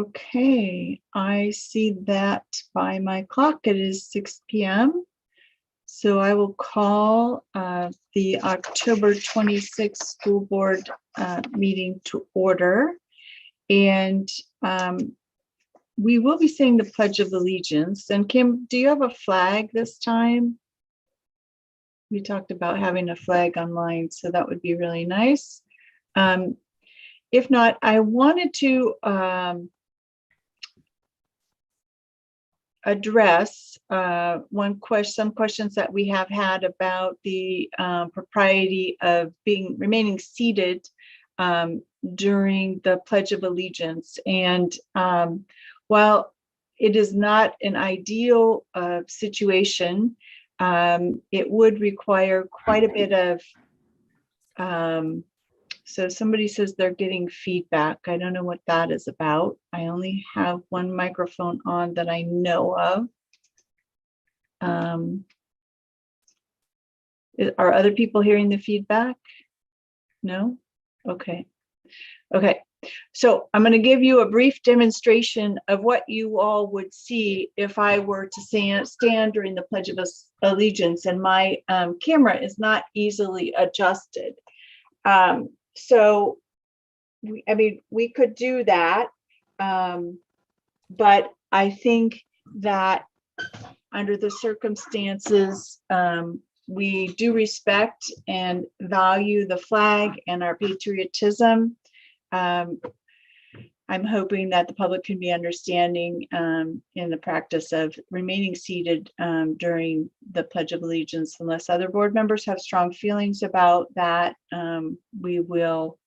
Okay, I see that by my clock it is 6 p.m. So I will call the October 26th school board meeting to order. And we will be saying the Pledge of Allegiance. And Kim, do you have a flag this time? We talked about having a flag online, so that would be really nice. If not, I wanted to address some questions that we have had about the propriety of remaining seated during the Pledge of Allegiance. And while it is not an ideal situation, it would require quite a bit of so somebody says they're getting feedback. I don't know what that is about. I only have one microphone on that I know of. Are other people hearing the feedback? No? Okay. Okay. So I'm going to give you a brief demonstration of what you all would see if I were to stand during the Pledge of Allegiance, and my camera is not easily adjusted. So, we could do that, but I think that under the circumstances, we do respect and value the flag and our patriotism. I'm hoping that the public can be understanding in the practice of remaining seated during the Pledge of Allegiance. Unless other board members have strong feelings about that, we will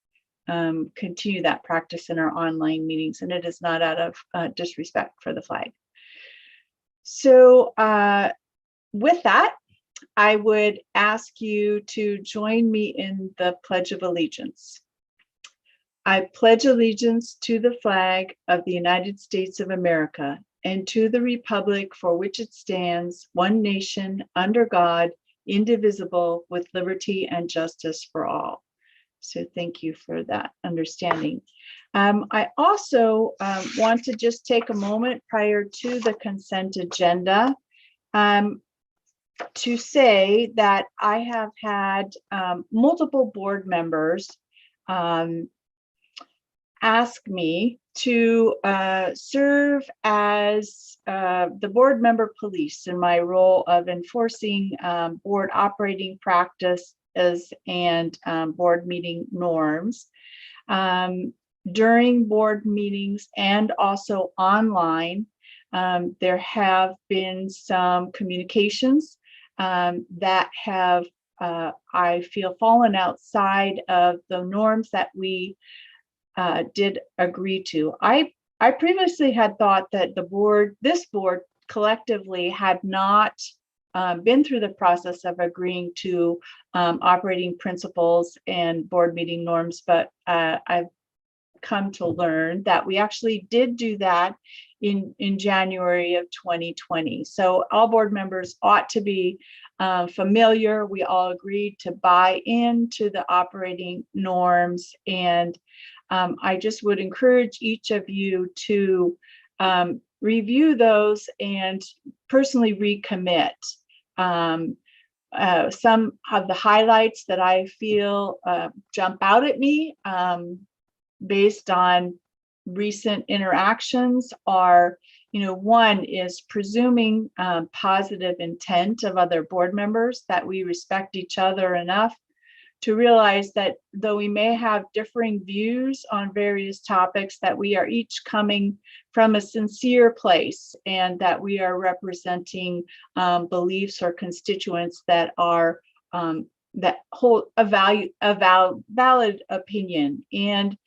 continue that practice in our online meetings, and it is not out of disrespect for the flag. So with that, I would ask you to join me in the Pledge of Allegiance. I pledge allegiance to the flag of the United States of America and to the republic for which it stands, one nation, under God, indivisible, with liberty and justice for all. So thank you for that understanding. I also want to just take a moment prior to the consent agenda to say that I have had multiple board members ask me to serve as the board member police in my role of enforcing board operating practices and board meeting norms. During board meetings and also online, there have been some communications that have, I feel, fallen outside of the norms that we did agree to. I previously had thought that this board collectively had not been through the process of agreeing to operating principles and board meeting norms, but I've come to learn that we actually did do that in January of 2020. So all board members ought to be familiar. We all agreed to buy into the operating norms, and I just would encourage each of you to review those and personally recommit. Some of the highlights that I feel jump out at me based on recent interactions are, one is presuming positive intent of other board members, that we respect each other enough to realize that though we may have differing views on various topics, that we are each coming from a sincere place and that we are representing beliefs or constituents that are that hold a valid opinion, and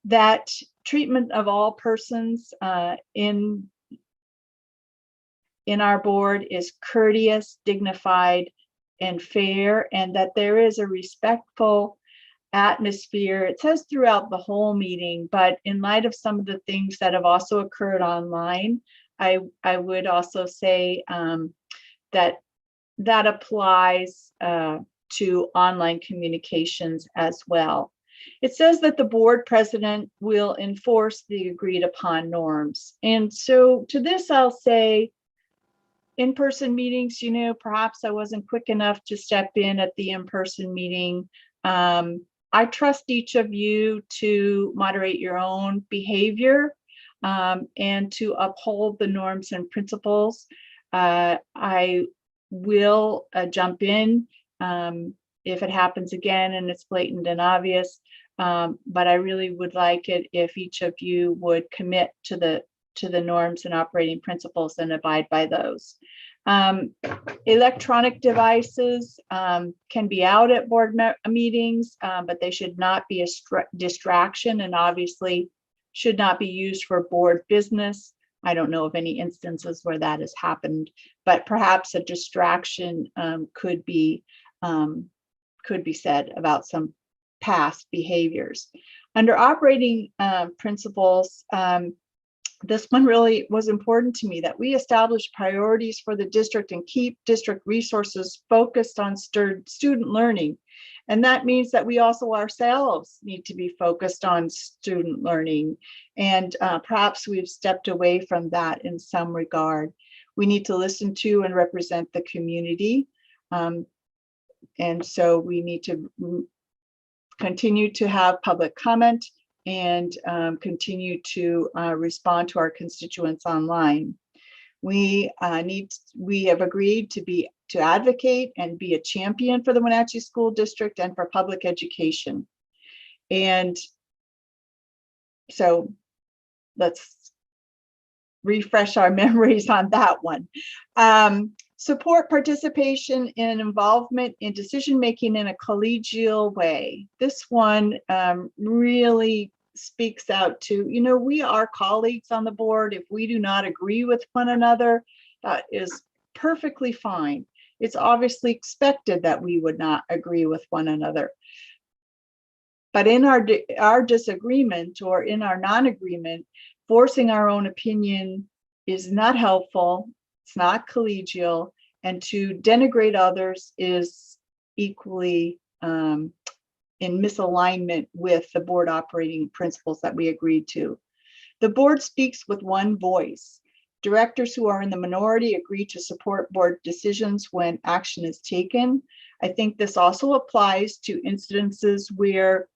that treatment of all persons in our board is courteous, dignified, and fair, and that there is a respectful atmosphere. It says throughout the whole meeting, but in light of some of the things that have also occurred online, I would also say that applies to online communications as well. It says that the board president will enforce the agreed upon norms. And so to this, I'll say, in-person meetings, perhaps I wasn't quick enough to step in at the in-person meeting. I trust each of you to moderate your own behavior and to uphold the norms and principles. I will jump in if it happens again and it's blatant and obvious, but I really would like it if each of you would commit to the norms and operating principles and abide by those. Electronic devices can be out at board meetings, but they should not be a distraction, and obviously should not be used for board business. I don't know of any instances where that has happened, but perhaps a distraction could be said about some past behaviors. Under operating principles, this one really was important to me, that we establish priorities for the district and keep district resources focused on student learning. And that means that we also ourselves need to be focused on student learning. And perhaps we've stepped away from that in some regard. We need to listen to and represent the community. And so we need to continue to have public comment and continue to respond to our constituents online. We have agreed to advocate and be a champion for the Wenatchee School District and for public education. And so let's refresh our memories on that one. Support participation and involvement in decision-making in a collegial way. This one really speaks out to, we are colleagues on the board. If we do not agree with one another, that is perfectly fine. It's obviously expected that we would not agree with one another. But in our disagreement or in our non-agreement, forcing our own opinion is not helpful. It's not collegial, and to denigrate others is equally in misalignment with the board operating principles that we agreed to. The board speaks with one voice. Directors who are in the minority agree to support board decisions when action is taken. I think this also applies to incidences where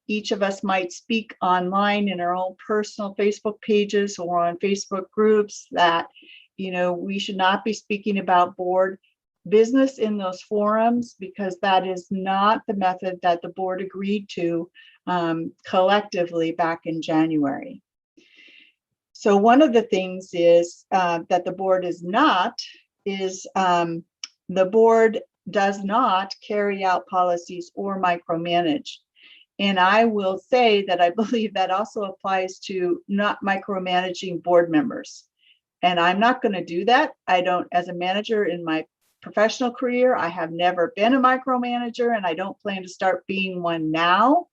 each of us might speak online in our own personal Facebook pages or on Facebook groups that we should not be speaking about board business in those forums, because that is not the method that the board agreed to collectively back in January. So one of the things is that the board the board does not carry out policies or micromanage. And I will say that I believe that also applies to not micromanaging board members. And I'm not going to do that. I don't, as a manager in my professional career, I have never been a micromanager, and I don't plan to start being one now.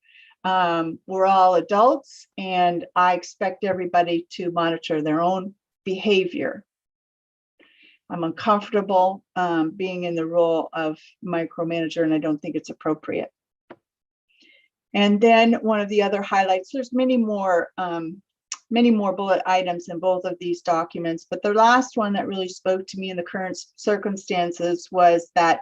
We're all adults, and I expect everybody to monitor their own behavior. I'm uncomfortable being in the role of micromanager, and I don't think it's appropriate. And then one of the other highlights, there's many more bullet items in both of these documents, but the last one that really spoke to me in the current circumstances was that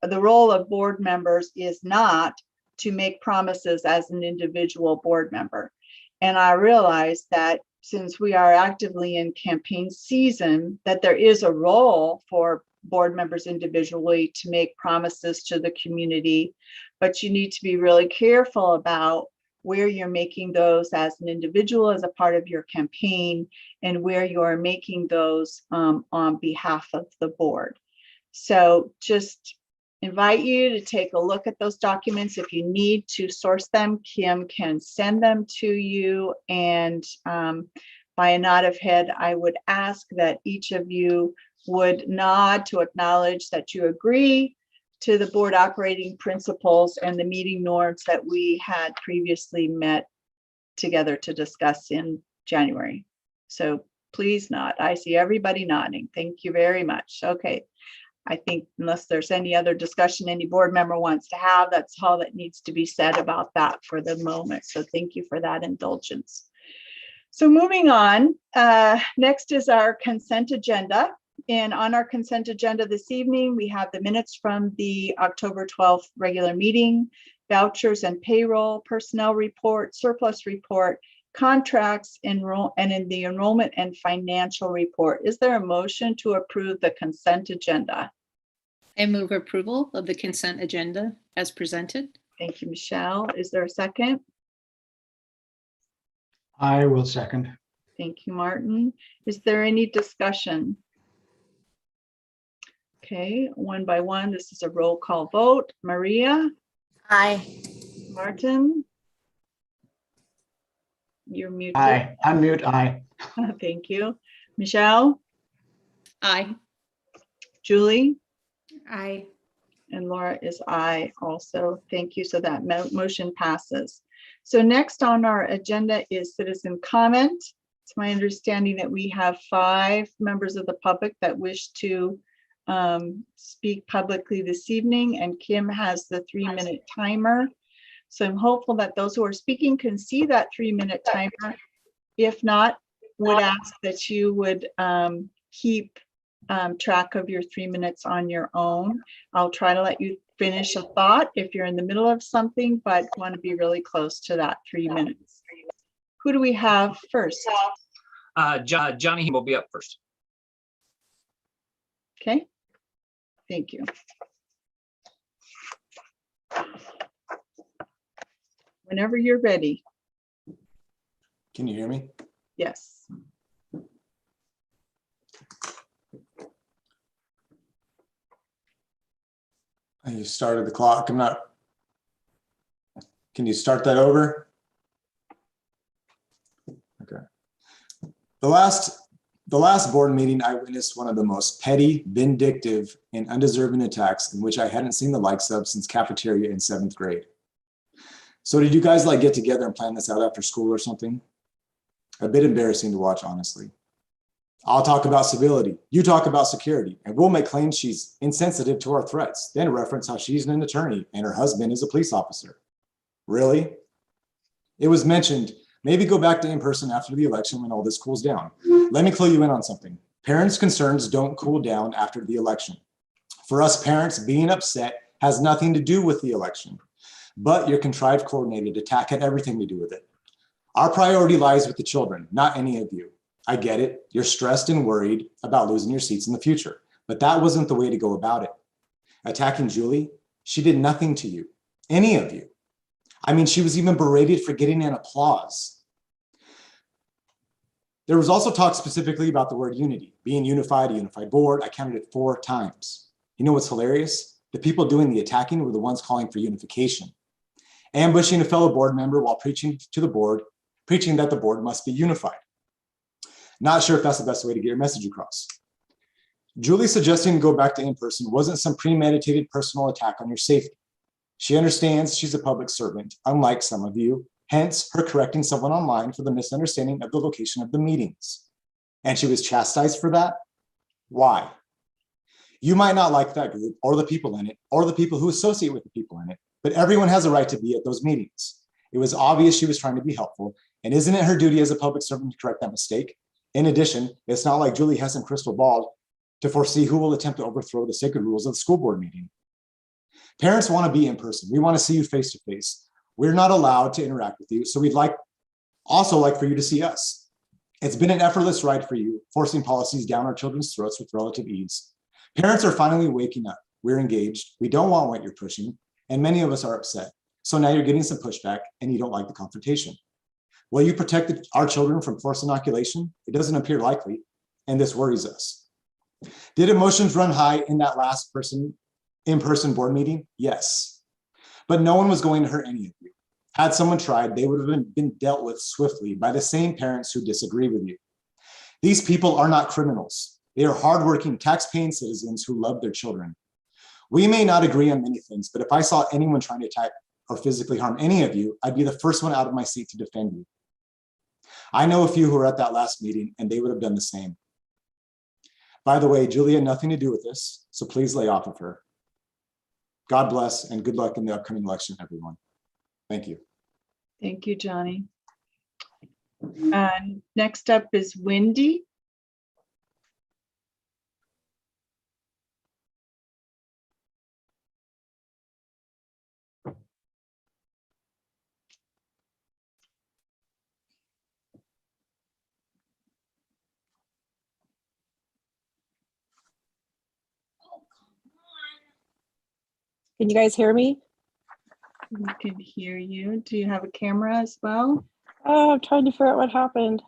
the role of board members is not to make promises as an individual board member. And I realized that since we are actively in campaign season, that there is a role for board members individually to make promises to the community, but you need to be really careful about where you're making those as an individual, as a part of your campaign, and where you are making those on behalf of the board. So just invite you to take a look at those documents. If you need to source them, Kim can send them to you. And by a nod of head, I would ask that each of you would nod to acknowledge that you agree to the board operating principles and the meeting norms that we had previously met together to discuss in January. So please nod. I see everybody nodding. Thank you very much. Okay. I think unless there's any other discussion any board member wants to have, that's all that needs to be said about that for the moment. So thank you for that indulgence. So moving on, next is our consent agenda. And on our consent agenda this evening, we have the minutes from the October 12th regular meeting, vouchers and payroll, personnel report, surplus report, contracts, and in the enrollment and financial report. Is there a motion to approve the consent agenda? I move approval of the consent agenda as presented. Thank you, Michelle. Is there a second? I will second. Thank you, Martin. Is there any discussion? Okay, one by one, this is a roll call vote. Maria? Aye. Martin? You're muted. Aye. Unmute. Aye. Thank you. Michelle? Aye. Julie? Aye. And Laura is aye also. Thank you. So that motion passes. So next on our agenda is citizen comment. It's my understanding that we have 5 members of the public that wish to speak publicly this evening, and Kim has the 3-minute timer. So I'm hopeful that those who are speaking can see that 3-minute timer. If not, would ask that you would keep track of your 3 minutes on your own. I'll try to let you finish a thought if you're in the middle of something, but want to be really close to that 3 minutes. Who do we have first? Johnny will be up first. Okay, thank you. Whenever you're ready. Can you hear me? Yes. You started the clock. I'm not. Can you start that over? Okay. The last board meeting, I witnessed one of the most petty, vindictive, and undeserving attacks in which I hadn't seen the likes of since cafeteria in 7th grade. So did you guys like get together and plan this out after school or something? A bit embarrassing to watch, honestly. I'll talk about civility, you talk about security, and we'll make claims she's insensitive to our threats, then reference how she's an attorney and her husband is a police officer. Really? It was mentioned, maybe go back to in-person after the election when all this cools down. Let me clue you in on something. Parents' concerns don't cool down after the election. For us parents, being upset has nothing to do with the election, but your contrived coordinated attack had everything to do with it. Our priority lies with the children, not any of you. I get it. You're stressed and worried about losing your seats in the future, but that wasn't the way to go about it. Attacking Julie, she did nothing to you, any of you. I mean, she was even berated for getting an applause. There was also talk specifically about the word unity, being unified, a unified board. I counted it 4 times. You know what's hilarious? The people doing the attacking were the ones calling for unification, ambushing a fellow board member while preaching to the board, preaching that the board must be unified. Not sure if that's the best way to get your message across. Julie suggesting to go back to in-person wasn't some premeditated personal attack on your safety. She understands she's a public servant, unlike some of you, hence her correcting someone online for the misunderstanding of the location of the meetings. And she was chastised for that? Why? You might not like that group or the people in it or the people who associate with the people in it, but everyone has a right to be at those meetings. It was obvious she was trying to be helpful, and isn't it her duty as a public servant to correct that mistake? In addition, it's not like Julie has some crystal ball to foresee who will attempt to overthrow the sacred rules of the school board meeting. Parents want to be in person. We want to see you face to face. We're not allowed to interact with you, so we'd also like for you to see us. It's been an effortless ride for you, forcing policies down our children's throats with relative ease. Parents are finally waking up. We're engaged. We don't want what you're pushing, and many of us are upset. So now you're getting some pushback, and you don't like the confrontation. Will you protect our children from forced inoculation? It doesn't appear likely, and this worries us. Did emotions run high in that last in-person board meeting? Yes, but no one was going to hurt any of you. Had someone tried, they would have been dealt with swiftly by the same parents who disagree with you. These people are not criminals. They are hardworking, tax-paying citizens who love their children. We may not agree on many things, but if I saw anyone trying to attack or physically harm any of you, I'd be the first one out of my seat to defend you. I know a few who were at that last meeting, and they would have done the same. By the way, Julia had nothing to do with this, so please lay off of her. God bless and good luck in the upcoming election, everyone. Thank you. Thank you, Johnny. Next up is Wendy. Can you guys hear me? We can hear you. Do you have a camera as well? Oh, I'm trying to figure out what happened.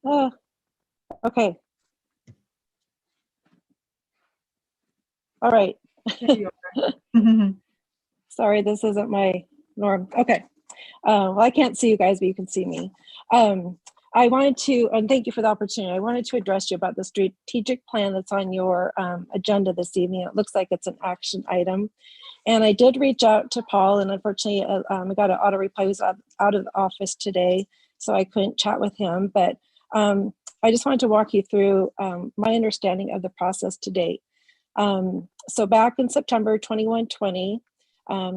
Oh, okay. All right. There you are. Sorry, this isn't my norm. Okay. Well, I can't see you guys, but you can see me. I wanted to, and thank you for the opportunity. I wanted to address you about the strategic plan that's on your agenda this evening. It looks like it's an action item. And I did reach out to Paul, and unfortunately, I got an auto reply. He was out of the office today, so I couldn't chat with him. But I just wanted to walk you through my understanding of the process to date. So back in September 2120,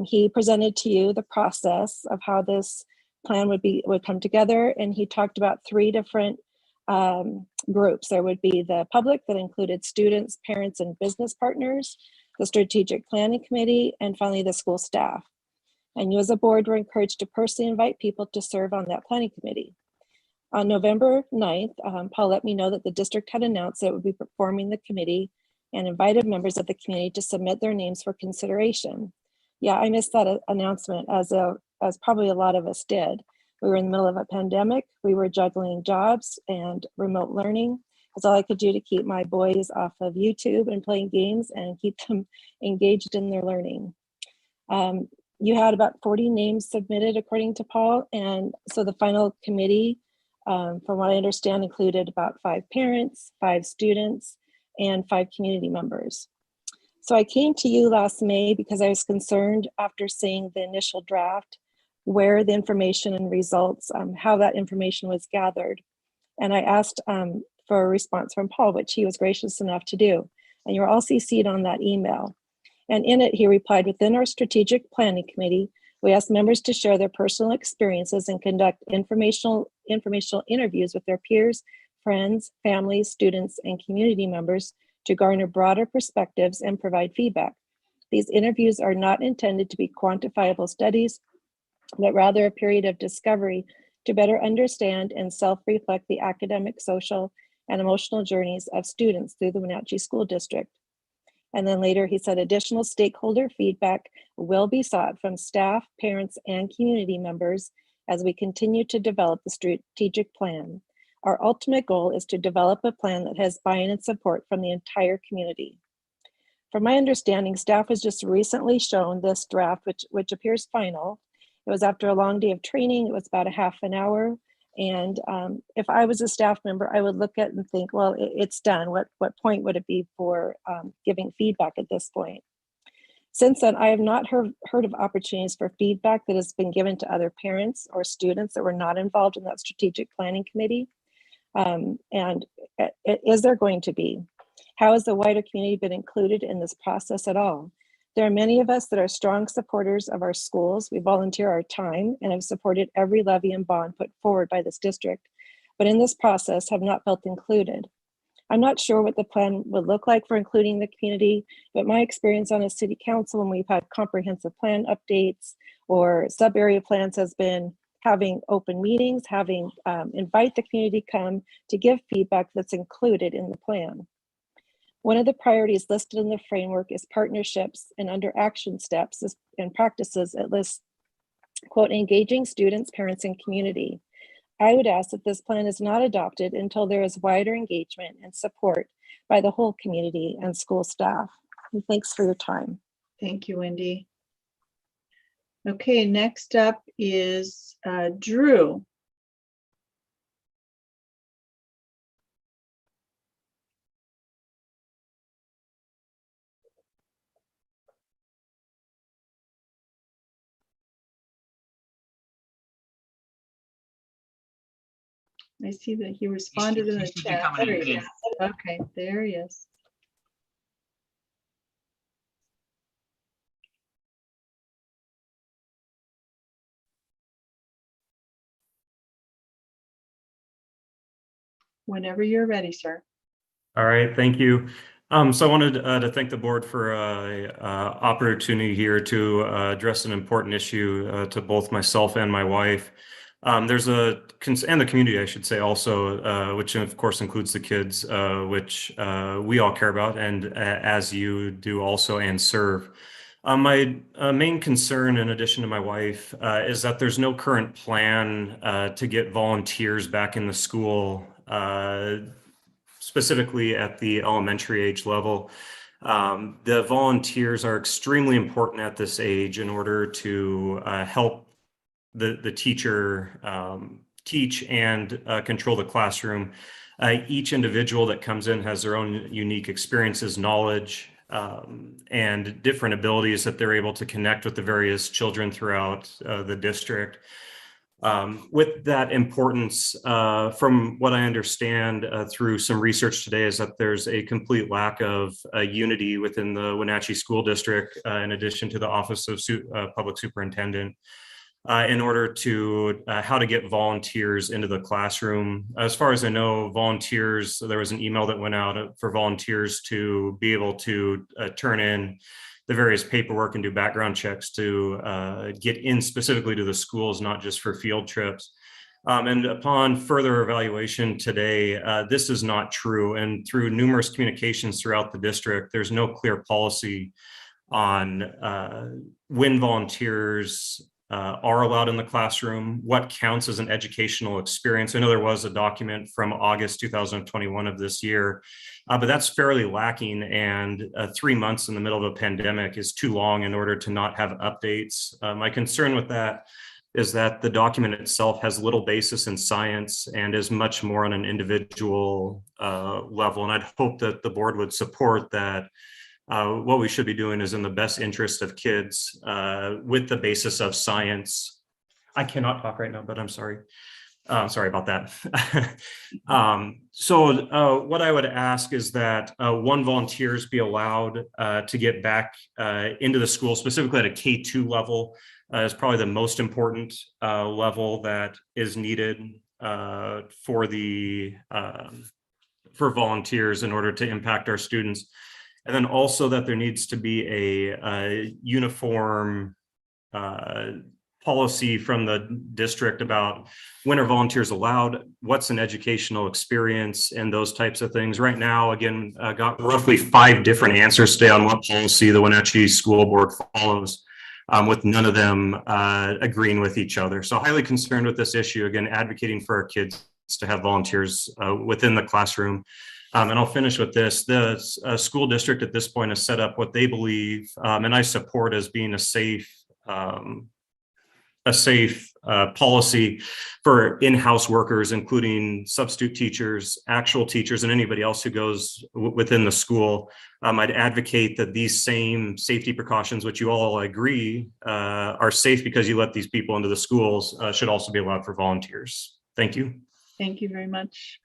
he presented to you the process of how this plan would come together, and he talked about 3 different groups. There would be the public that included students, parents, and business partners, the strategic planning committee, and finally the school staff. And you as a board were encouraged to personally invite people to serve on that planning committee. On November 9th, Paul let me know that the district had announced that it would be forming the committee and invited members of the community to submit their names for consideration. Yeah, I missed that announcement, as probably a lot of us did. We were in the middle of a pandemic. We were juggling jobs and remote learning. That's all I could do to keep my boys off of YouTube and playing games and keep them engaged in their learning. You had about 40 names submitted according to Paul. And so the final committee, from what I understand, included about 5 parents, 5 students, and 5 community members. So I came to you last May because I was concerned after seeing the initial draft, where the information and results, how that information was gathered. And I asked for a response from Paul, which he was gracious enough to do. And you were all CC'd on that email. And in it, he replied, within our strategic planning committee, we asked members to share their personal experiences and conduct informational interviews with their peers, friends, families, students, and community members to garner broader perspectives and provide feedback. These interviews are not intended to be quantifiable studies, but rather a period of discovery to better understand and self-reflect the academic, social, and emotional journeys of students through the Wenatchee School District. And then later he said additional stakeholder feedback will be sought from staff, parents, and community members as we continue to develop the strategic plan. Our ultimate goal is to develop a plan that has buy-in and support from the entire community. From my understanding, staff was just recently shown this draft, which appears final. It was after a long day of training. It was about a half an hour. And if I was a staff member, I would look at it and think, well, it's done. What point would it be for giving feedback at this point? Since then, I have not heard of opportunities for feedback that has been given to other parents or students that were not involved in that strategic planning committee. And is there going to be? How has the wider community been included in this process at all? There are many of us that are strong supporters of our schools. We volunteer our time and have supported every levy and bond put forward by this district, but in this process have not felt included. I'm not sure what the plan would look like for including the community, but my experience on a city council when we've had comprehensive plan updates or sub-area plans has been having open meetings, having invite the community come to give feedback that's included in the plan. One of the priorities listed in the framework is partnerships, and under action steps and practices, it lists, quote, engaging students, parents, and community. I would ask that this plan is not adopted until there is wider engagement and support by the whole community and school staff. And thanks for your time. Thank you, Wendy. Okay, next up is Drew. I see that he responded in the He should be chat. coming There in. he is. Okay, there he is. Whenever you're ready, sir. All right, thank you. So I wanted to thank the board for opportunity here to address an important issue to both myself and my wife. There's and the community, I should say, also, which of course includes the kids, which we all care about, and as you do also and serve. My main concern, in addition to my wife, is that there's no current plan to get volunteers back in the school, specifically at the elementary age level. The volunteers are extremely important at this age in order to help the teacher teach and control the classroom. Each individual that comes in has their own unique experiences, knowledge, and different abilities that they're able to connect with the various children throughout the district. With that importance, from what I understand through some research today, is that there's a complete lack of unity within the Wenatchee School District, in addition to the Office of Public Superintendent, in order to how to get volunteers into the classroom. As far as I know, volunteers, there was an email that went out for volunteers to be able to turn in the various paperwork and do background checks to get in specifically to the schools, not just for field trips. And upon further evaluation today, this is not true. And through numerous communications throughout the district, there's no clear policy on when volunteers are allowed in the classroom, what counts as an educational experience. I know there was a document from August 2021 of this year, but that's fairly lacking, and 3 months in the middle of a pandemic is too long in order to not have updates. My concern with that is that the document itself has little basis in science and is much more on an individual level. And I'd hope that the board would support that. What we should be doing is in the best interest of kids with the basis of science. I cannot talk right now, but I'm sorry. Sorry about that. So what I would ask is that volunteers be allowed to get back into the school, specifically at a K2 level, is probably the most important level that is needed for volunteers in order to impact our students. And then also that there needs to be a uniform policy from the district about when are volunteers allowed, what's an educational experience, and those types of things. Right now, again, got roughly 5 different answers today on what policy the Wenatchee School Board follows, with none of them agreeing with each other. So highly concerned with this issue, again, advocating for our kids to have volunteers within the classroom. And I'll finish with this. The school district at this point has set up what they believe, and I support as being a safe policy for in-house workers, including substitute teachers, actual teachers, and anybody else who goes within the school. I'd advocate that these same safety precautions, which you all agree are safe because you let these people into the schools, should also be allowed for volunteers. Thank you. Thank you very much.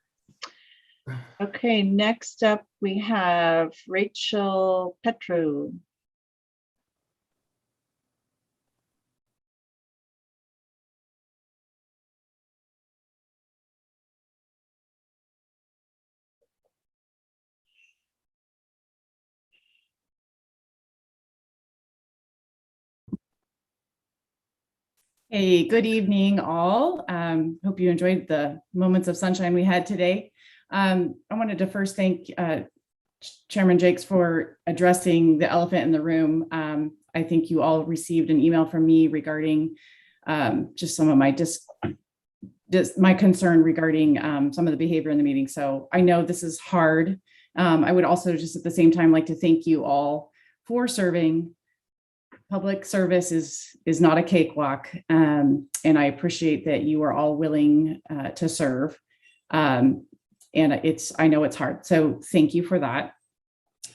Okay, next up we have Rachel Petru. Hey, good evening, all. Hope you enjoyed the moments of sunshine we had today. I wanted to first thank Chairman Jakes for addressing the elephant in the room. I think you all received an email from me regarding just some of my my concern regarding some of the behavior in the meeting. So I know this is hard. I would also just at the same time like to thank you all for serving. Public service is not a cakewalk, and I appreciate that you are all willing to serve. And I know it's hard, so thank you for that.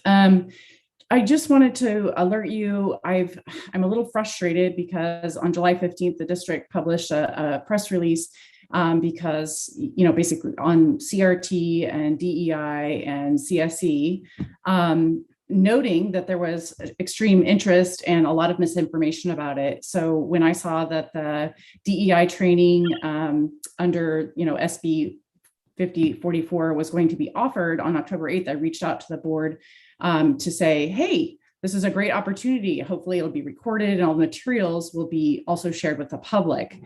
I just wanted to alert you. I'm a little frustrated because on July 15th, the district published a press release because, you know, basically on CRT and DEI and CSE, noting that there was extreme interest and a lot of misinformation about it. So when I saw that the DEI training under, you know, SB 5044 was going to be offered on October 8th, I reached out to the board to say, hey, this is a great opportunity. Hopefully it'll be recorded and all the materials will be also shared with the public.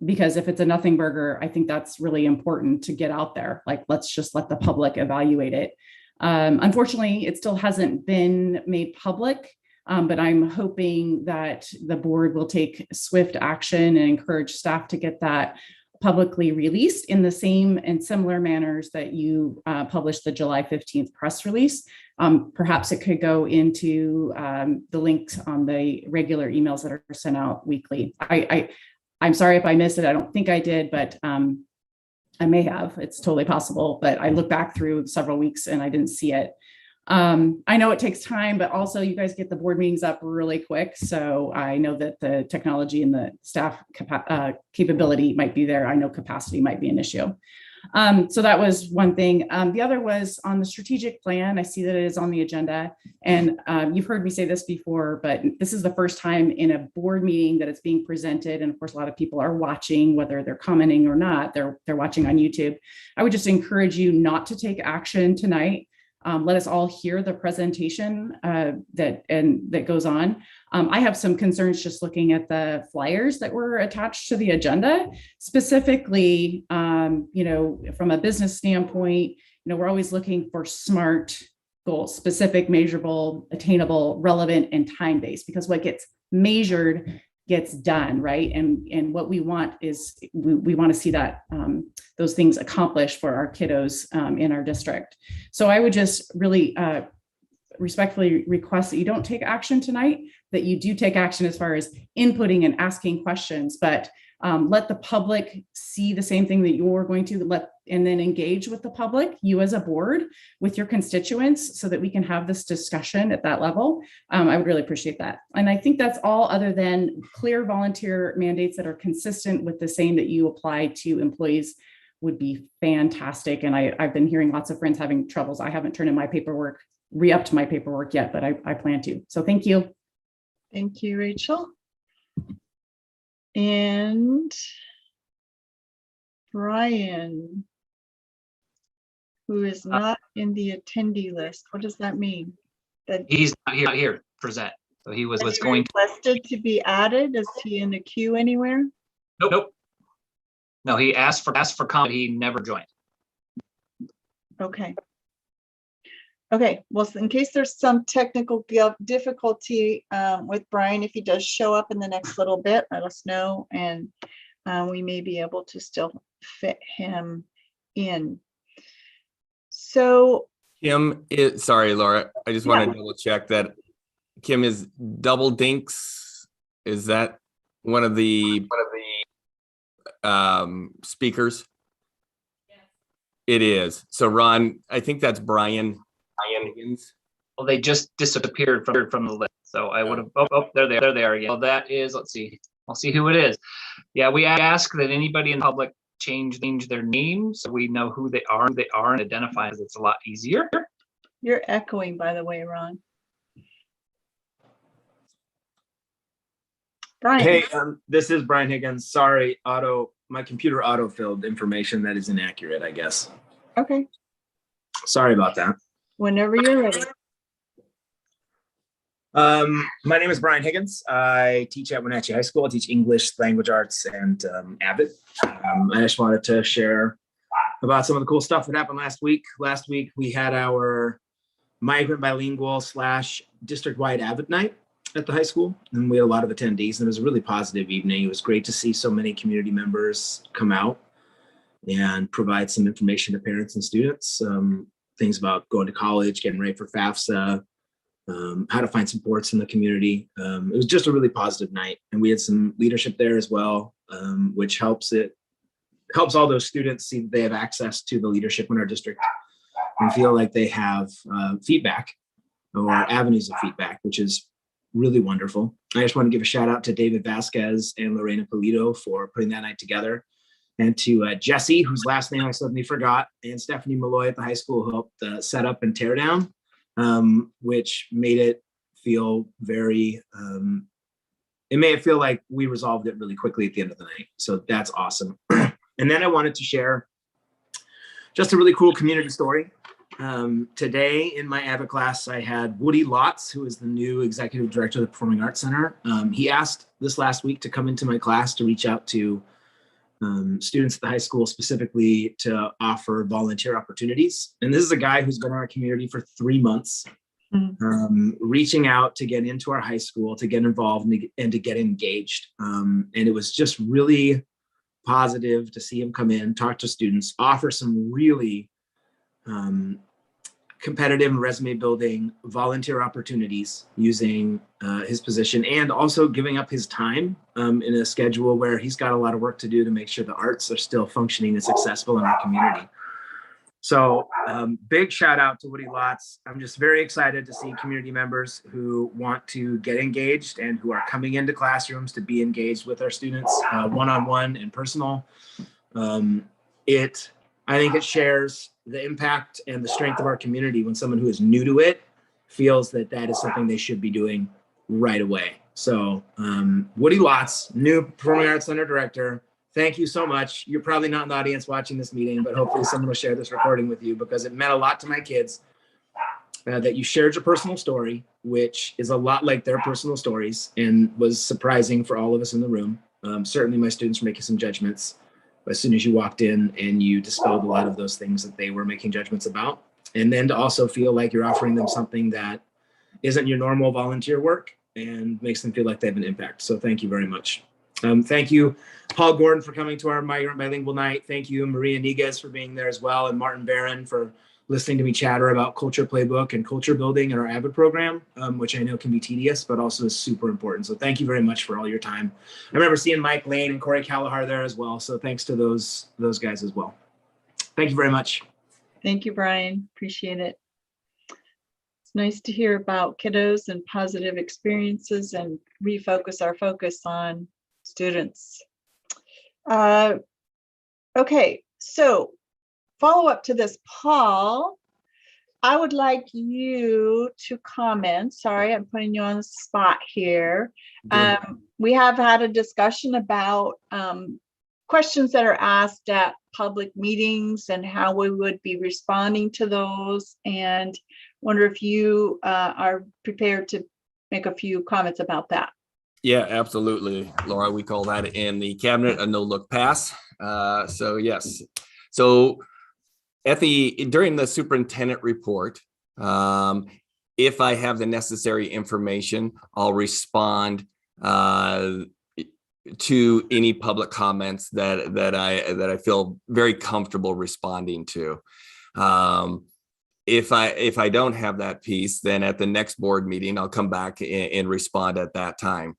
Because if it's a nothing burger, I think that's really important to get out there. Like, let's just let the public evaluate it. Unfortunately, it still hasn't been made public, but I'm hoping that the board will take swift action and encourage staff to get that publicly released in the same and similar manners that you published the July 15th press release. Perhaps it could go into the links on the regular emails that are sent out weekly. I'm sorry if I missed it. I don't think I did, but I may have. It's totally possible, but I looked back through several weeks and I didn't see it. I know it takes time, but also you guys get the board meetings up really quick. So I know that the technology and the staff capability might be there. I know capacity might be an issue. So that was one thing. The other was on the strategic plan. I see that it is on the agenda, and you've heard me say this before, but this is the first time in a board meeting that it's being presented. And of course, a lot of people are watching, whether they're commenting or not, they're watching on YouTube. I would just encourage you not to take action tonight. Let us all hear the presentation that goes on. I have some concerns just looking at the flyers that were attached to the agenda. Specifically, you know, from a business standpoint, you know, we're always looking for SMART goals: specific, measurable, attainable, relevant, and time-based, because what gets measured gets done, right? And what we want is we want to see that those things accomplished for our kiddos in our district. So I would just really respectfully request that you don't take action tonight, that you do take action as far as inputting and asking questions, but let the public see the same thing that you're going to let, and then engage with the public, you as a board, with your constituents, so that we can have this discussion at that level. I would really appreciate that. And I think that's all, other than clear volunteer mandates that are consistent with the same that you apply to employees would be fantastic. And I've been hearing lots of friends having troubles. I haven't turned in my paperwork, re-upped my paperwork yet, but I plan to. So thank you. Thank you, Rachel. And Brian, who is not in the attendee list. What does that mean? That He's not here to present. So he was he going to, requested to be added? Is he in the queue anywhere? nope. No, he asked for comment. He never joined. Okay. Okay, well, in case there's some technical difficulty with Brian, if he does show up in the next little bit, let us know, and we may be able to still fit him in. So Kim is, sorry, Laura, I just want to double check that Kim is double dinks. Is that one of the speakers? Yes. It is. So Ron, I think that's Brian Higgins. Well, they just disappeared from the list. So I would have, oh, there they are again. Well, that is, let's see, I'll see who it is. Yeah, we ask that anybody in the public change their names so we know who they are and identify, as it's a lot easier. you're echoing, by the way, Ron. Brian. Hey, this is Brian Higgins. Sorry, my computer auto-filled information that is inaccurate, I guess. Okay, Sorry about that. whenever you're ready. My name is Brian Higgins. I teach at Wenatchee High School. I teach English, language arts, and Avid. I just wanted to share about some of the cool stuff that happened last week. Last week, we had our migrant bilingual / district-wide Avid Night at the high school, and we had a lot of attendees, and it was a really positive evening. It was great to see so many community members come out and provide some information to parents and students, things about going to college, getting ready for FAFSA, how to find supports in the community. It was just a really positive night, and we had some leadership there as well, which helps all those students see that they have access to the leadership in our district and feel like they have feedback or avenues of feedback, which is really wonderful. I just want to give a shout out to David Vasquez and Lorena Polito for putting that night together, and to Jesse, whose last name I suddenly forgot, and Stephanie Malloy at the high school, who helped set up and tear down, which made it feel very, it made it feel like we resolved it really quickly at the end of the night. So that's awesome. And then I wanted to share just a really cool community story. Today in my Avid class, I had Woody Lotz, who is the new executive director of the Performing Arts Center. He asked this last week to come into my class to reach out to students at the high school, specifically to offer volunteer opportunities. And this is a guy who's been in our community for 3 months, reaching out to get into our high school, to get involved and to get engaged. And it was just really positive to see him come in, talk to students, offer some really competitive and resume building volunteer opportunities using his position, and also giving up his time in a schedule where he's got a lot of work to do to make sure the arts are still functioning and successful in our community. So big shout out to Woody Lotz. I'm just very excited to see community members who want to get engaged and who are coming into classrooms to be engaged with our students one-on-one and personal. I think it shares the impact and the strength of our community when someone who is new to it feels that that is something they should be doing right away. So Woody Lotz, new Performing Arts Center director, thank you so much. You're probably not in the audience watching this meeting, but hopefully someone will share this recording with you, because it meant a lot to my kids that you shared your personal story, which is a lot like their personal stories, and was surprising for all of us in the room. Certainly my students were making some judgments as soon as you walked in, and you dispelled a lot of those things that they were making judgments about. And then to also feel like you're offering them something that isn't your normal volunteer work and makes them feel like they have an impact. So thank you very much. Thank you, Paul Gordon, for coming to our Migrant Bilingual Night. Thank you, Maria Niguez, for being there as well, and Martin Barron for listening to me chatter about Culture Playbook and culture building in our Avid program, which I know can be tedious, but also is super important. So thank you very much for all your time. I remember seeing Mike Lane and Corey Callahar there as well. So thanks to those guys as well. Thank you very much. Thank you, Brian. Appreciate it. It's nice to hear about kiddos and positive experiences and refocus our focus on students. Okay, so follow up to this, Paul, I would like you to comment. Sorry, I'm putting you on the spot here. We have had a discussion about questions that are asked at public meetings and how we would be responding to those, and wonder if you are prepared to make a few comments about that. Yeah, absolutely, Laura. We call that in the cabinet a no-look pass. So yes. So during the superintendent report, if I have the necessary information, I'll respond to any public comments that I feel very comfortable responding to. If I don't have that piece, then at the next board meeting, I'll come back and respond at that time.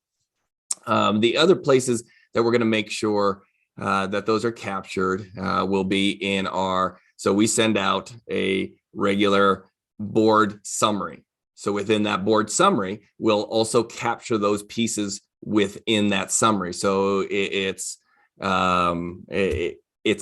The other places that we're going to make sure that those are captured will be in our, so we send out a regular board summary. So within that board summary, we'll also capture those pieces within that summary. So it's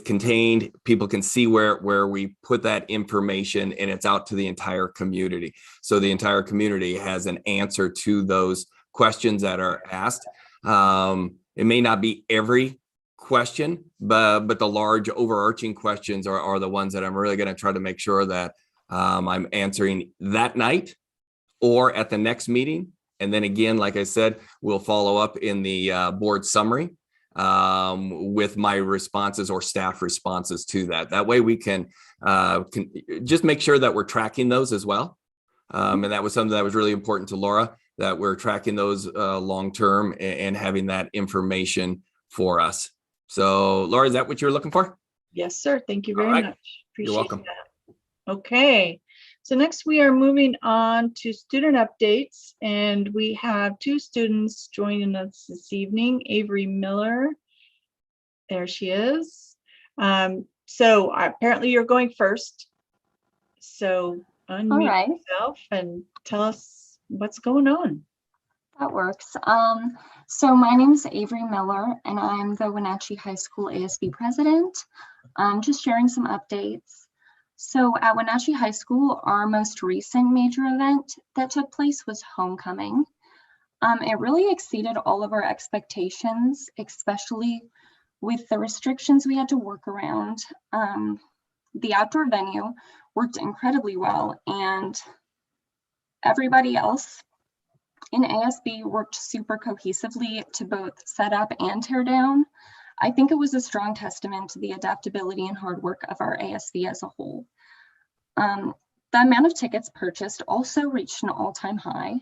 contained, people can see where we put that information, and it's out to the entire community. So the entire community has an answer to those questions that are asked. It may not be every question, but the large overarching questions are the ones that I'm really going to try to make sure that I'm answering that night or at the next meeting. And then again, like I said, we'll follow up in the board summary with my responses or staff responses to that. That way we can just make sure that we're tracking those as well. And that was something that was really important to Laura, that we're tracking those long-term and having that information for us. So Laura, is that what you're looking for? Yes, sir. Thank you very much. Appreciate You're welcome. that. Okay. So next we are moving on to student updates, and we have two students joining us this evening. Avery Miller, there she is. So apparently you're going first. So unmute yourself and tell us what's going on. That works. So my name is Avery Miller, and I'm the Wenatchee High School ASB president. Just sharing some updates. So at Wenatchee High School, our most recent major event that took place was homecoming. It really exceeded all of our expectations, especially with the restrictions we had to work around. The outdoor venue worked incredibly well, and everybody else in ASB worked super cohesively to both set up and tear down. I think it was a strong testament to the adaptability and hard work of our ASB as a whole. The amount of tickets purchased also reached an all-time high.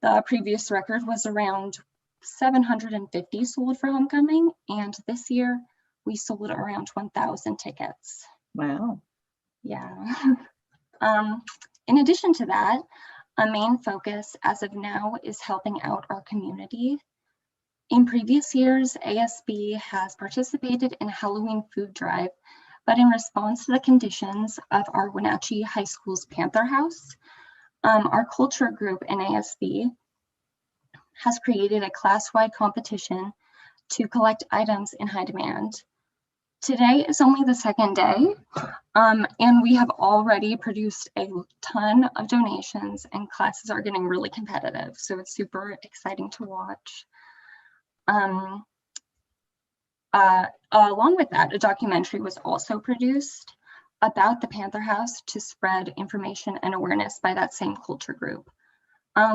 The previous record was around 750 sold for homecoming, and this year we sold around 1,000 tickets. Wow. Yeah. In addition to that, a main focus as of now is helping out our community. In previous years, ASB has participated in a Halloween food drive, but in response to the conditions of our Wenatchee High School's Panther House, our culture group in ASB has created a class-wide competition to collect items in high demand. Today is only the second day, and we have already produced a ton of donations, and classes are getting really competitive. So it's super exciting to watch. Along with that, a documentary was also produced about the Panther House to spread information and awareness by that same culture group.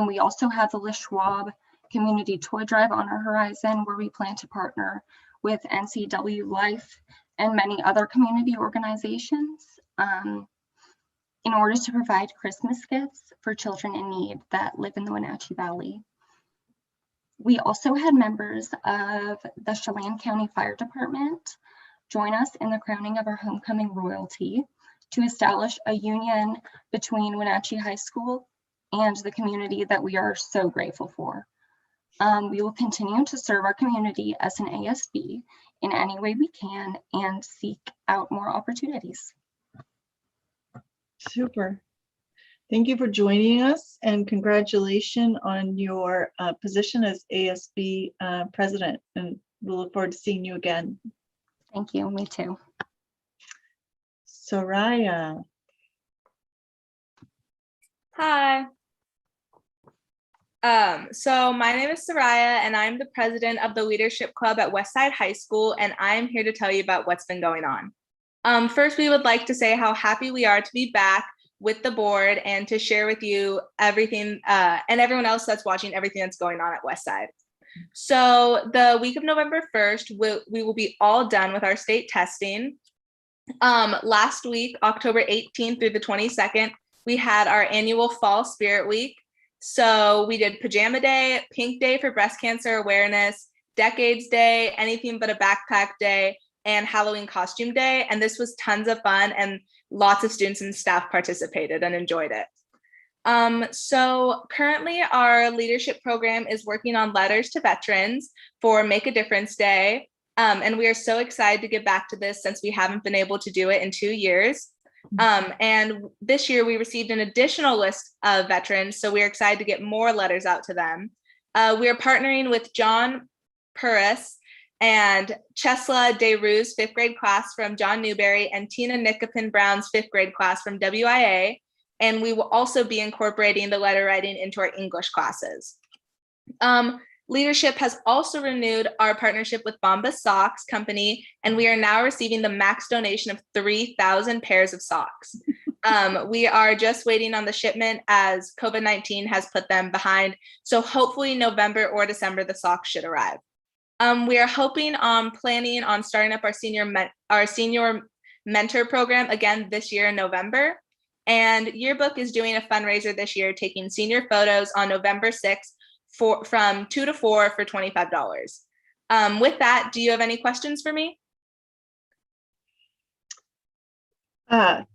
We also have the Les Schwab Community Toy Drive on our horizon, where we plan to partner with NCW Life and many other community organizations in order to provide Christmas gifts for children in need that live in the Wenatchee Valley. We also had members of the Chelan County Fire Department join us in the crowning of our homecoming royalty to establish a union between Wenatchee High School and the community that we are so grateful for. We will continue to serve our community as an ASB in any way we can and seek out more opportunities. Super. Thank you for joining us, and congratulations on your position as ASB president. And we'll look forward to seeing you again. Thank you. Me too. Soraya. Hi. So my name is Soraya, and I'm the president of the Leadership Club at Westside High School, and I'm here to tell you about what's been going on. First, we would like to say how happy we are to be back with the board and to share with you everything and everyone else that's watching everything that's going on at Westside. So the week of November 1st, we will be all done with our state testing. Last week, October 18th through the 22nd, we had our annual Fall Spirit Week. So we did Pajama Day, Pink Day for Breast Cancer Awareness, Decades Day, Anything But a Backpack Day, and Halloween Costume Day. And this was tons of fun, and lots of students and staff participated and enjoyed it. So currently our leadership program is working on letters to veterans for Make a Difference Day. And we are so excited to get back to this since we haven't been able to do it in 2 years. And this year we received an additional list of veterans, so we're excited to get more letters out to them. We are partnering with John Puris and Chesla DeRue's 5th grade class from John Newberry and Tina Nicopin Brown's 5th grade class from WIA. And we will also be incorporating the letter writing into our English classes. Leadership has also renewed our partnership with Bombas Socks Company, and we are now receiving the max donation of 3,000 pairs of socks. We are just waiting on the shipment as COVID-19 has put them behind. So hopefully November or December, the socks should arrive. We are planning on starting up our senior mentor program again this year in November. And Yearbook is doing a fundraiser this year, taking senior photos on November 6th from 2 to 4 for $25. With that, do you have any questions for me?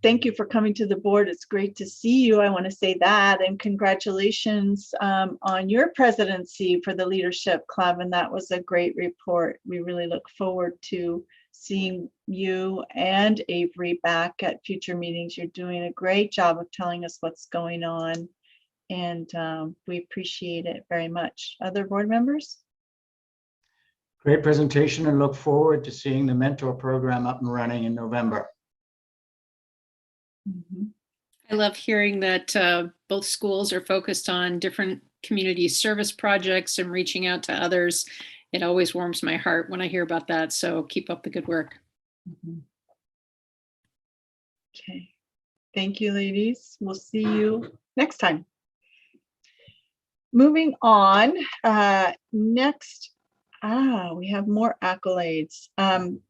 Thank you for coming to the board. It's great to see you. I want to say that, and congratulations on your presidency for the Leadership Club. And that was a great report. We really look forward to seeing you and Avery back at future meetings. You're doing a great job of telling us what's going on. we appreciate it very much. Other board members? Great presentation, and look forward to seeing the mentor program up and running in November. Mhm. I love hearing that both schools are focused on different community service projects and reaching out to others. It always warms my heart when I hear about that. So keep up the good work. Mhm. Okay. Thank you, ladies. We'll see you next time. Moving on, next, we have more accolades.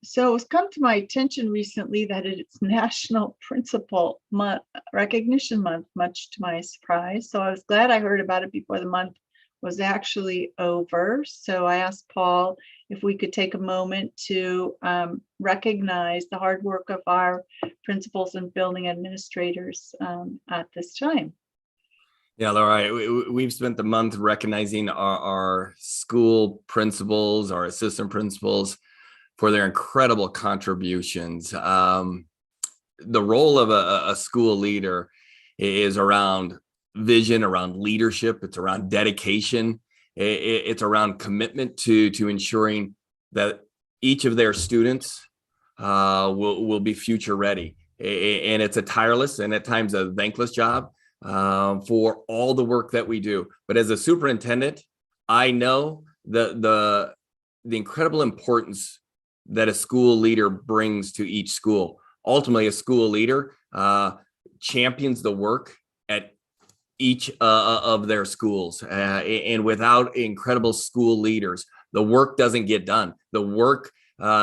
So it's come to my attention recently that it's National Principal Month, Recognition Month, much to my surprise. So I was glad I heard about it before the month was actually over. So I asked Paul if we could take a moment to recognize the hard work of our principals and building administrators at this time. Yeah, Laura, we've spent the month recognizing our school principals, our assistant principals for their incredible contributions. The role of a school leader is around vision, around leadership. It's around dedication. It's around commitment to ensuring that each of their students will be future ready. And it's a tireless and at times a thankless job for all the work that we do. But as a superintendent, I know the incredible importance that a school leader brings to each school. Ultimately, a school leader champions the work at each of their schools. And without incredible school leaders, the work doesn't get done. The work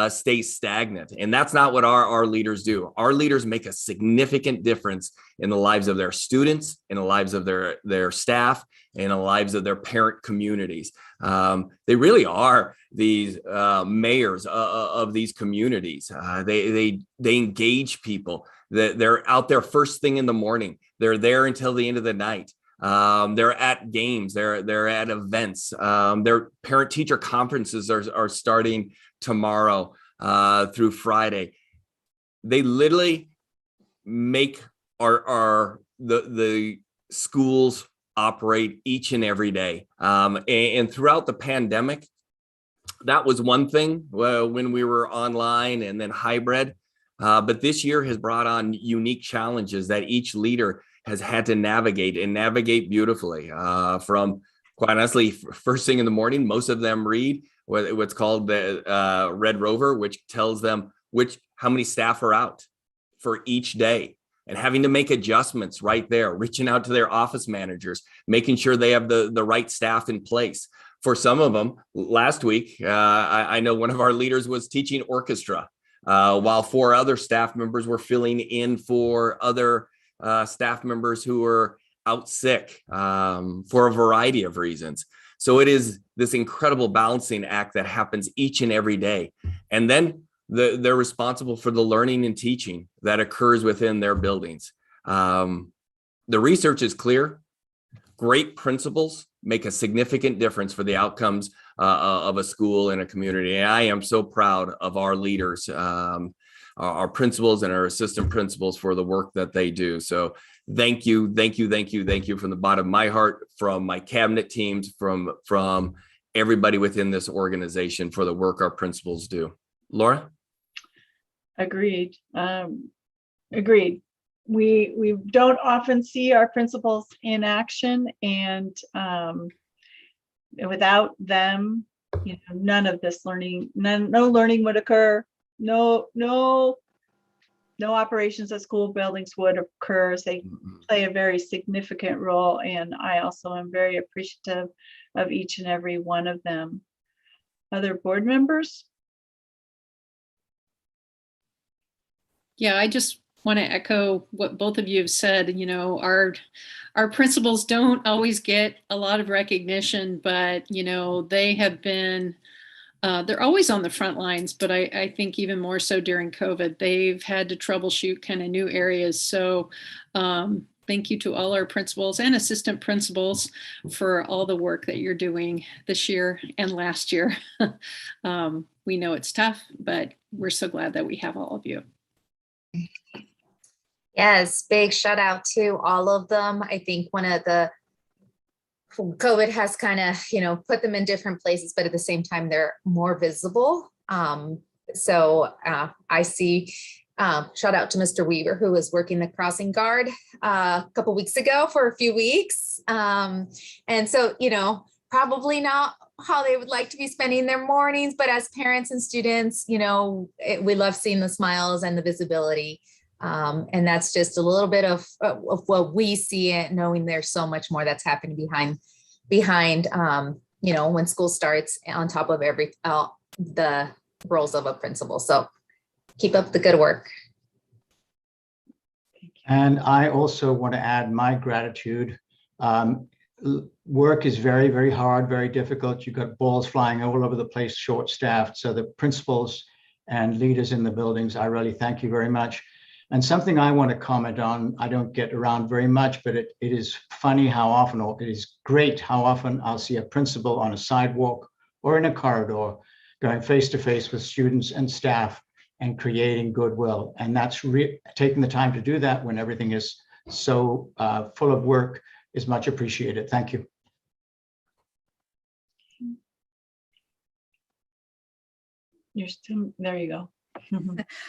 stays stagnant. And that's not what our leaders do. Our leaders make a significant difference in the lives of their students, in the lives of their staff, and in the lives of their parent communities. They really are these mayors of these communities. They engage people. They're out there first thing in the morning. They're there until the end of the night. They're at games. They're at events. Their parent-teacher conferences are starting tomorrow through Friday. They literally make the schools operate each and every day. And throughout the pandemic, that was one thing when we were online and then hybrid. But this year has brought on unique challenges that each leader has had to navigate beautifully. From quite honestly, first thing in the morning, most of them read what's called the Red Rover, which tells them how many staff are out for each day, and having to make adjustments right there, reaching out to their office managers, making sure they have the right staff in place. For some of them, last week, I know one of our leaders was teaching orchestra, while 4 other staff members were filling in for other staff members who were out sick for a variety of reasons. So it is this incredible balancing act that happens each and every day. And then they're responsible for the learning and teaching that occurs within their buildings. The research is clear. Great principals make a significant difference for the outcomes of a school and a community. And I am so proud of our leaders, our principals and our assistant principals for the work that they do. So thank you from the bottom of my heart, from my cabinet teams, from everybody within this organization for the work our principals do. Laura? Agreed. Agreed. We don't often see our principals in action, and without them, none of this learning, no learning would occur. No operations at school buildings would occur. They play a very significant role, and I also am very appreciative of each and every one of them. Other board members? Yeah, I just want to echo what both of you have said. Our principals don't always get a lot of recognition, but they have been they're always on the front lines, but I think even more so during COVID, they've had to troubleshoot kind of new areas. So thank you to all our principals and assistant principals for all the work that you're doing this year and last year. We know it's tough, but we're so glad that we have all of you. Yes, big shout out to all of them. I think one of the COVID has kind of, put them in different places, but at the same time, they're more visible. So I see, shout out to Mr. Weaver, who was working the crossing guard a couple weeks ago for a few weeks. And so, probably not how they would like to be spending their mornings, but as parents and students, we love seeing the smiles and the visibility. And that's just a little bit of what we see, it, knowing there's so much more that's happening behind when school starts, on top of the roles of a principal. So keep up the good work. And I also want to add my gratitude. Work is very, very hard, very difficult. You've got balls flying all over the place, short-staffed. So the principals and leaders in the buildings, I really thank you very much. And something I want to comment on, I don't get around very much, but it is funny how often, or it is great how often I'll see a principal on a sidewalk or in a corridor going face-to-face with students and staff and creating goodwill. And that's taking the time to do that when everything is so full of work is much appreciated. Thank you. You're still, there you go.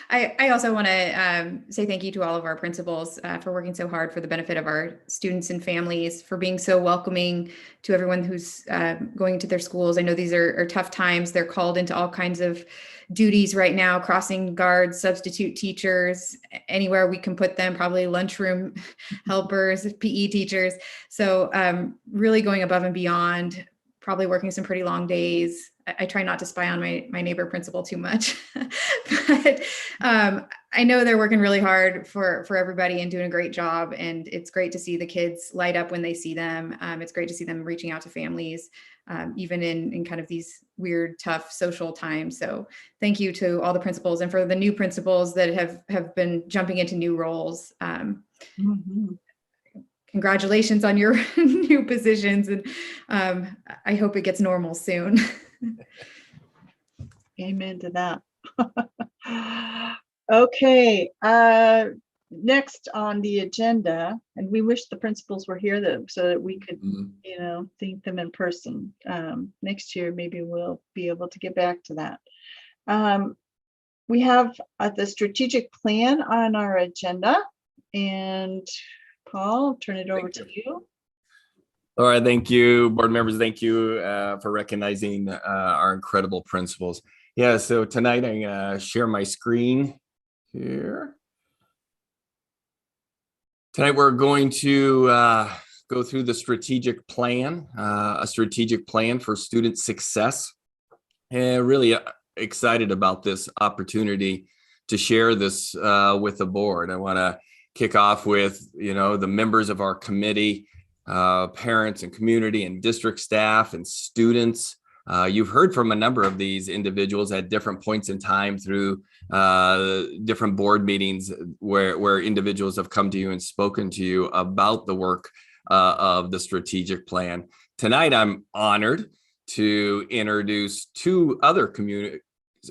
I also want to say thank you to all of our principals for working so hard for the benefit of our students and families, for being so welcoming to everyone who's going into their schools. I know these are tough times. They're called into all kinds of duties right now, crossing guards, substitute teachers, anywhere we can put them, probably lunchroom helpers, PE teachers. So really going above and beyond, probably working some pretty long days. I try not to spy on my neighbor principal too much, but I know they're working really hard for everybody and doing a great job. And it's great to see the kids light up when they see them. It's great to see them reaching out to families, even in kind of these weird, tough social times. So thank you to all the principals, and for the new principals that have been jumping into new roles. Congratulations on your new positions, and I hope it gets normal soon. Amen to that. Okay, next on the agenda, and we wish the principals were here though, so that we could, thank them in person. Next year, maybe we'll be able to get back to that. We have the strategic plan on our agenda, and Paul, I'll turn it over to you. All right, thank you, board members. Thank you for recognizing our incredible principals. Yeah, so tonight I'm gonna share my screen here. Tonight we're going to go through the strategic plan, a strategic plan for student success. And really excited about this opportunity to share this with the board. I wanna kick off with, the members of our committee, parents and community and district staff and students. You've heard from a number of these individuals at different points in time through different board meetings where individuals have come to you and spoken to you about the work of the strategic plan. Tonight, I'm honored to introduce two other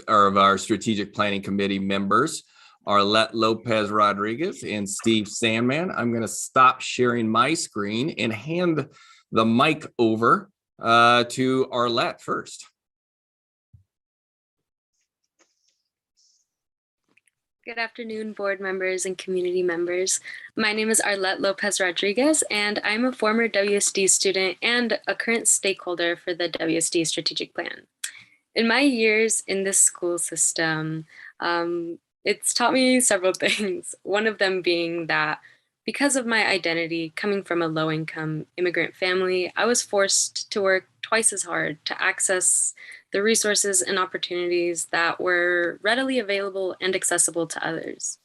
of our strategic planning committee members, Arlette Lopez Rodriguez and Steve Sandman. I'm going to stop sharing my screen and hand the mic over to Arlette first. Good afternoon, board members and community members. My name is Arlette Lopez Rodriguez, and I'm a former WSD student and a current stakeholder for the WSD strategic plan. In my years in this school system, it's taught me several things, one of them being that because of my identity coming from a low-income immigrant family, I was forced to work twice as hard to access the resources and opportunities that were readily available and accessible to others.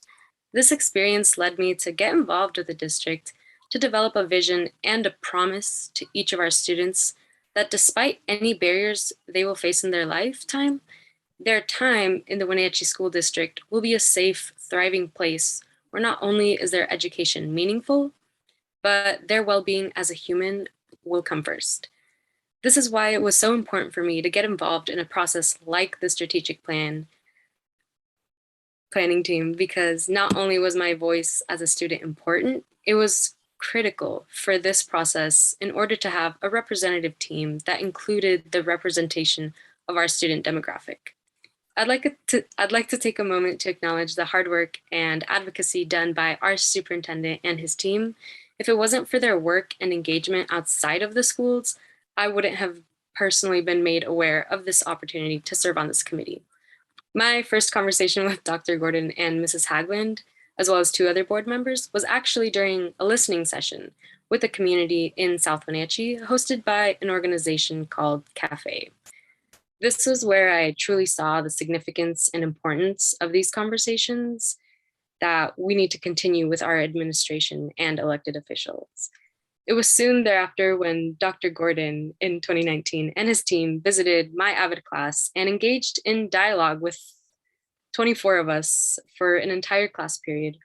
This experience led me to get involved with the district to develop a vision and a promise to each of our students that despite any barriers they will face in their lifetime, their time in the Wenatchee School District will be a safe, thriving place where not only is their education meaningful, but their well-being as a human will come first. This is why it was so important for me to get involved in a process like the strategic planning team, because not only was my voice as a student important, it was critical for this process in order to have a representative team that included the representation of our student demographic. I'd like to take a moment to acknowledge the hard work and advocacy done by our superintendent and his team. If it wasn't for their work and engagement outside of the schools, I wouldn't have personally been made aware of this opportunity to serve on this committee. My first conversation with Dr. Gordon and Mrs. Hagland, as well as 2 other board members, was actually during a listening session with a community in South Wenatchee hosted by an organization called Cafe. This was where I truly saw the significance and importance of these conversations that we need to continue with our administration and elected officials. It was soon thereafter when Dr. Gordon in 2019 and his team visited my Avid class and engaged in dialogue with 24 of us for an entire class period.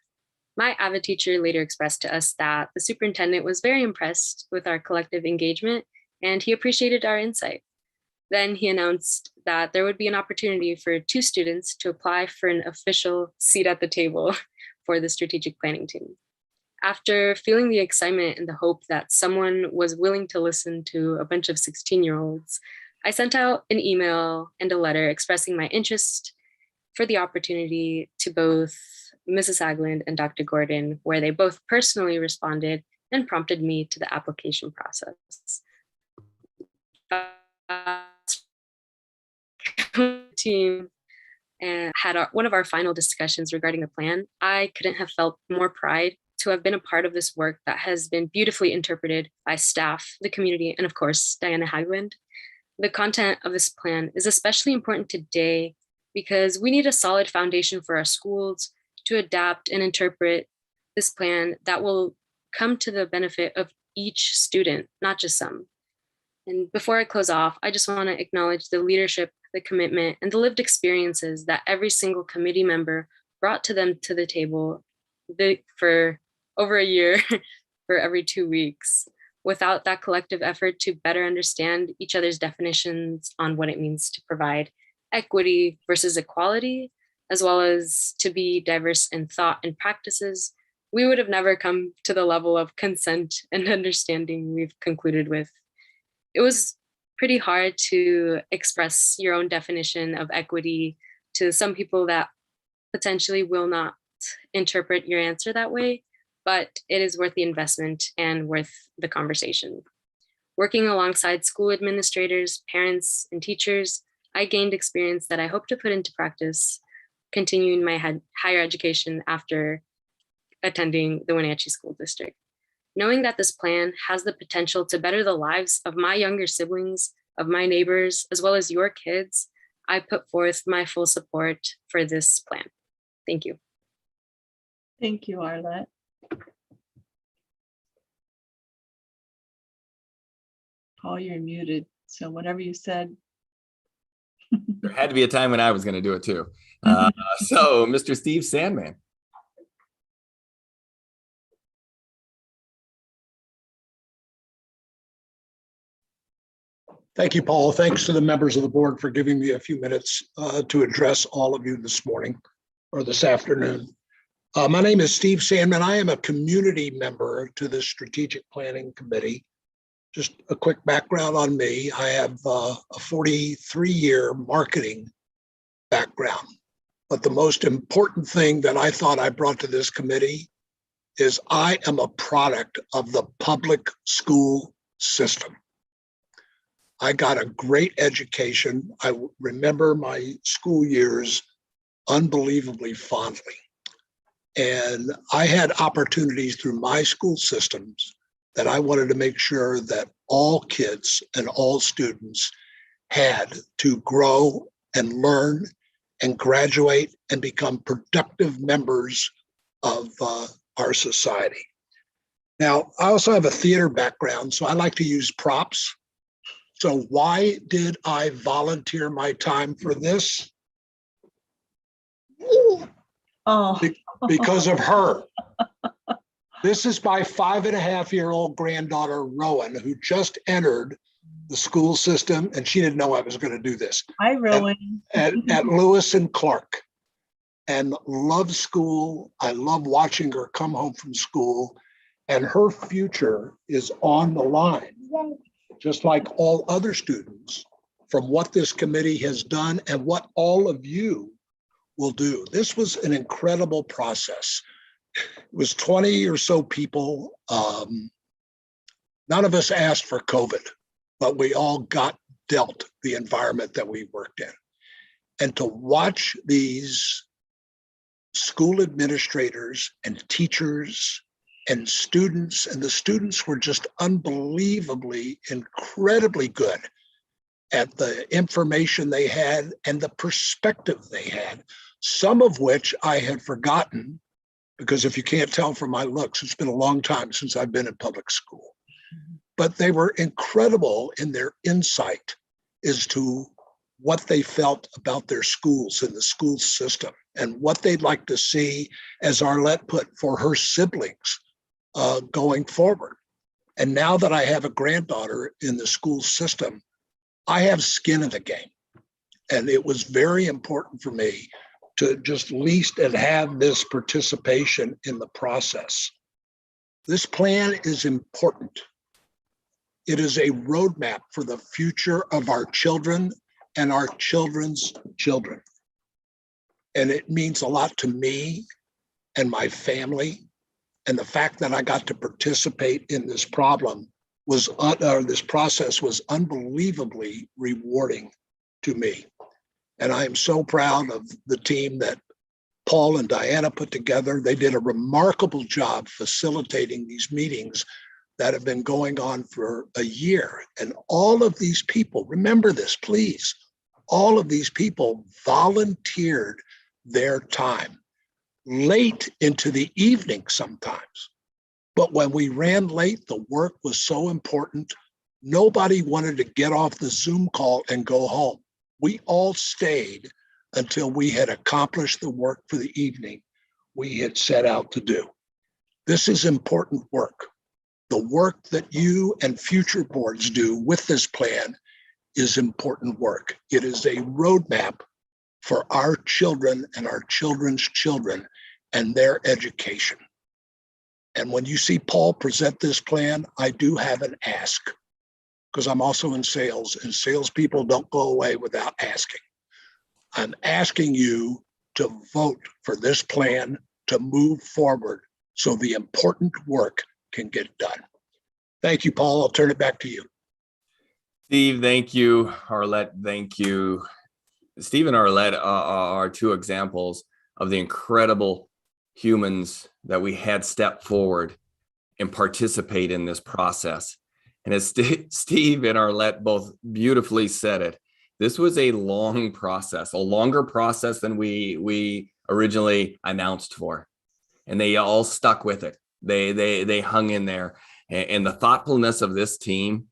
My Avid teacher later expressed to us that the superintendent was very impressed with our collective engagement and he appreciated our insight. Then he announced that there would be an opportunity for 2 students to apply for an official seat at the table for the strategic planning team. After feeling the excitement and the hope that someone was willing to listen to a bunch of 16-year-olds, I sent out an email and a letter expressing my interest for the opportunity to both Mrs. Hagland and Dr. Gordon, where they both personally responded and prompted me to the application process. Team and had one of our final discussions regarding the plan. I couldn't have felt more pride to have been a part of this work that has been beautifully interpreted by staff, the community, and of course, Diana Hagland. The content of this plan is especially important today because we need a solid foundation for our schools to adapt and interpret this plan that will come to the benefit of each student, not just some. And before I close off, I just want to acknowledge the leadership, the commitment, and the lived experiences that every single committee member brought to them to the table for over a year, for every 2 weeks. Without that collective effort to better understand each other's definitions on what it means to provide equity versus equality, as well as to be diverse in thought and practices, we would have never come to the level of consent and understanding we've concluded with. It was pretty hard to express your own definition of equity to some people that potentially will not interpret your answer that way, but it is worth the investment and worth the conversation. Working alongside school administrators, parents, and teachers, I gained experience that I hope to put into practice, continuing my higher education after attending the Wenatchee School District. Knowing that this plan has the potential to better the lives of my younger siblings, of my neighbors, as well as your kids, I put forth my full support for this plan. Thank you. Thank you, Arlette. Paul, you're muted, so whatever you said. There had to be a time when I was going to do it too. So, Mr. Steve Sandman. Thank you, Paul. Thanks to the members of the board for giving me a few minutes to address all of you this morning or this afternoon. My name is Steve Sandman. I am a community member to the Strategic Planning Committee. Just a quick background on me. I have a 43-year marketing background. But the most important thing that I thought I brought to this committee is I am a product of the public school system. I got a great education. I remember my school years unbelievably fondly. And I had opportunities through my school systems that I wanted to make sure that all kids and all students had to grow and learn and graduate and become productive members of our society. Now, I also have a theater background, so I like to use props. So why did I volunteer my time for this? Oh, because of her. This is my 5.5-year-old granddaughter, Rowan, who just entered the school system, and she didn't know I was going to do this. Hi, Rowan. At Lewis and Clark, and loves school. I love watching her come home from school. and her future is on the line, just like all other students, from what this committee has done and what all of you will do. This was an incredible process. It was 20 or so people. None of us asked for COVID, but we all got dealt the environment that we worked in. And to watch these school administrators and teachers and students, and the students were just unbelievably, incredibly good at the information they had and the perspective they had, some of which I had forgotten, because if you can't tell from my looks, it's been a long time since I've been in public school. But they were incredible in their insight as to what they felt about their schools and the school system and what they'd like to see, as Arlette put, for her siblings going forward. And now that I have a granddaughter in the school system, I have skin in the game. And it was very important for me to just least and have this participation in the process. This plan is important. It is a roadmap for the future of our children and our children's children. And it means a lot to me and my family. And the fact that I got to participate in this this process was unbelievably rewarding to me. And I am so proud of the team that Paul and Diana put together. They did a remarkable job facilitating these meetings that have been going on for a year. And all of these people, remember this, please, all of these people volunteered their time late into the evening sometimes. But when we ran late, the work was so important. Nobody wanted to get off the Zoom call and go home. We all stayed until we had accomplished the work for the evening we had set out to do. This is important work. The work that you and future boards do with this plan is important work. It is a roadmap for our children and our children's children and their education. And when you see Paul present this plan, I do have an ask, because I'm also in sales, and salespeople don't go away without asking. I'm asking you to vote for this plan to move forward so the important work can get done. Thank you, Paul. I'll turn it back to you. Steve, thank you. Arlette, thank you. Steve and Arlette are two examples of the incredible humans that we had step forward and participate in this process. And as Steve and Arlette both beautifully said it, this was a long process, a longer process than we originally announced for. And they all stuck with it. They hung in there. And the thoughtfulness of this team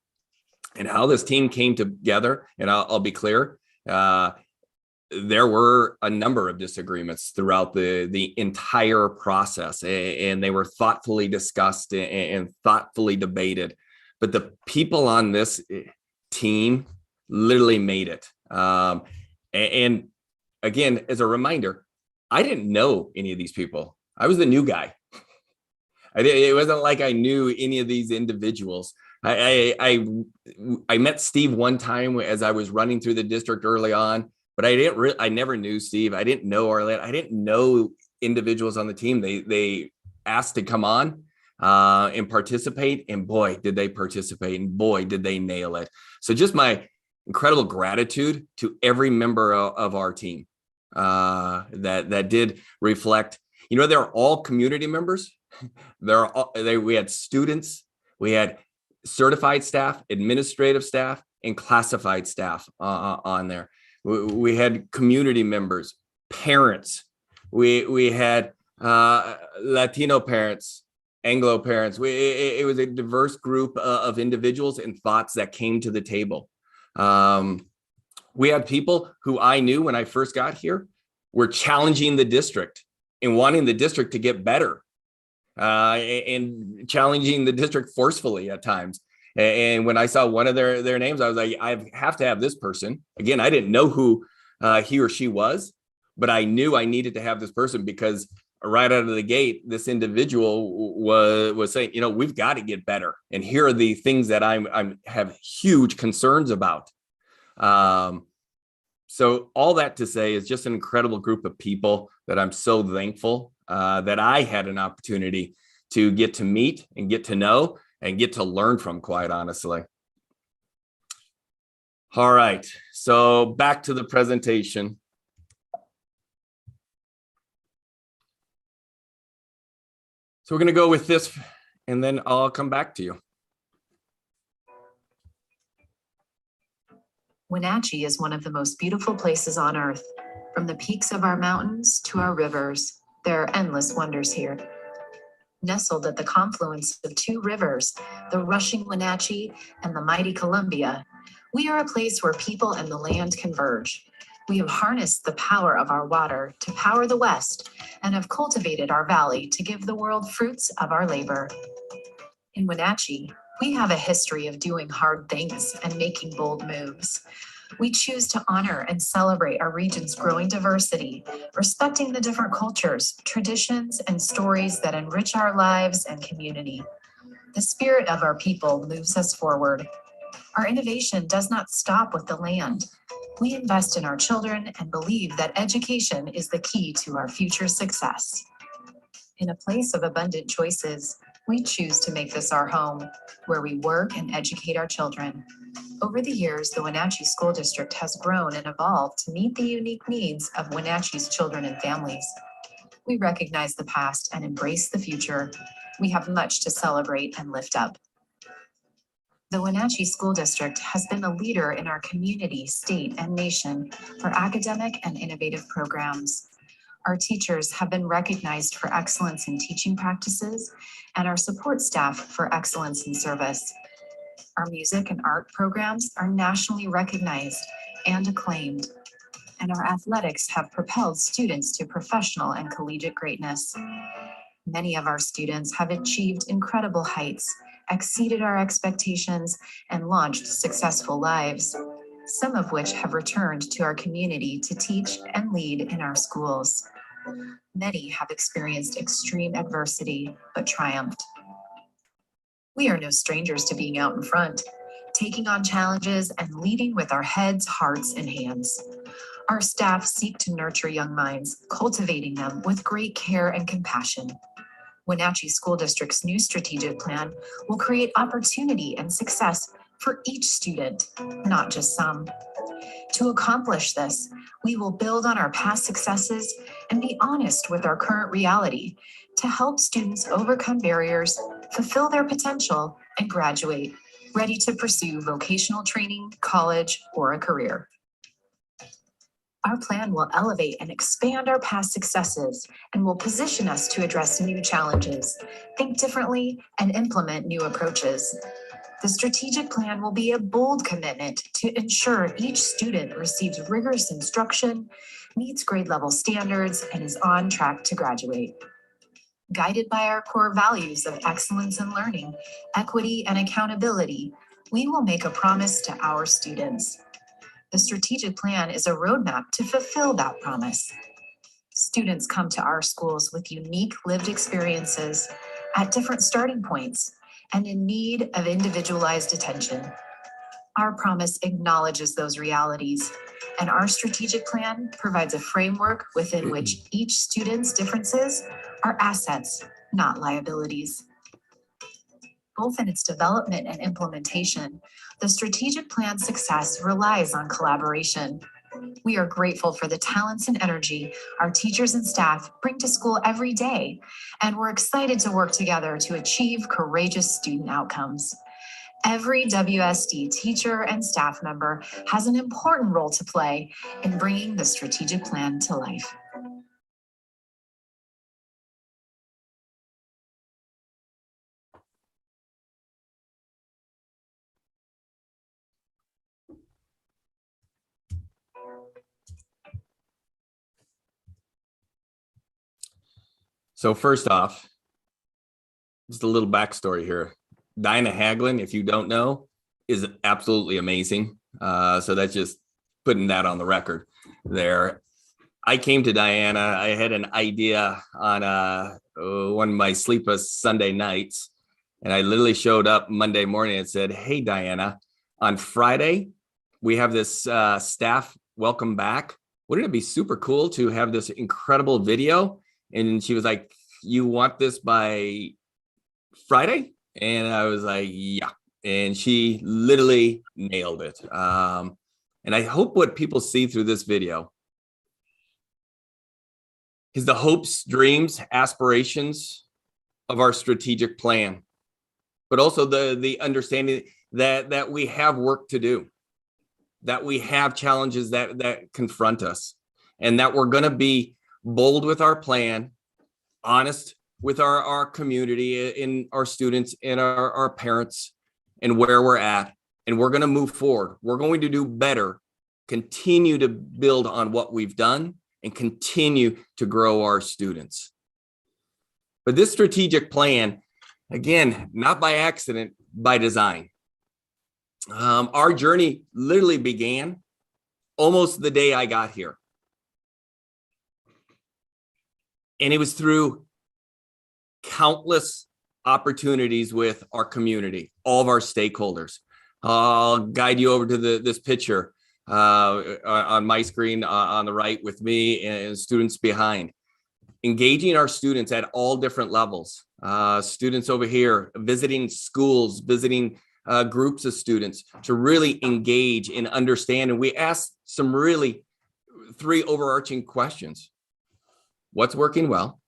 and how this team came together, and I'll be clear, there were a number of disagreements throughout the entire process, and they were thoughtfully discussed and thoughtfully debated. But the people on this team literally made it. And again, as a reminder, I didn't know any of these people. I was the new guy. It wasn't like I knew any of these individuals. I met Steve one time as I was running through the district early on, but I never knew Steve. I didn't know Arlette. I didn't know individuals on the team. They asked to come on and participate, and boy, did they participate, and boy, did they nail it. So just my incredible gratitude to every member of our team that did reflect. You know, they're all community members. We had students, we had certified staff, administrative staff, and classified staff on there. We had community members, parents. We had Latino parents, Anglo parents. It was a diverse group of individuals and thoughts that came to the table. We had people who I knew when I first got here were challenging the district and wanting the district to get better. And challenging the district forcefully at times. And when I saw one of their names, I was like, I have to have this person. Again, I didn't know who he or she was, but I knew I needed to have this person because right out of the gate, this individual was saying, we've got to get better. And here are the things that I have huge concerns about. So all that to say is just an incredible group of people that I'm so thankful that I had an opportunity to get to meet and get to know and get to learn from, quite honestly. All right, so back to the presentation. So we're going to go with this, and then I'll come back to you. Wenatchee is one of the most beautiful places on earth. From the peaks of our mountains to our rivers, there are endless wonders here. Nestled at the confluence of two rivers, the rushing Wenatchee and the mighty Columbia, we are a place where people and the land converge. We have harnessed the power of our water to power the West and have cultivated our valley to give the world fruits of our labor. In Wenatchee, we have a history of doing hard things and making bold moves. We choose to honor and celebrate our region's growing diversity, respecting the different cultures, traditions, and stories that enrich our lives and community. The spirit of our people moves us forward. Our innovation does not stop with the land. We invest in our children and believe that education is the key to our future success. In a place of abundant choices, we choose to make this our home, where we work and educate our children. Over the years, the Wenatchee School District has grown and evolved to meet the unique needs of Wenatchee's children and families. We recognize the past and embrace the future. We have much to celebrate and lift up. The Wenatchee School District has been a leader in our community, state, and nation for academic and innovative programs. Our teachers have been recognized for excellence in teaching practices, and our support staff for excellence in service. Our music and art programs are nationally recognized and acclaimed, and our athletics have propelled students to professional and collegiate greatness. Many of our students have achieved incredible heights, exceeded our expectations, and launched successful lives, some of which have returned to our community to teach and lead in our schools. Many have experienced extreme adversity, but triumphed. We are no strangers to being out in front, taking on challenges and leading with our heads, hearts, and hands. Our staff seek to nurture young minds, cultivating them with great care and compassion. Wenatchee School District's new strategic plan will create opportunity and success for each student, not just some. To accomplish this, we will build on our past successes and be honest with our current reality to help students overcome barriers, fulfill their potential, and graduate, ready to pursue vocational training, college, or a career. Our plan will elevate and expand our past successes and will position us to address new challenges, think differently, and implement new approaches. The strategic plan will be a bold commitment to ensure each student receives rigorous instruction, meets grade level standards, and is on track to graduate. Guided by our core values of excellence in learning, equity, and accountability, we will make a promise to our students. The strategic plan is a roadmap to fulfill that promise. Students come to our schools with unique lived experiences at different starting points and in need of individualized attention. Our promise acknowledges those realities, and our strategic plan provides a framework within which each student's differences are assets, not liabilities. Both in its development and implementation, the strategic plan's success relies on collaboration. We are grateful for the talents and energy our teachers and staff bring to school every day, and we're excited to work together to achieve courageous student outcomes. Every WSD teacher and staff member has an important role to play in bringing the strategic plan to life. So first off, just a little backstory here. Dinah Haglin, if you don't know, is absolutely amazing. So that's just putting that on the record there. I came to Diana. I had an idea on one of my sleepless Sunday nights, and I literally showed up Monday morning and said, "Hey, Diana, on Friday we have this staff welcome back. Wouldn't it be super cool to have this incredible video?" And she was like, "You want this by Friday?" And I was like, "Yeah." And she literally nailed it. And I hope what people see through this video is the hopes, dreams, aspirations of our strategic plan, but also the understanding that we have work to do, that we have challenges that confront us, and that we're going to be bold with our plan, honest with our community, in our students and our parents, and where we're at, and we're going to move forward. We're going to do better, continue to build on what we've done, and continue to grow our students. But this strategic plan, again, not by accident, by design. Our journey literally began almost the day I got here. And it was through countless opportunities with our community, all of our stakeholders. I'll guide you over to this picture on my screen on the right with me and students behind. Engaging our students at all different levels. Students over here visiting schools, visiting groups of students to really engage and understand. And we asked some really 3 overarching questions. What's working well?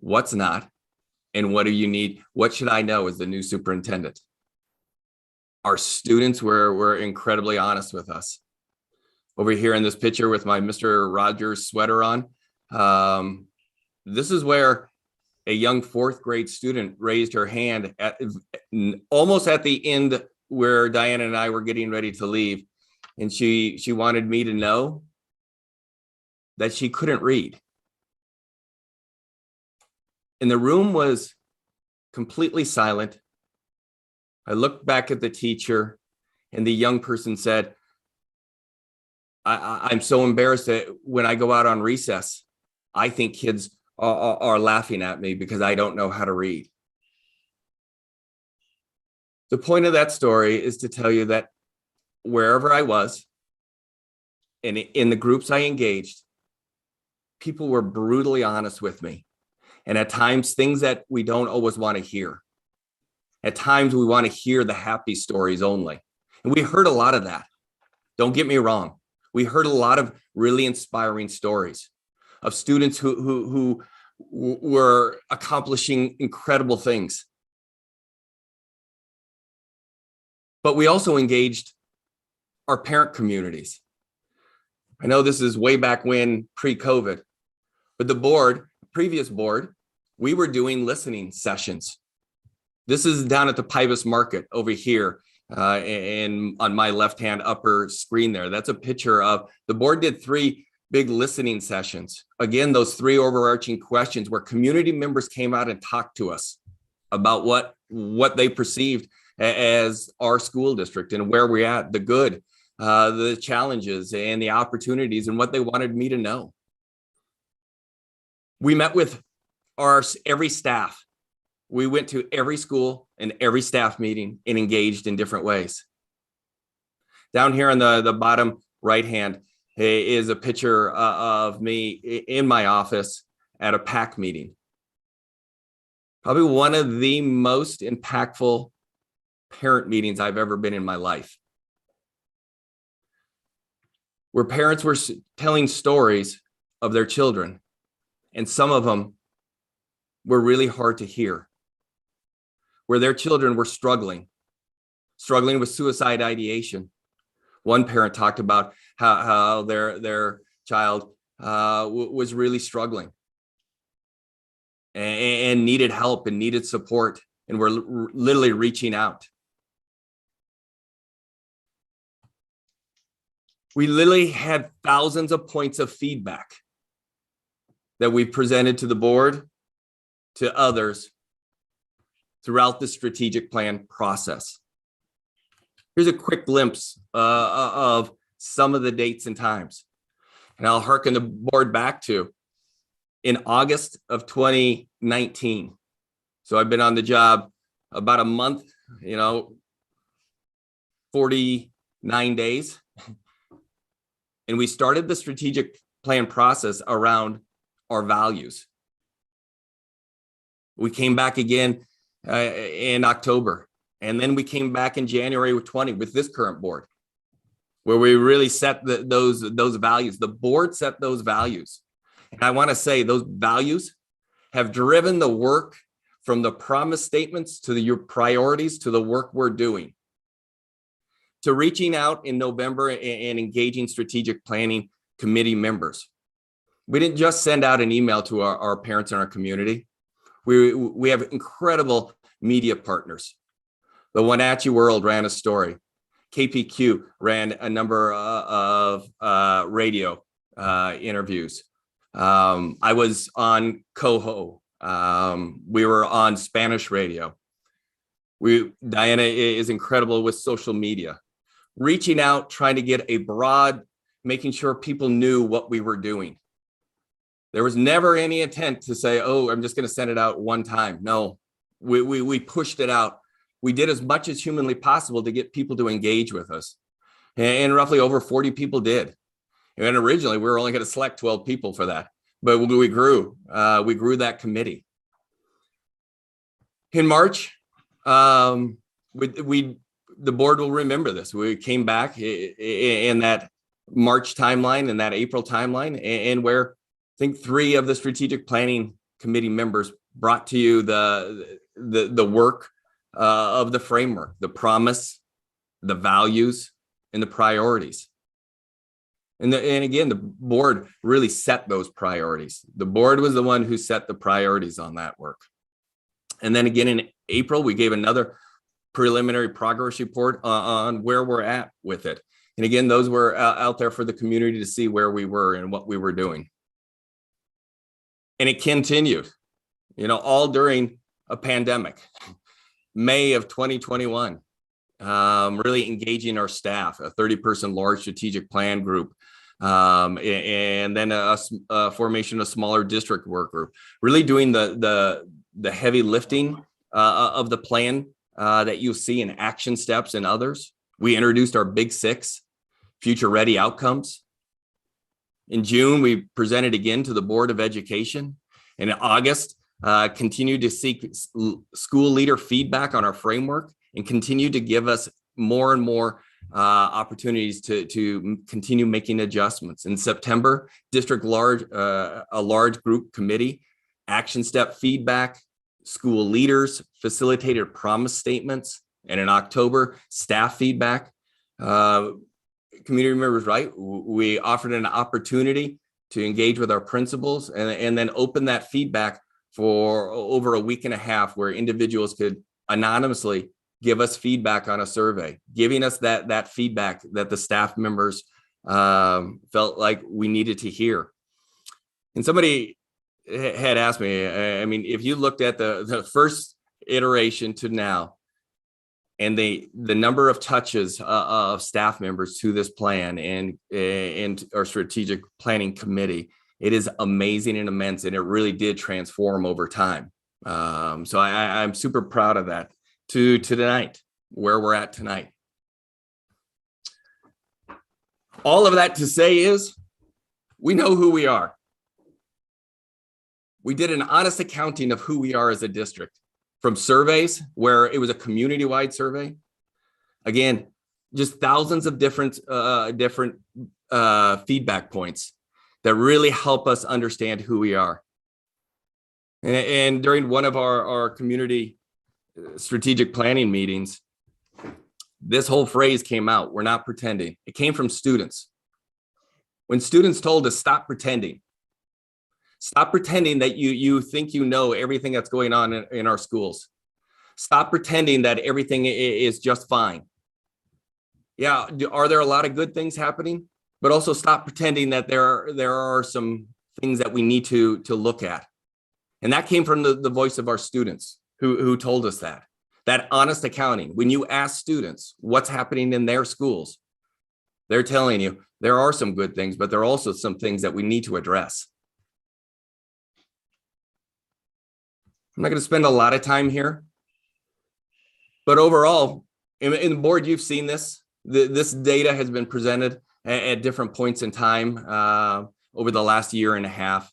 What's not? And what do you need? What should I know as the new superintendent? Our students were incredibly honest with us. Over here in this picture with my Mr. Rogers sweater on, this is where a young 4th grade student raised her hand at almost at the end where Diana and I were getting ready to leave. And she wanted me to know that she couldn't read. And the room was completely silent. I looked back at the teacher, and the young person said, I'm so embarrassed that when I go out on recess, I think kids are laughing at me because I don't know how to read. The point of that story is to tell you that wherever I was, and in the groups I engaged, people were brutally honest with me. And at times, things that we don't always want to hear. At times, we want to hear the happy stories only. And we heard a lot of that. Don't get me wrong. We heard a lot of really inspiring stories of students who were accomplishing incredible things. But we also engaged our parent communities. I know this is way back when, pre-COVID, but the previous board, we were doing listening sessions. This is down at the Pybus Market over here, and on my left-hand upper screen there. That's a picture of the board did 3 big listening sessions. Again, those 3 overarching questions where community members came out and talked to us about what they perceived as our school district and where we're at, the good, the challenges and the opportunities, and what they wanted me to know. We met with every staff. We went to every school and every staff meeting and engaged in different ways. Down here on the bottom right hand is a picture of me in my office at a PAC meeting. Probably one of the most impactful parent meetings I've ever been in my life, where parents were telling stories of their children, and some of them were really hard to hear, where their children were struggling with suicide ideation. One parent talked about how their child was really struggling and needed help and needed support, and were literally reaching out. We literally had thousands of points of feedback that we presented to the board, to others throughout the strategic plan process. Here's a quick glimpse of some of the dates and times. And I'll hearken the board back to in August of 2019. So I've been on the job about a month, 49 days. And we started the strategic plan process around our values. We came back again in October. And then we came back in January of 20 with this current board, where we really set those values. The board set those values. And I want to say those values have driven the work from the promise statements to your priorities to the work we're doing, to reaching out in November and engaging strategic planning committee members. We didn't just send out an email to our parents in our community. We have incredible media partners. The Wenatchee World ran a story. KPQ ran a number of radio interviews. I was on Coho. We were on Spanish radio. Diana is incredible with social media, reaching out, trying to get a broad, making sure people knew what we were doing. There was never any intent to say, oh, I'm just going to send it out one time. No, we pushed it out. We did as much as humanly possible to get people to engage with us. And roughly over 40 people did. And originally we were only going to select 12 people for that, but we grew that committee. In March, the board will remember this. We came back in that March timeline and that April timeline, and where I think 3 of the strategic planning committee members brought to you the work of the framework, the promise, the values, and the priorities. And again, the board really set those priorities. The board was the one who set the priorities on that work. And then again in April, we gave another preliminary progress report on where we're at with it. And again, those were out there for the community to see where we were and what we were doing. And it continued, all during a pandemic. May of 2021, really engaging our staff, a 30-person large strategic plan group, and then a formation of smaller district work group, really doing the heavy lifting of the plan that you'll see in action steps and others. We introduced our Big 6 future ready outcomes. In June, we presented again to the Board of Education. In August, continue to seek school leader feedback on our framework and continue to give us more and more opportunities to continue making adjustments. In September, a large group committee, action step feedback, school leaders, facilitated promise statements, and in October, staff feedback. Community members, right? We offered an opportunity to engage with our principals and then open that feedback for over a week and a half, where individuals could anonymously give us feedback on a survey, giving us that feedback that the staff members felt like we needed to hear. And somebody had asked me, I mean, if you looked at the first iteration to now, and the number of touches of staff members to this plan and our strategic planning committee, it is amazing and immense, and it really did transform over time. So I'm super proud of that. To tonight, where we're at tonight. All of that to say is, we know who we are. We did an honest accounting of who we are as a district, from surveys where it was a community-wide survey. Again, just thousands of different feedback points that really help us understand who we are. And during one of our community strategic planning meetings, this whole phrase came out, we're not pretending. It came from students. When students told us, stop pretending that you think you know everything that's going on in our schools. Stop pretending that everything is just fine. Yeah, are there a lot of good things happening? But also stop pretending that there are some things that we need to look at. And that came from the voice of our students who told us that honest accounting. When you ask students what's happening in their schools, they're telling you There are some good things, but there are also some things that we need to address. I'm not going to spend a lot of time here, but overall, in the board, you've seen this. This data has been presented at different points in time over the last year and a half.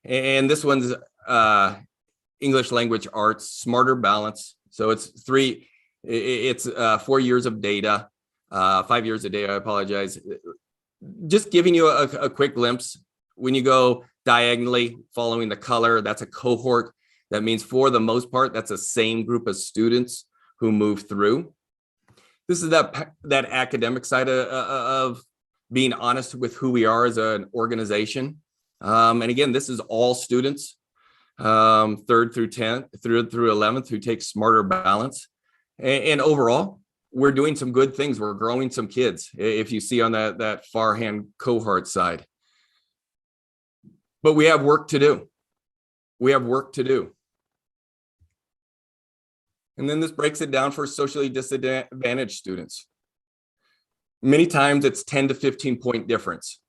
And this one's English language arts, smarter balance. So it's 4 years of data, 5 years of data, I apologize. Just giving you a quick glimpse. When you go diagonally following the color, that's a cohort. That means for the most part, that's the same group of students who move through. This is that academic side of being honest with who we are as an organization. And again, this is all students, 3rd through 10th, through 11th, who take smarter balance. And overall, we're doing some good things. We're growing some kids, if you see on that far hand cohort side. But we have work to do. We have work to do. And then this breaks it down for socially disadvantaged students. Many times it's 10 to 15 point difference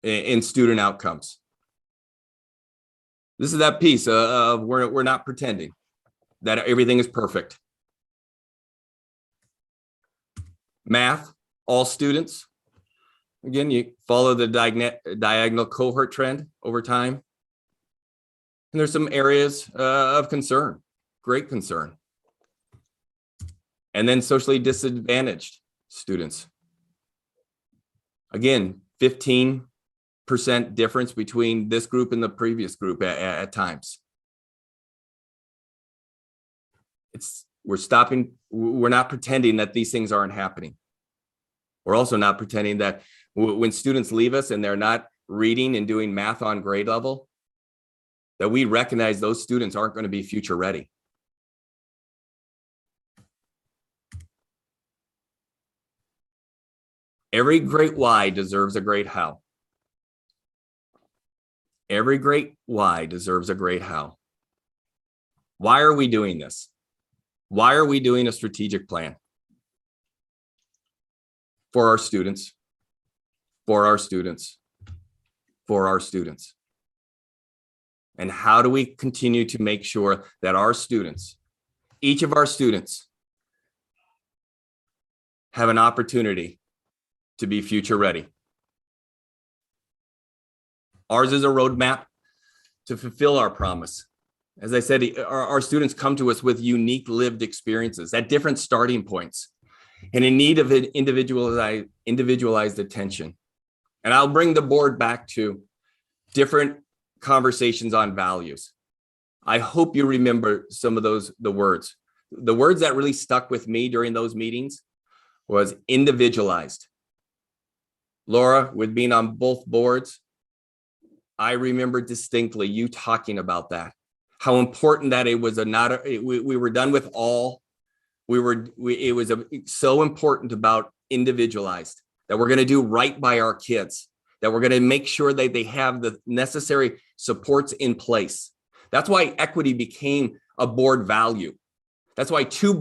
in student outcomes. This is that piece of we're not pretending that everything is perfect. Math, all students. Again, you follow the diagonal cohort trend over time. And there's some areas of concern, great concern. And then socially disadvantaged students. Again, 15% difference between this group and the previous group at times. We're not pretending that these things aren't happening. We're also not pretending that when students leave us and they're not reading and doing math on grade level, that we recognize those students aren't going to be future ready. Every great why deserves a great how. Every great why deserves a great how. Why are we doing this? Why are we doing a strategic plan? For our students, for our students, for our students. And how do we continue to make sure that our students, each of our students, have an opportunity to be future ready? Ours is a roadmap to fulfill our promise. As I said, our students come to us with unique lived experiences at different starting points and in need of an individualized attention. And I'll bring the board back to different conversations on values. I hope you remember some of the words. The words that really stuck with me during those meetings was individualized. Laura, with being on both boards, I remember distinctly you talking about that. How important that it was we were done with all. It was so important about individualized, that we're going to do right by our kids, that we're going to make sure that they have the necessary supports in place. That's why equity became a board value. That's why two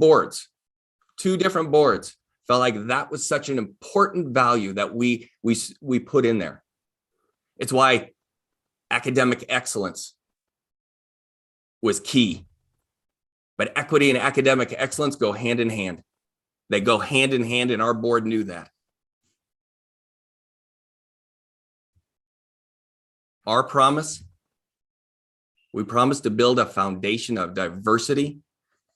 different boards felt like that was such an important value that we put in there. It's why academic excellence was key. But equity and academic excellence go hand in hand. They go hand in hand, and our board knew that. Our promise, we promise to build a foundation of diversity,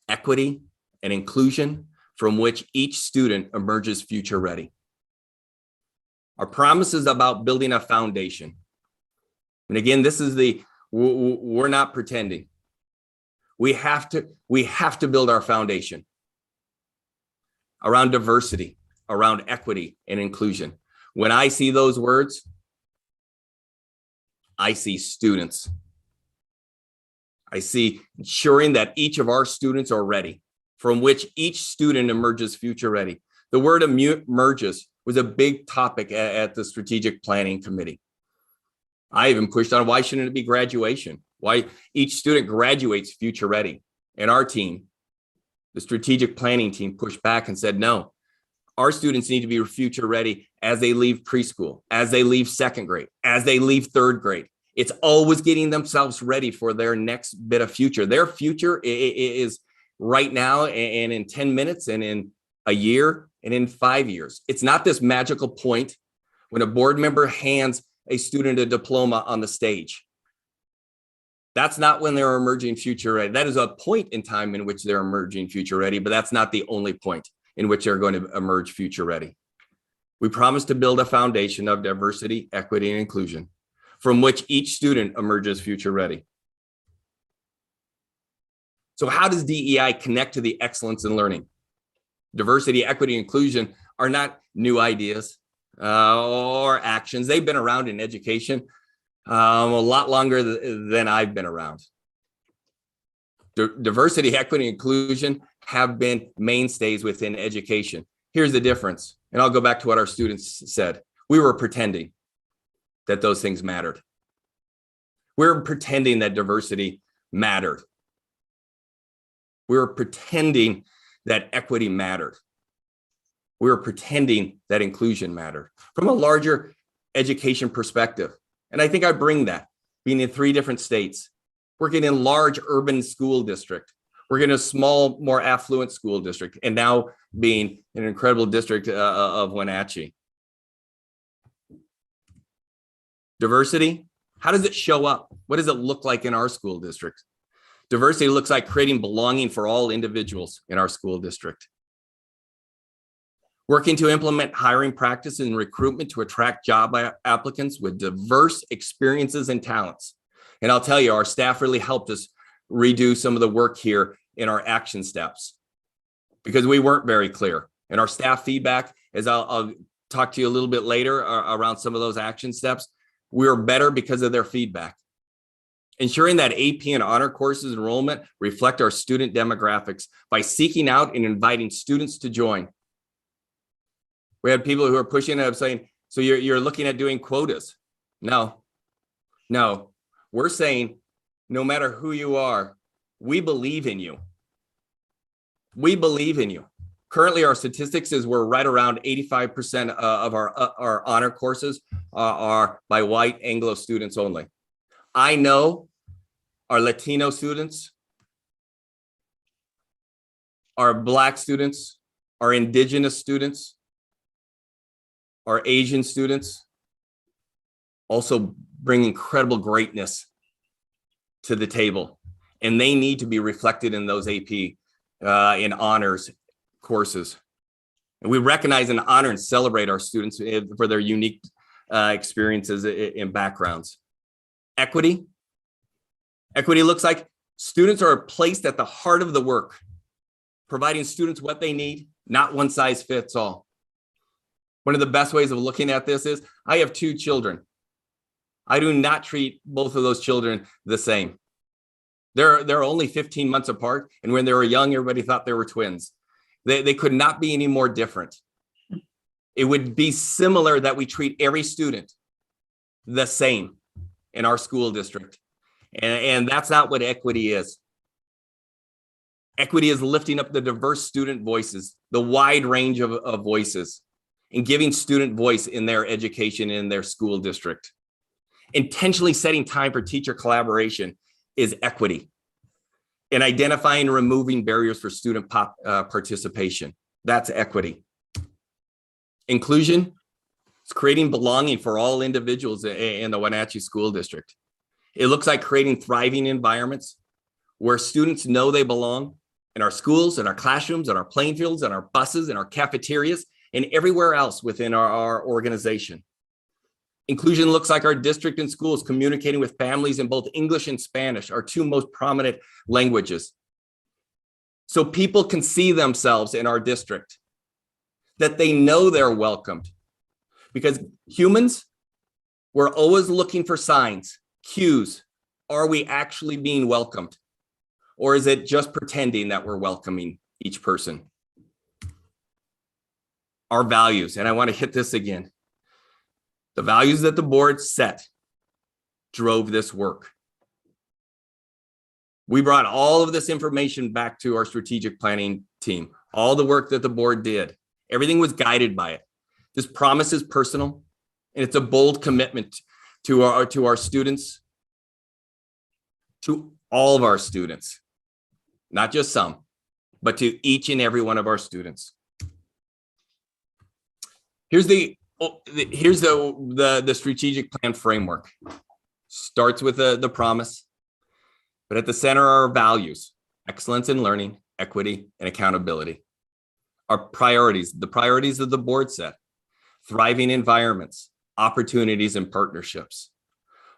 equity, and inclusion from which each student emerges future ready. Our promise is about building a foundation. And again, this is we're not pretending. We have to build our foundation around diversity, around equity and inclusion. When I see those words, I see students. I see ensuring that each of our students are ready, from which each student emerges future ready. The word emerges was a big topic at the strategic planning committee. I even pushed on why shouldn't it be graduation? Why each student graduates future ready. And our team, the strategic planning team, pushed back and said, no, Our students need to be future ready as they leave preschool, as they leave second grade, as they leave third grade. It's always getting themselves ready for their next bit of future. Their future is right now and in 10 minutes and in a year and in 5 years. It's not this magical point when a board member hands a student a diploma on the stage. That's not when they're emerging future ready. That is a point in time in which they're emerging future ready, but that's not the only point in which they're going to emerge future ready. We promise to build a foundation of diversity, equity, and inclusion from which each student emerges future ready. So how does DEI connect to the excellence in learning? Diversity, equity, inclusion are not new ideas or actions. They've been around in education a lot longer than I've been around. Diversity, equity, inclusion have been mainstays within education. Here's the difference, and I'll go back to what our students said. We were pretending that those things mattered. We were pretending that diversity mattered. We were pretending that equity mattered. We were pretending that inclusion mattered from a larger education perspective. And I think I bring that, being in 3 different states, working in large urban school district, working in a small, more affluent school district, and now being an incredible district of Wenatchee. Diversity, how does it show up? What does it look like in our school district? Diversity looks like creating belonging for all individuals in our school district. Working to implement hiring practices and recruitment to attract job applicants with diverse experiences and talents. And I'll tell you, our staff really helped us redo some of the work here in our action steps because we weren't very clear. And our staff feedback, as I'll talk to you a little bit later around some of those action steps, we were better because of their feedback. Ensuring that AP and honor courses enrollment reflect our student demographics by seeking out and inviting students to join. We had people who are pushing it up saying, so you're looking at doing quotas. No, we're saying no matter who you are, we believe in you. We believe in you. Currently, our statistics is we're right around 85% of our honor courses are by white Anglo students only. I know our Latino students, our Black students, our Indigenous students, our Asian students also bring incredible greatness to the table, and they need to be reflected in those AP in honors courses. And we recognize and honor and celebrate our students for their unique experiences and backgrounds. Equity. Equity looks like students are placed at the heart of the work, providing students what they need, not one size fits all. One of the best ways of looking at this is I have 2 children. I do not treat both of those children the same. They're only 15 months apart. And when they were young, everybody thought they were twins. They could not be any more different. It would be similar that we treat every student the same in our school district. And that's not what equity is. Equity is lifting up the diverse student voices, the wide range of voices, and giving student voice in their education in their school district. Intentionally setting time for teacher collaboration is equity. And identifying and removing barriers for student participation, that's equity. Inclusion is creating belonging for all individuals in the Wenatchee School District. It looks like creating thriving environments where students know they belong in our schools, in our classrooms, in our playing fields, in our buses, in our cafeterias, and everywhere else within our organization. Inclusion looks like our district and schools communicating with families in both English and Spanish, our 2 most prominent languages. So people can see themselves in our district, that they know they're welcomed. Because humans, we're always looking for signs, cues. Are we actually being welcomed? Or is it just pretending that we're welcoming each person? Our values, and I want to hit this again. The values that the board set drove this work. We brought all of this information back to our strategic planning team, all the work that the board did, Everything was guided by it. This promise is personal, and it's a bold commitment to our students, to all of our students, not just some, but to each and every one of our students. Here's the strategic plan framework. Starts with the promise, but at the center are our values: excellence in learning, equity, and accountability. Our priorities, the priorities of the board set: thriving environments, opportunities, and partnerships.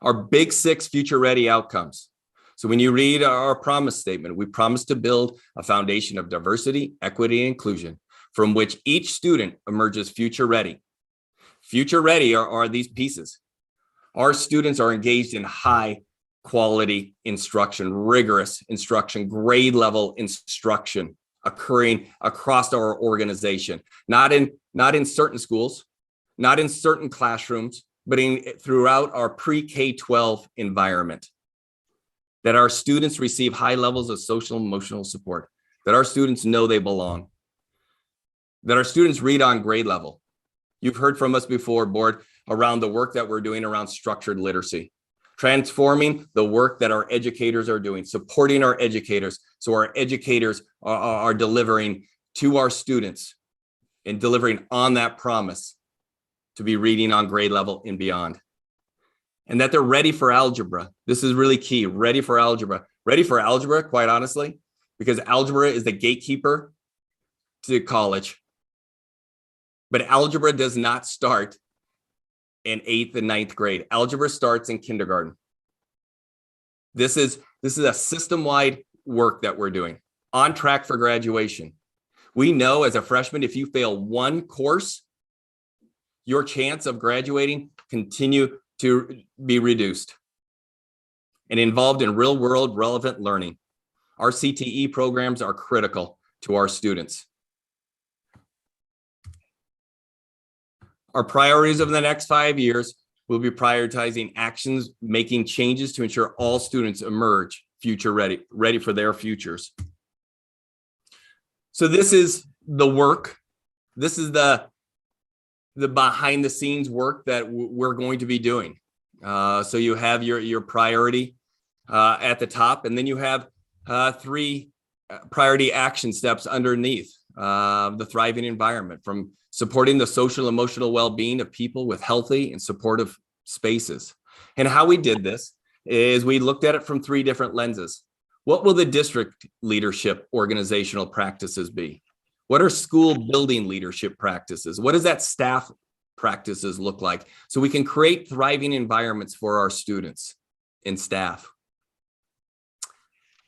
Our big 6 future-ready outcomes. So when you read our promise statement, we promise to build a foundation of diversity, equity, and inclusion from which each student emerges future-ready. Future-ready are these pieces. Our students are engaged in high-quality instruction, rigorous instruction, grade-level instruction occurring across our organization, not in certain schools, not in certain classrooms, but throughout our pre-K-12 environment. That our students receive high levels of social and emotional support, that our students know they belong, that our students read on grade level. You've heard from us before, board, around the work that we're doing around structured literacy, transforming the work that our educators are doing, supporting our educators, so our educators are delivering to our students and delivering on that promise to be reading on grade level and beyond. And that they're ready for algebra. This is really key, ready for algebra. Ready for algebra, quite honestly, because algebra is the gatekeeper to college. But algebra does not start in 8th and 9th grade. Algebra starts in kindergarten. This is a system-wide work that we're doing, on track for graduation. We know as a freshman, if you fail one course, your chance of graduating continue to be reduced. And involved in real-world relevant learning. Our CTE programs are critical to our students. Our priorities over the next 5 years will be prioritizing actions, making changes to ensure all students emerge future ready for their futures. So this is the work. This is the behind the scenes work that we're going to be doing. So you have your priority at the top, and then you have 3 priority action steps underneath the thriving environment, from supporting the social emotional well-being of people with healthy and supportive spaces. And how we did this is we looked at it from 3 different lenses. What will the district leadership organizational practices be? What are school building leadership practices? What does that staff practices look like? So we can create thriving environments for our students and staff.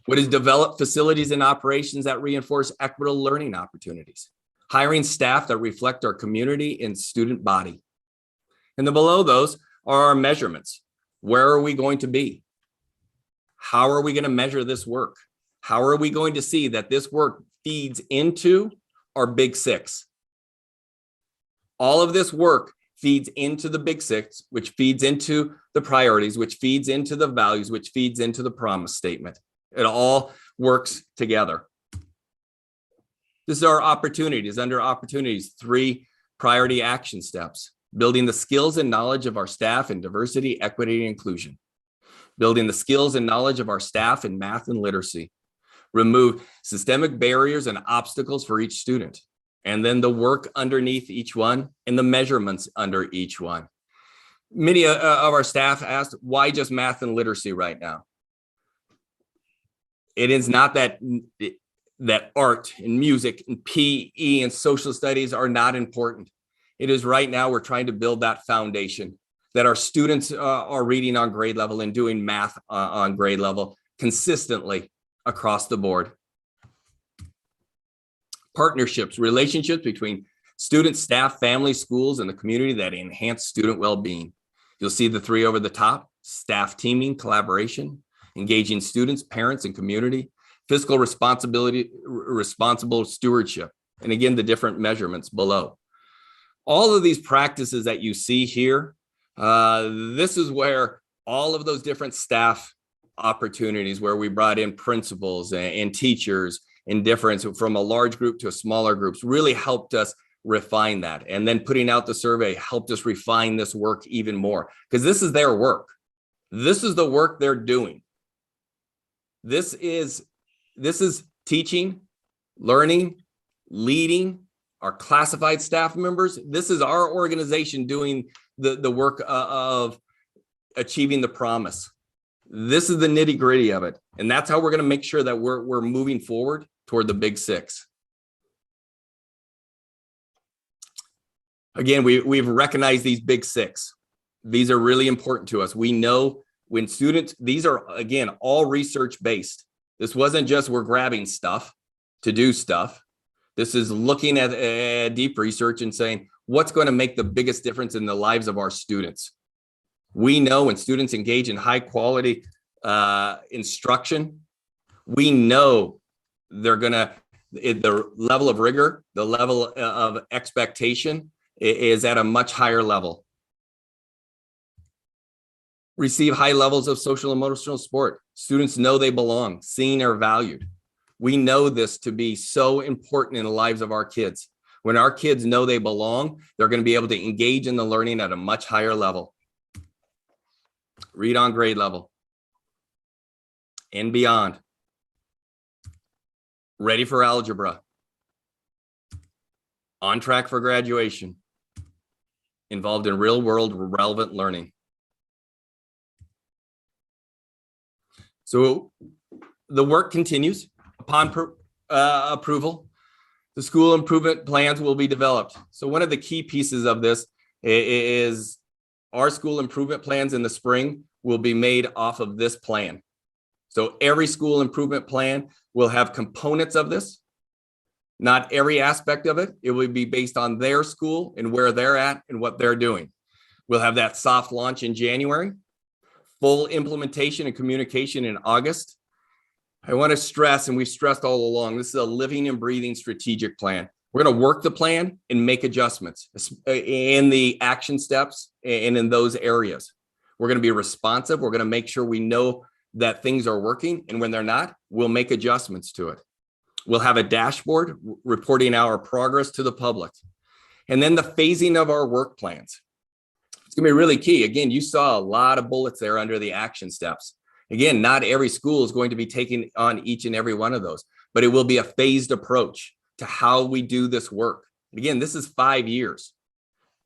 What is develop facilities and operations that reinforce equitable learning opportunities? Hiring staff that reflect our community and student body. And then below those are our measurements. Where are we going to be? How are we going to measure this work? How are we going to see that this work feeds into our big 6? All of this work feeds into the big 6, which feeds into the priorities, which feeds into the values, which feeds into the promise statement. It all works together. This is our opportunities. Under opportunities, 3 priority action steps: building the skills and knowledge of our staff in diversity, equity, and inclusion. Building the skills and knowledge of our staff in math and literacy. Remove systemic barriers and obstacles for each student. And then the work underneath each one and the measurements under each one. Many of our staff asked, why just math and literacy right now? It is not that art and music and PE and social studies are not important. It is right now we're trying to build that foundation, that our students are reading on grade level and doing math on grade level consistently across the board. Partnerships, relationships between students, staff, families, schools, and the community that enhance student well-being. You'll see the 3 over the top: staff teaming, collaboration, engaging students, parents, and community, fiscal responsibility, responsible stewardship, and again, the different measurements below. All of these practices that you see here, this is where all of those different staff opportunities, where we brought in principals and teachers and difference from a large group to a smaller groups, really helped us refine that. And then putting out the survey helped us refine this work even more, because this is their work. This is the work they're doing. This is teaching, learning, leading our classified staff members. This is our organization doing the work of achieving the promise. This is the nitty gritty of it. And that's how we're going to make sure that we're moving forward toward the big six. Again, we've recognized these big six. These are really important to us. We know when students, these are, again, all research based. This wasn't just we're grabbing stuff to do stuff. This is looking at deep research and saying, what's going to make the biggest difference in the lives of our students? We know when students engage in high quality instruction, we know they're going to, the level of rigor, the level of expectation is at a much higher level. Receive high levels of social emotional support. Students know they belong, seen or valued. We know this to be so important in the lives of our kids. When our kids know they belong, they're going to be able to engage in the learning at a much higher level. Read on grade level and beyond. Ready for algebra. On track for graduation. Involved in real world relevant learning. So the work continues. Upon approval, the school improvement plans will be developed. So one of the key pieces of this is our school improvement plans in the spring will be made off of this plan. So every school improvement plan will have components of this. Not every aspect of it. It will be based on their school and where they're at and what they're doing. We'll have that soft launch in January, full implementation and communication in August. I want to stress, and we've stressed all along, this is a living and breathing strategic plan. We're going to work the plan and make adjustments in the action steps and in those areas. We're going to be responsive. We're going to make sure we know that things are working, and when they're not, we'll make adjustments to it. We'll have a dashboard reporting our progress to the public. And then the phasing of our work plans. It's going to be really key. Again, you saw a lot of bullets there under the action steps. Again, not every school is going to be taking on each and every one of those, but it will be a phased approach to how we do this work. Again, this is 5 years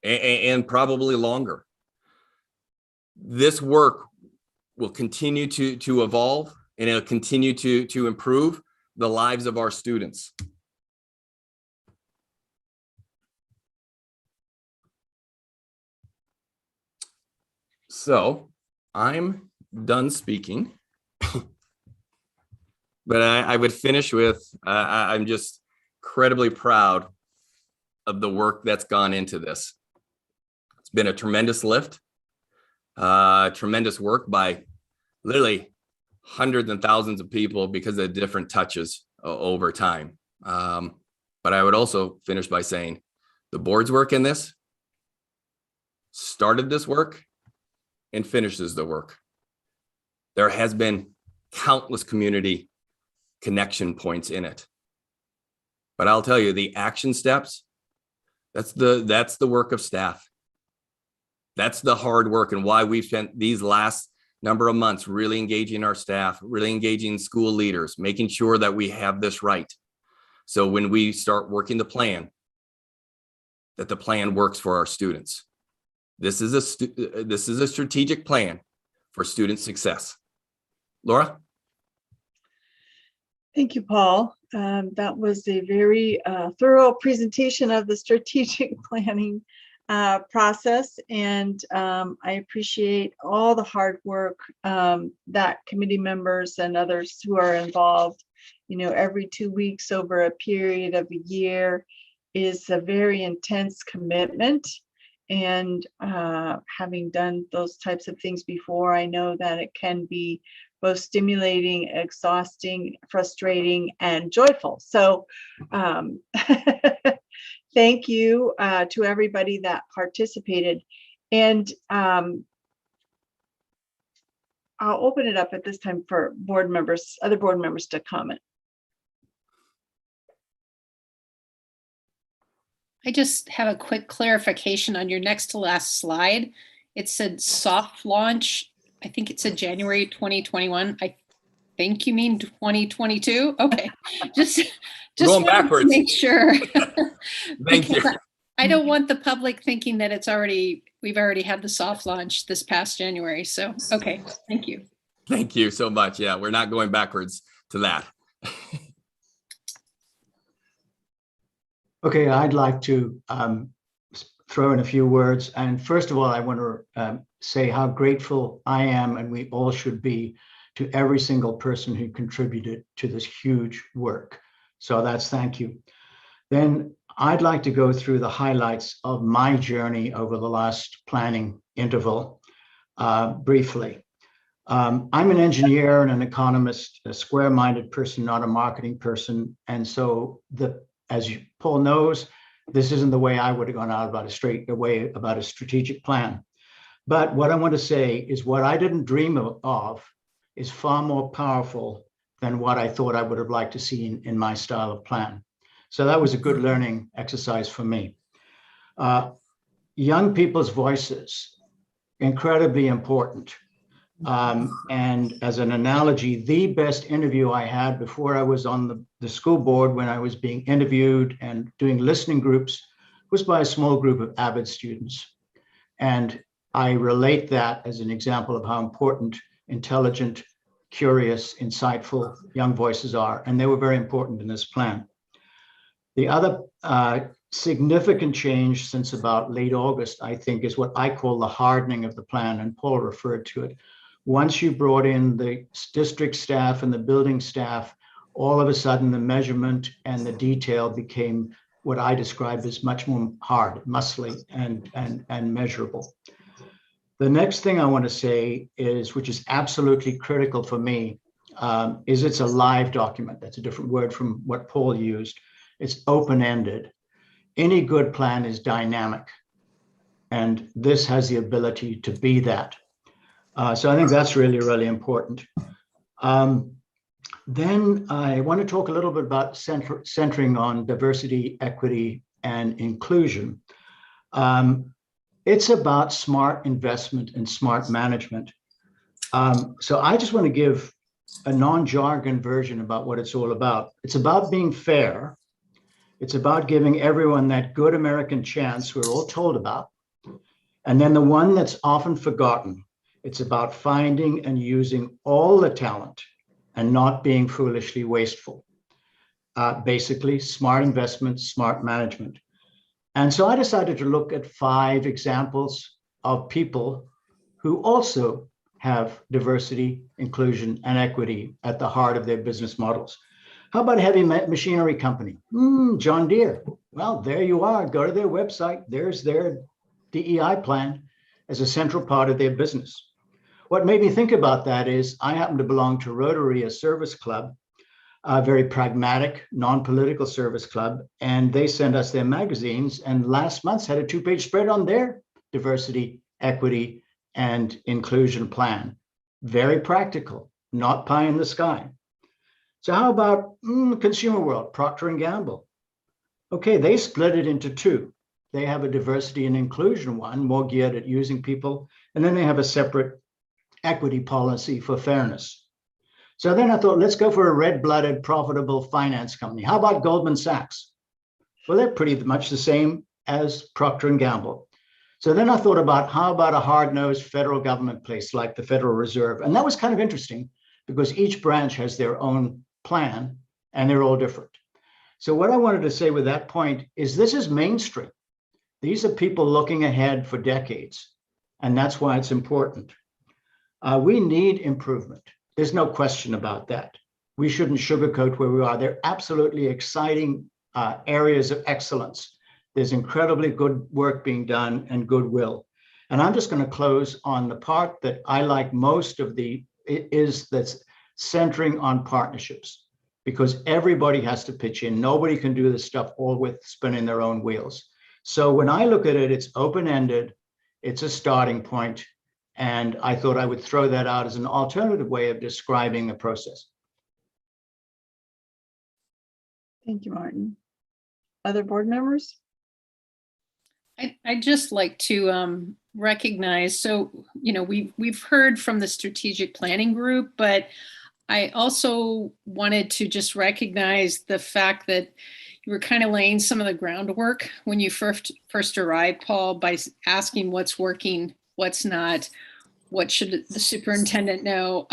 and probably longer. This work will continue to evolve, and it'll continue to improve the lives of our students. So I'm done speaking, but I would finish with, I'm just incredibly proud of the work that's gone into this. It's been a tremendous lift, tremendous work by literally hundreds and thousands of people because of different touches over time. But I would also finish by saying the board's work in this started this work and finishes the work. There has been countless community connection points in it. But I'll tell you, the action steps, that's the work of staff. That's the hard work, and why we've spent these last number of months really engaging our staff, really engaging school leaders, making sure that we have this right. So when we start working the plan, that the plan works for our students. This is a strategic plan for student success. Laura? Thank you, Paul. That was a very thorough presentation of the strategic planning process, and I appreciate all the hard work that committee members and others who are involved. You know, every 2 weeks over a period of a year is a very intense commitment, and having done those types of things before, I know that it can be both stimulating, exhausting, frustrating, and joyful. So thank you to everybody that participated. And I'll open it up at this time for board members, other board members to comment. I just have a quick clarification on your next to last slide. It said soft launch. I think it said January 2021. I think you mean 2022. Okay, just Going wanted backwards. to make sure. Thank you. Because I don't want the public thinking that we've already had the soft launch this past January. So, okay, thank you. Thank you so much. Yeah, we're not going backwards to that. Okay, I'd like to throw in a few words. And first of all, I want to say how grateful I am, and we all should be, to every single person who contributed to this huge work. So that's thank you. Then I'd like to go through the highlights of my journey over the last planning interval briefly. I'm an engineer and an economist, a square-minded person, not a marketing person. And so as Paul knows, this isn't the way I would have gone out about a strategic plan. But what I want to say is what I didn't dream of is far more powerful than what I thought I would have liked to see in my style of plan. So that was a good learning exercise for me. Young people's voices, incredibly important. And as an analogy, the best interview I had before I was on the school board, when I was being interviewed and doing listening groups, was by a small group of Avid students. And I relate that as an example of how important intelligent, curious, insightful young voices are. And they were very important in this plan. The other significant change since about late August, I think, is what I call the hardening of the plan, and Paul referred to it. Once you brought in the district staff and the building staff, all of a sudden the measurement and the detail became what I describe as much more hard, muscly, and measurable. The next thing I want to say is, which is absolutely critical for me, is it's a live document. That's a different word from what Paul used. It's open-ended. Any good plan is dynamic, and this has the ability to be that. So I think that's really, really important. Then I want to talk a little bit about centering on diversity, equity, and inclusion. It's about smart investment and smart management. So I just want to give a non-jargon version about what it's all about. It's about being fair. It's about giving everyone that good American chance we're all told about. And then the one that's often forgotten, it's about finding and using all the talent and not being foolishly wasteful. Basically, smart investment, smart management. And so I decided to look at 5 examples of people who also have diversity, inclusion, and equity at the heart of their business models. How about a heavy machinery company? John Deere. Well, there you are. Go to their website. There's their DEI plan as a central part of their business. What made me think about that is I happen to belong to Rotary, a service club, a very pragmatic, non-political service club, and they sent us their magazines, and last month had a 2-page spread on their diversity, equity, and inclusion plan. Very practical, not pie in the sky. So how about consumer world, Procter & Gamble? Okay, they split it into 2. They have a diversity and inclusion one, more geared at using people, and then they have a separate equity policy for fairness. So then I thought, let's go for a red-blooded, profitable finance company. How about Goldman Sachs? Well, they're pretty much the same as Procter & Gamble. So then I thought about, how about a hard-nosed federal government place like the Federal Reserve? And that was kind of interesting because each branch has their own plan and they're all different. So what I wanted to say with that point is this is mainstream. These are people looking ahead for decades, and that's why it's important. We need improvement. There's no question about that. We shouldn't sugarcoat where we are. They're absolutely exciting areas of excellence. There's incredibly good work being done and goodwill. And I'm just going to close on the part that I like most of that's centering on partnerships, because everybody has to pitch in. Nobody can do this stuff all with spinning their own wheels. So when I look at it, it's open-ended, it's a starting point, and I thought I would throw that out as an alternative way of describing the process. Thank you, Martin. Other board members? I'd just like to recognize, so, we've heard from the strategic planning group, but I also wanted to just recognize the fact that you were kind of laying some of the groundwork when you first arrived, Paul, by asking what's working, what's not, what should the superintendent know.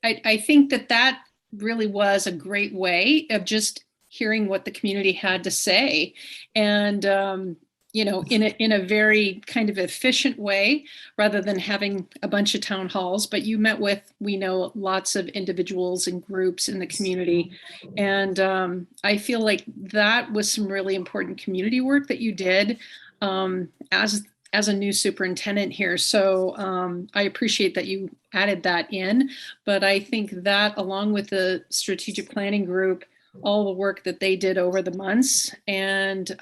I think that really was a great way of just hearing what the community had to say, and in a very kind of efficient way, rather than having a bunch of town halls. But you met with, we know, lots of individuals and groups in the community, and I feel like that was some really important community work that you did as a new superintendent here. So I appreciate that you added that in, but I think that, along with the strategic planning group, all the work that they did over the months, and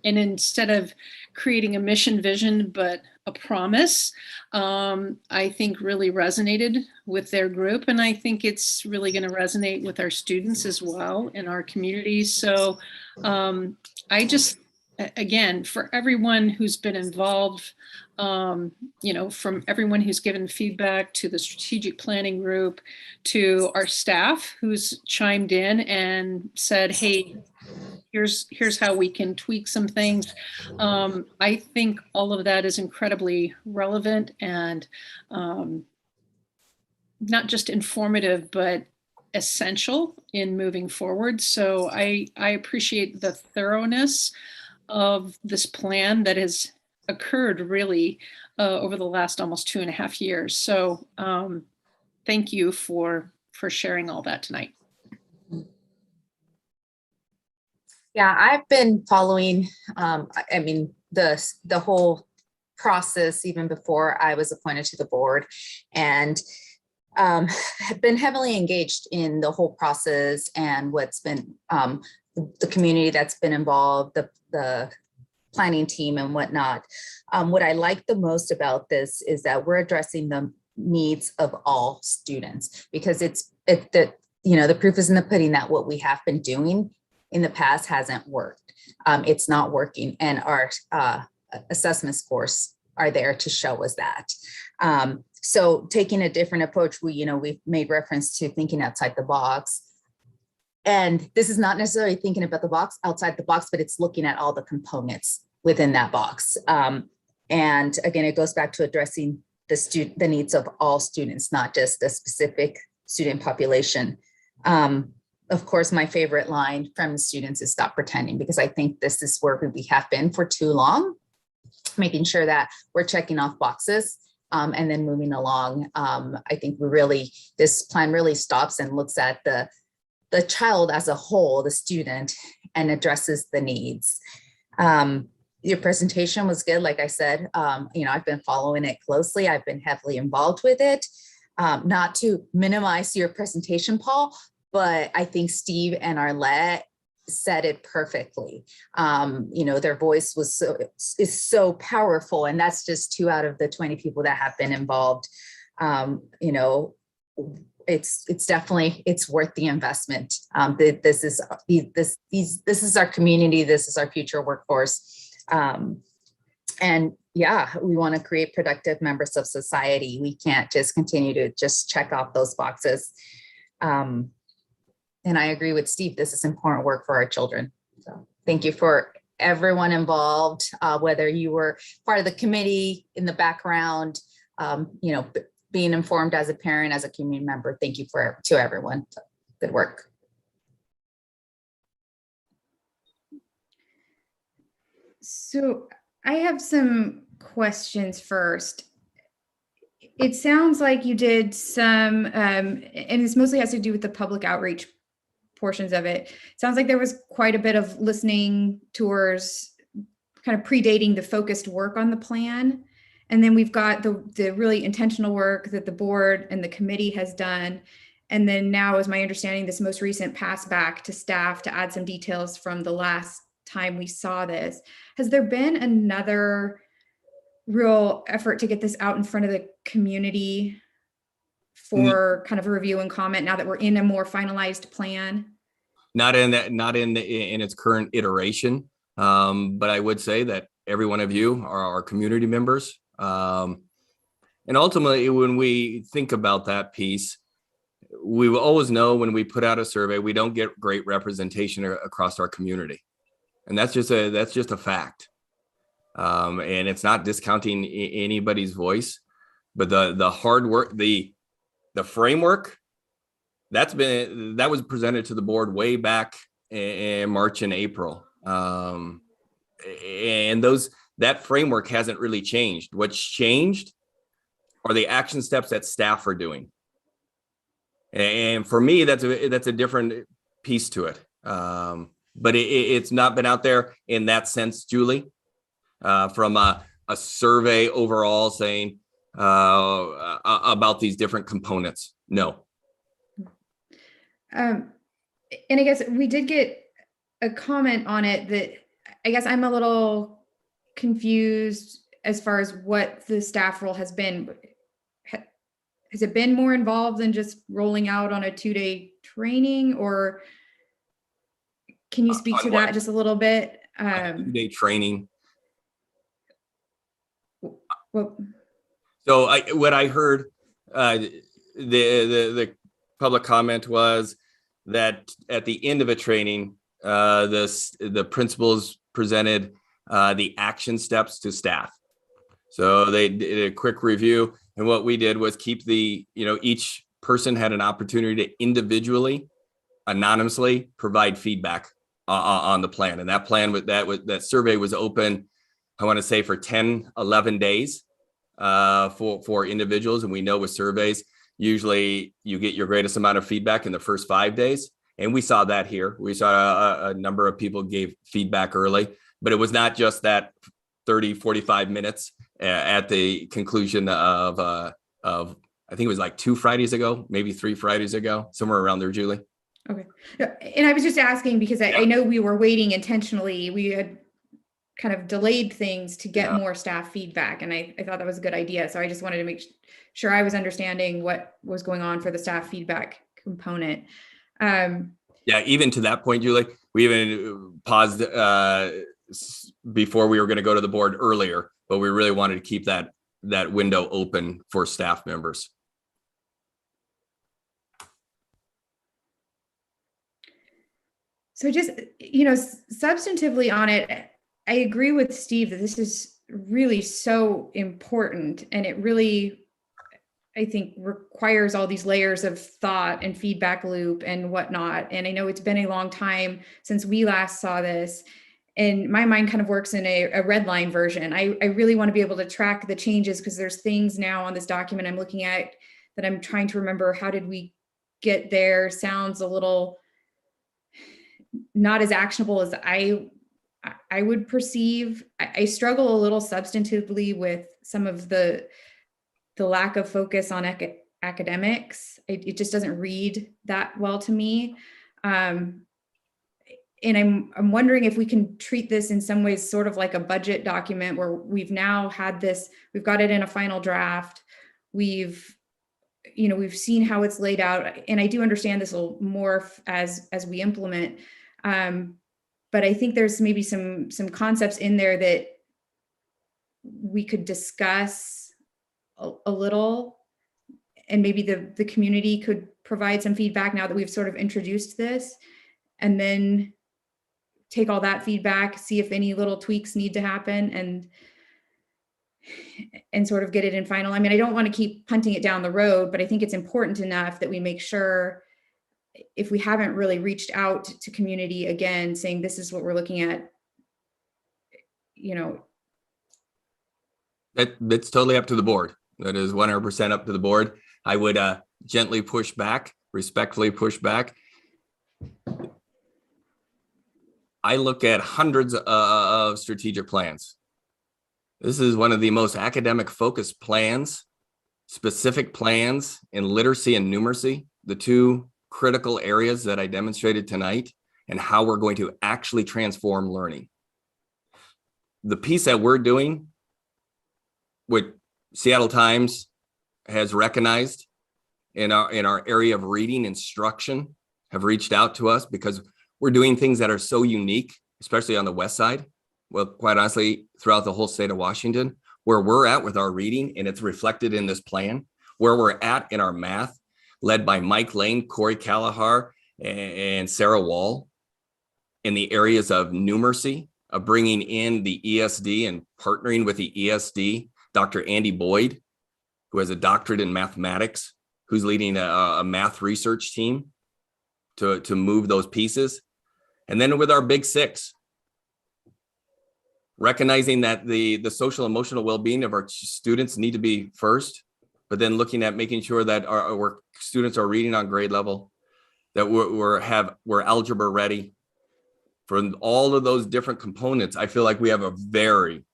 instead of creating a mission vision, but a promise, I think really resonated with their group. And I think it's really going to resonate with our students as well in our community. So I just, again, for everyone who's been involved, from everyone who's given feedback, to the strategic planning group, to our staff who's chimed in and said, hey, here's how we can tweak some things. I think all of that is incredibly relevant and not just informative, but essential in moving forward. So I appreciate the thoroughness of this plan that has occurred really over the last almost 2.5 years. So thank you for sharing all that tonight. Yeah, I've been following, the whole process even before I was appointed to the board, and have been heavily engaged in the whole process and what's been the community that's been involved, the planning team and whatnot. What I like the most about this is that we're addressing the needs of all students, because the proof is in the pudding that what we have been doing in the past hasn't worked. It's not working, and our assessment scores are there to show us that. So taking a different approach, we've made reference to thinking outside the box. And this is not necessarily thinking about the box outside the box, but it's looking at all the components within that box. And again, it goes back to addressing the needs of all students, not just a specific student population. Of course, my favorite line from the students is stop pretending, because I think this is where we have been for too long, making sure that we're checking off boxes and then moving along. I think this plan really stops and looks at the child as a whole, the student, and addresses the needs. Your presentation was good. Like I said, I've been following it closely. I've been heavily involved with it. Not to minimize your presentation, Paul, but I think Steve and Arlette said it perfectly. Their voice is so powerful, and that's just 2 out of the 20 people that have been involved. It's definitely, it's worth the investment. This is our community. This is our future workforce. And yeah, we want to create productive members of society. We can't just continue to just check off those boxes. And I agree with Steve, this is important work for our children. So thank you for everyone involved, whether you were part of the committee in the background, being informed as a parent, as a community member. Thank you to everyone. So, good work. So I have some questions first. It sounds like you did some, and this mostly has to do with the public outreach portions of it. It sounds like there was quite a bit of listening tours, kind of predating the focused work on the plan. And then we've got the really intentional work that the board and the committee has done. And then now, is my understanding, this most recent pass back to staff to add some details from the last time we saw this. Has there been another real effort to get this out in front of the community for kind of a review and comment now that we're in a more finalized plan? Not in its current iteration. But I would say that every one of you are our community members. And ultimately, when we think about that piece, we will always know when we put out a survey, we don't get great representation across our community. And that's just a fact. And it's not discounting anybody's voice, but the hard work, the framework, that was presented to the board way back in March and April. And that framework hasn't really changed. What's changed are the action steps that staff are doing. And for me, that's a different piece to it. But it's not been out there in that sense, Julie, from a survey overall saying about these different components. No. And I guess we did get a comment on it that I guess I'm a little confused as far as what the staff role has been. Has it been more involved than just rolling out on a 2-day training, or can you speak to that just a little bit? 2-day training. Well, so what I heard, the public comment was that at the end of a training, the principals presented the action steps to staff. So they did a quick review, and what we did was keep each person had an opportunity to individually, anonymously provide feedback on the plan. And that plan that survey was open, I want to say, for 10, 11 days for individuals. And we know with surveys, usually you get your greatest amount of feedback in the first 5 days. And we saw that here. We saw a number of people gave feedback early, but it was not just that 30, 45 minutes at the conclusion of I think it was like 2 Fridays ago, maybe 3 Fridays ago, somewhere around there, Julie. okay. And I was just asking because I know we were waiting intentionally. We had kind of delayed things to get more staff feedback. And I thought that was a good idea. So I just wanted to make sure I was understanding what was going on for the staff feedback component. Even to that point, Julie, we even paused before we were going to go to the board earlier, but we really wanted to keep that window open for staff members. So just, substantively on it, I agree with Steve that this is really so important, and it really, I think, requires all these layers of thought and feedback loop and whatnot. And I know it's been a long time since we last saw this, and my mind kind of works in a red line version. I really want to be able to track the changes because there's things now on this document I'm looking at that I'm trying to remember. How did we get there? Sounds a little not as actionable as I would perceive. I struggle a little substantively with some of the lack of focus on academics. It just doesn't read that well to me. And I'm wondering if we can treat this in some ways sort of like a budget document where we've now had this, we've got it in a final draft. We've seen how it's laid out, and I do understand this will morph as we implement. But I think there's maybe some concepts in there that we could discuss a little, and maybe the community could provide some feedback now that we've sort of introduced this, and then take all that feedback, see if any little tweaks need to happen, and sort of get it in final. I mean, I don't want to keep punting it down the road, but I think it's important enough that we make sure, if we haven't really reached out to community again, saying this is what we're looking at, That's totally up to the board. That is 100% up to the board. I would gently push back, respectfully push back. I look at hundreds of strategic plans. This is one of the most academic focused plans, specific plans in literacy and numeracy, the two critical areas that I demonstrated tonight, and how we're going to actually transform learning. The piece that we're doing, what Seattle Times has recognized in our area of reading instruction, have reached out to us because we're doing things that are so unique, especially on the West Side. well, quite honestly, throughout the whole state of Washington, where we're at with our reading, and it's reflected in this plan, where we're at in our math, led by Mike Lane, Corey Callahar, and Sarah Wall, in the areas of numeracy, of bringing in the ESD and partnering with the ESD, Dr. Andy Boyd, who has a doctorate in mathematics, who's leading a math research team to move those pieces. And then with our big six, recognizing that the social emotional well-being of our students need to be first, but then looking at making sure that our students are reading on grade level, that we're algebra ready. For all of those different components, I feel like we have a very,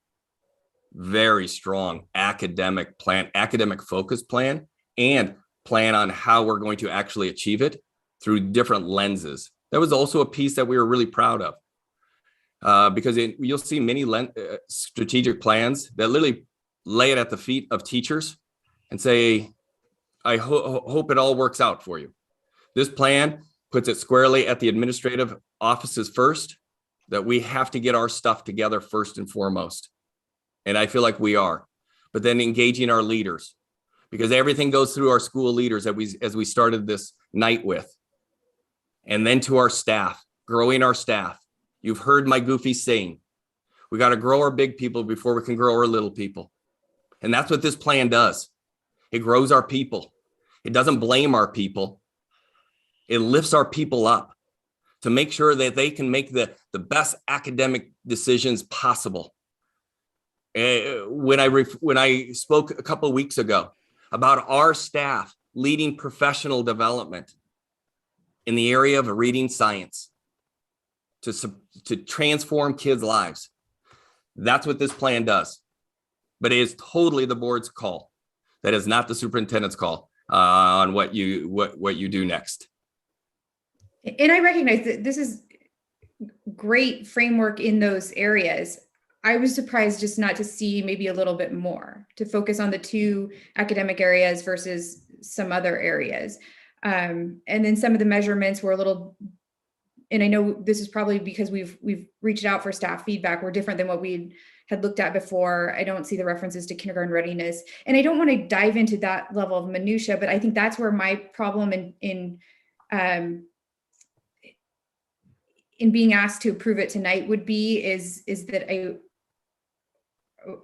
very strong academic plan, academic focus plan, and plan on how we're going to actually achieve it through different lenses. That was also a piece that we were really proud of, because you'll see many strategic plans that literally lay it at the feet of teachers and say, I hope it all works out for you. This plan puts it squarely at the administrative offices first, that we have to get our stuff together first and foremost. And I feel like we are, but then engaging our leaders, because everything goes through our school leaders as we started this night with, and then to our staff, growing our staff. You've heard my goofy saying, we got to grow our big people before we can grow our little people. And that's what this plan does. It grows our people. It doesn't blame our people. It lifts our people up to make sure that they can make the best academic decisions possible. When I spoke a couple of weeks ago about our staff leading professional development in the area of reading science to transform kids' lives, that's what this plan does. But it is totally the board's call. That is not the superintendent's call on what you do next. And I recognize that this is great framework in those areas. I was surprised just not to see maybe a little bit more, to focus on the two academic areas versus some other areas. And then some of the measurements were a little, and I know this is probably because we've reached out for staff feedback, were different than what we had looked at before. I don't see the references to kindergarten readiness. And I don't want to dive into that level of minutia, but I think that's where my problem in being asked to approve it tonight would be is that I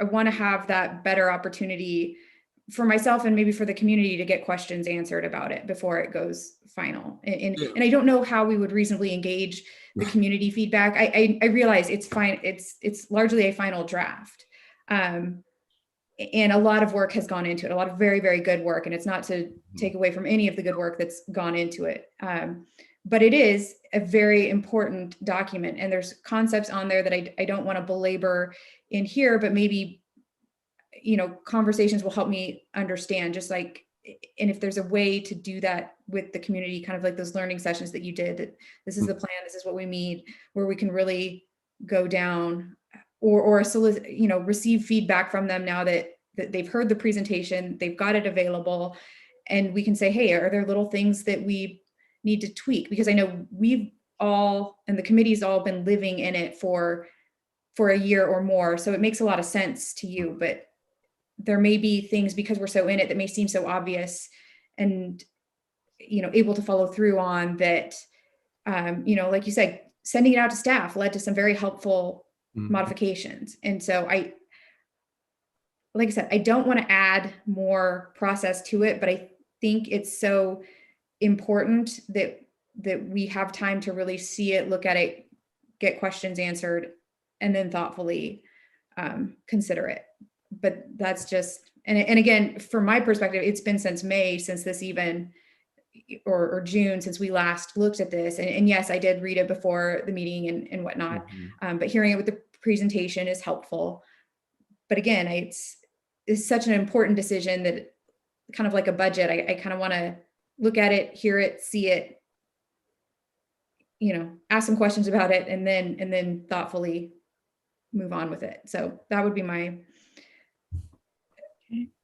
want to have that better opportunity for myself and maybe for the community to get questions answered about it before it goes final. And I don't know how we would reasonably engage the community feedback. I realize it's fine. It's largely a final draft. And a lot of work has gone into it, a lot of very, very good work. And it's not to take away from any of the good work that's gone into it. But it is a very important document, and there's concepts on there that I don't want to belabor in here, but maybe, conversations will help me understand, just like, and if there's a way to do that with the community, kind of like those learning sessions that you did, that this is the plan, this is what we need, where we can really go down or solicit, receive feedback from them now that they've heard the presentation, they've got it available, and we can say, hey, are there little things that we need to tweak? Because I know we've all, and the committee's all been living in it for a year or more. So it makes a lot of sense to you, but there may be things, because we're so in it, that may seem so obvious and, able to follow through on that, like you said, sending it out to staff led to some very helpful modifications. And so like I said, I don't want to add more process to it, but I think it's so important that we have time to really see it, look at it, get questions answered, and then thoughtfully consider it. But that's just, and again, from my perspective, it's been since May, since this even, or June, since we last looked at this. And yes, I did read it before the meeting and whatnot, but hearing it with the presentation is helpful. But again, it's such an important decision that, kind of like a budget, I kind of want to look at it, hear it, see it, ask some questions about it, and then thoughtfully move on with it. So that would be my.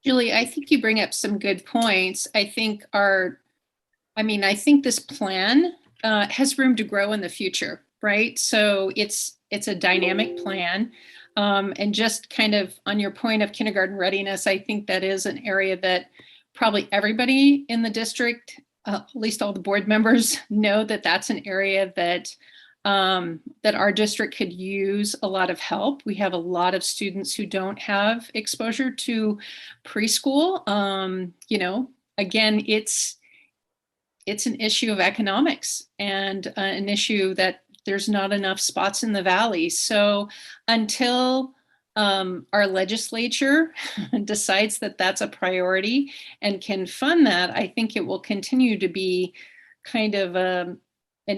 Julie, I think you bring up some good points. I think I think this plan has room to grow in the future, right? So it's it's a dynamic plan. And just kind of on your point of kindergarten readiness, I think that is an area that probably everybody in the district, at least all the board members, know that that's an area that that our district could use a lot of help. We have a lot of students who don't have exposure to preschool. You know, again, it's an issue of economics and an issue that there's not enough spots in the valley. So until our legislature decides that that's a priority and can fund that, I think it will continue to be kind of an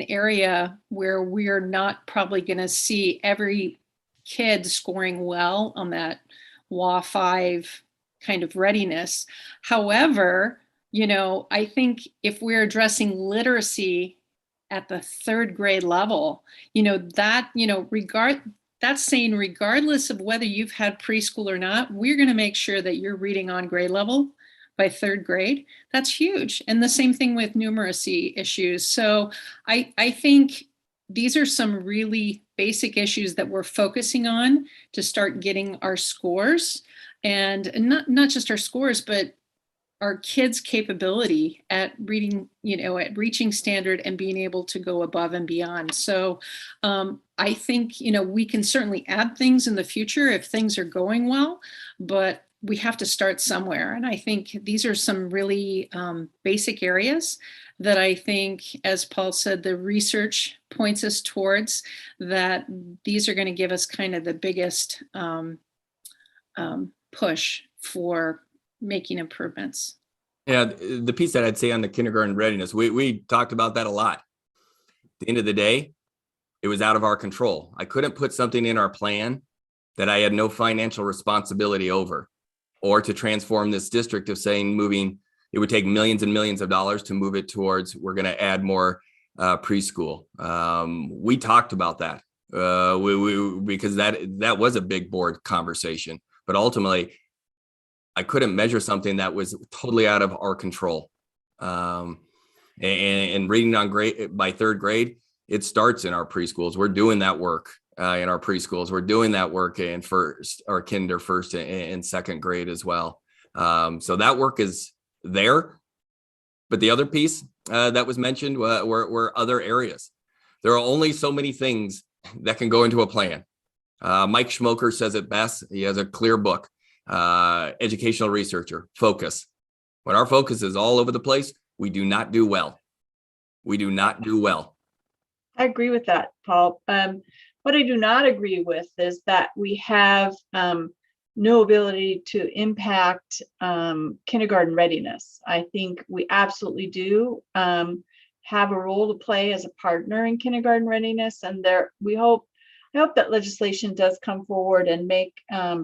area where we're not probably going to see every kid scoring well on that WA 5 kind of readiness. However, you know, I think if we're addressing literacy at the 3rd grade level, you know, that, you know, that's saying regardless of whether you've had preschool or not, we're going to make sure that you're reading on grade level by 3rd grade. That's huge. And the same thing with numeracy issues. So I think these are some really basic issues that we're focusing on to start getting our scores, and not just our scores, but our kids' capability at reading, you know, at reaching standard and being able to go above and beyond. So I think, you know, we can certainly add things in the future if things are going well, but we have to start somewhere. And I think these are some really basic areas that I think, as Paul said, the research points us towards, that these are going to give us kind of the biggest push for making improvements. Yeah, the piece that I'd say on the kindergarten readiness, we talked about that a lot. At the end of the day, it was out of our control. I couldn't put something in our plan that I had no financial responsibility over, or to transform this district of saying it would take millions and millions of dollars to move it towards, we're going to add more preschool. We talked about that because that was a big board conversation, but ultimately I couldn't measure something that was totally out of our control. And reading on grade by 3rd grade, it starts in our preschools. We're doing that work in our preschools. We're doing that work in kinder 1st and 2nd grade as well. So that work is there. But the other piece that was mentioned were other areas. There are only so many things that can go into a plan. Mike Schmoker says it best. He has a clear book. Educational researcher, focus. When our focus is all over the place, we do not do well. We do not do well. I agree with that, Paul. What I do not agree with is that we have no ability to impact kindergarten readiness. I think we absolutely do have a role to play as a partner in kindergarten readiness, and I hope that legislation does come forward and make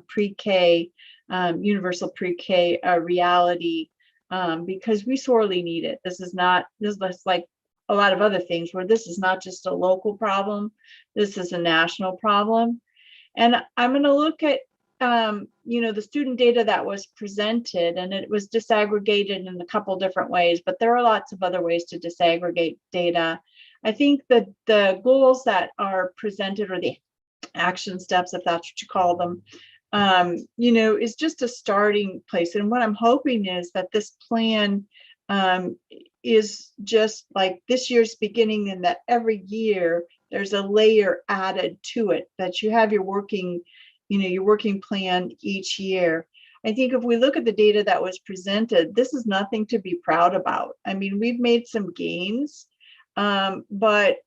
pre-K, universal pre-K a reality, because we sorely need it. This is like a lot of other things where this is not just a local problem, this is a national problem. And I'm going to look at, you know, the student data that was presented, and it was disaggregated in a couple different ways, but there are lots of other ways to disaggregate data. I think that the goals that are presented, or the action steps, if that's what you call them, you know, is just a starting place. And what I'm hoping is that this plan is just like this year's beginning, and that every year there's a layer added to it, that you have your working plan each year. I think if we look at the data that was presented, this is nothing to be proud about. I mean, we've made some gains, but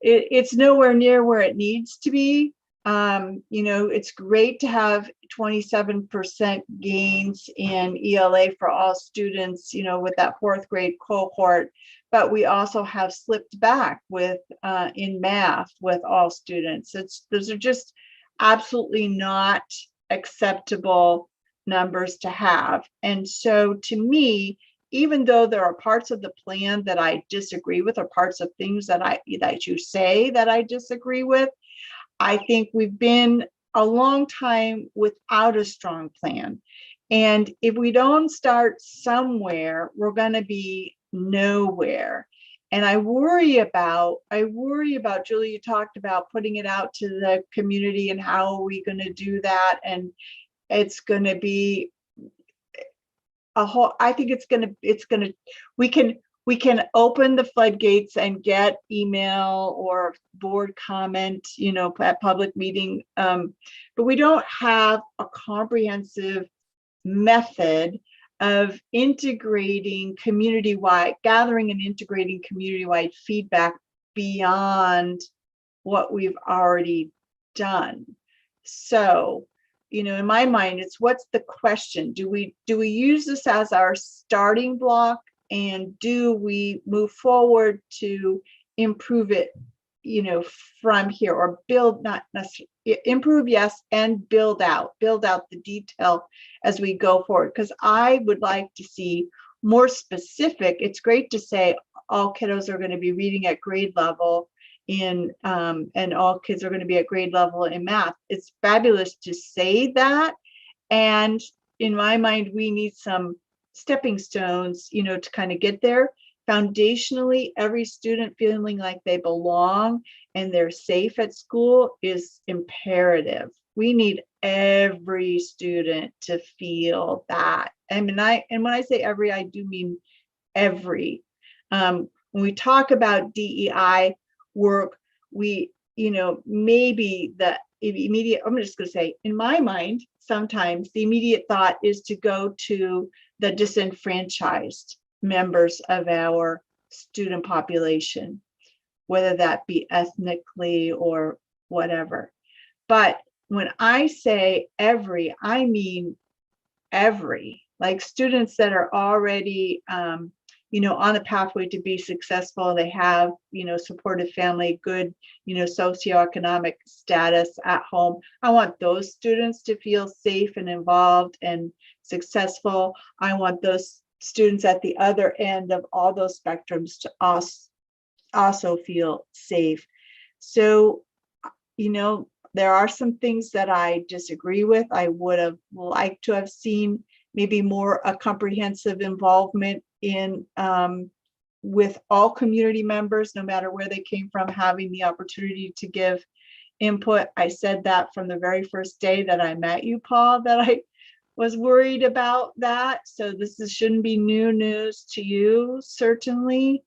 it's nowhere near where it needs to be. You know, it's great to have 27% gains in ELA for all students, you know, with that 4th grade cohort, but we also have slipped back with in math with all students. Those are just absolutely not acceptable numbers to have. And so to me, even though there are parts of the plan that I disagree with, or parts of things that you say that I disagree with, I think we've been a long time without a strong plan. And if we don't start somewhere, we're going to be nowhere. And I worry about, Julie, you talked about putting it out to the community and how are we going to do that? And it's going to be a whole, I think we can open the floodgates and get email or board comment, at public meeting. But we don't have a comprehensive method of integrating gathering and integrating community-wide feedback beyond what we've already done. So, in my mind, it's what's the question? Do we use this as our starting block, and do we move forward to improve it, from here, or build, not necessarily improve, yes, and build out the detail as we go forward? Because I would like to see more specific. It's great to say all kiddos are going to be reading at grade level and all kids are going to be at grade level in math. It's fabulous to say that. And in my mind, we need some stepping stones, to kind of get there. Foundationally, every student feeling like they belong and they're safe at school is imperative. We need every student to feel that. And when I say every, I do mean every. When we talk about DEI work, we, maybe the immediate, I'm just going to say, in my mind, sometimes the immediate thought is to go to the disenfranchised members of our student population, whether that be ethnically or whatever. But when I say every, I mean every, like students that are already, on the pathway to be successful. They have, supportive family, good, socioeconomic status at home. I want those students to feel safe and involved and successful. I want those students at the other end of all those spectrums to also feel safe. So, there are some things that I disagree with. I would have liked to have seen maybe more a comprehensive involvement in with all community members, no matter where they came from, having the opportunity to give input. I said that from the very first day that I met you, Paul, that I was worried about that. So this shouldn't be new news to you, certainly.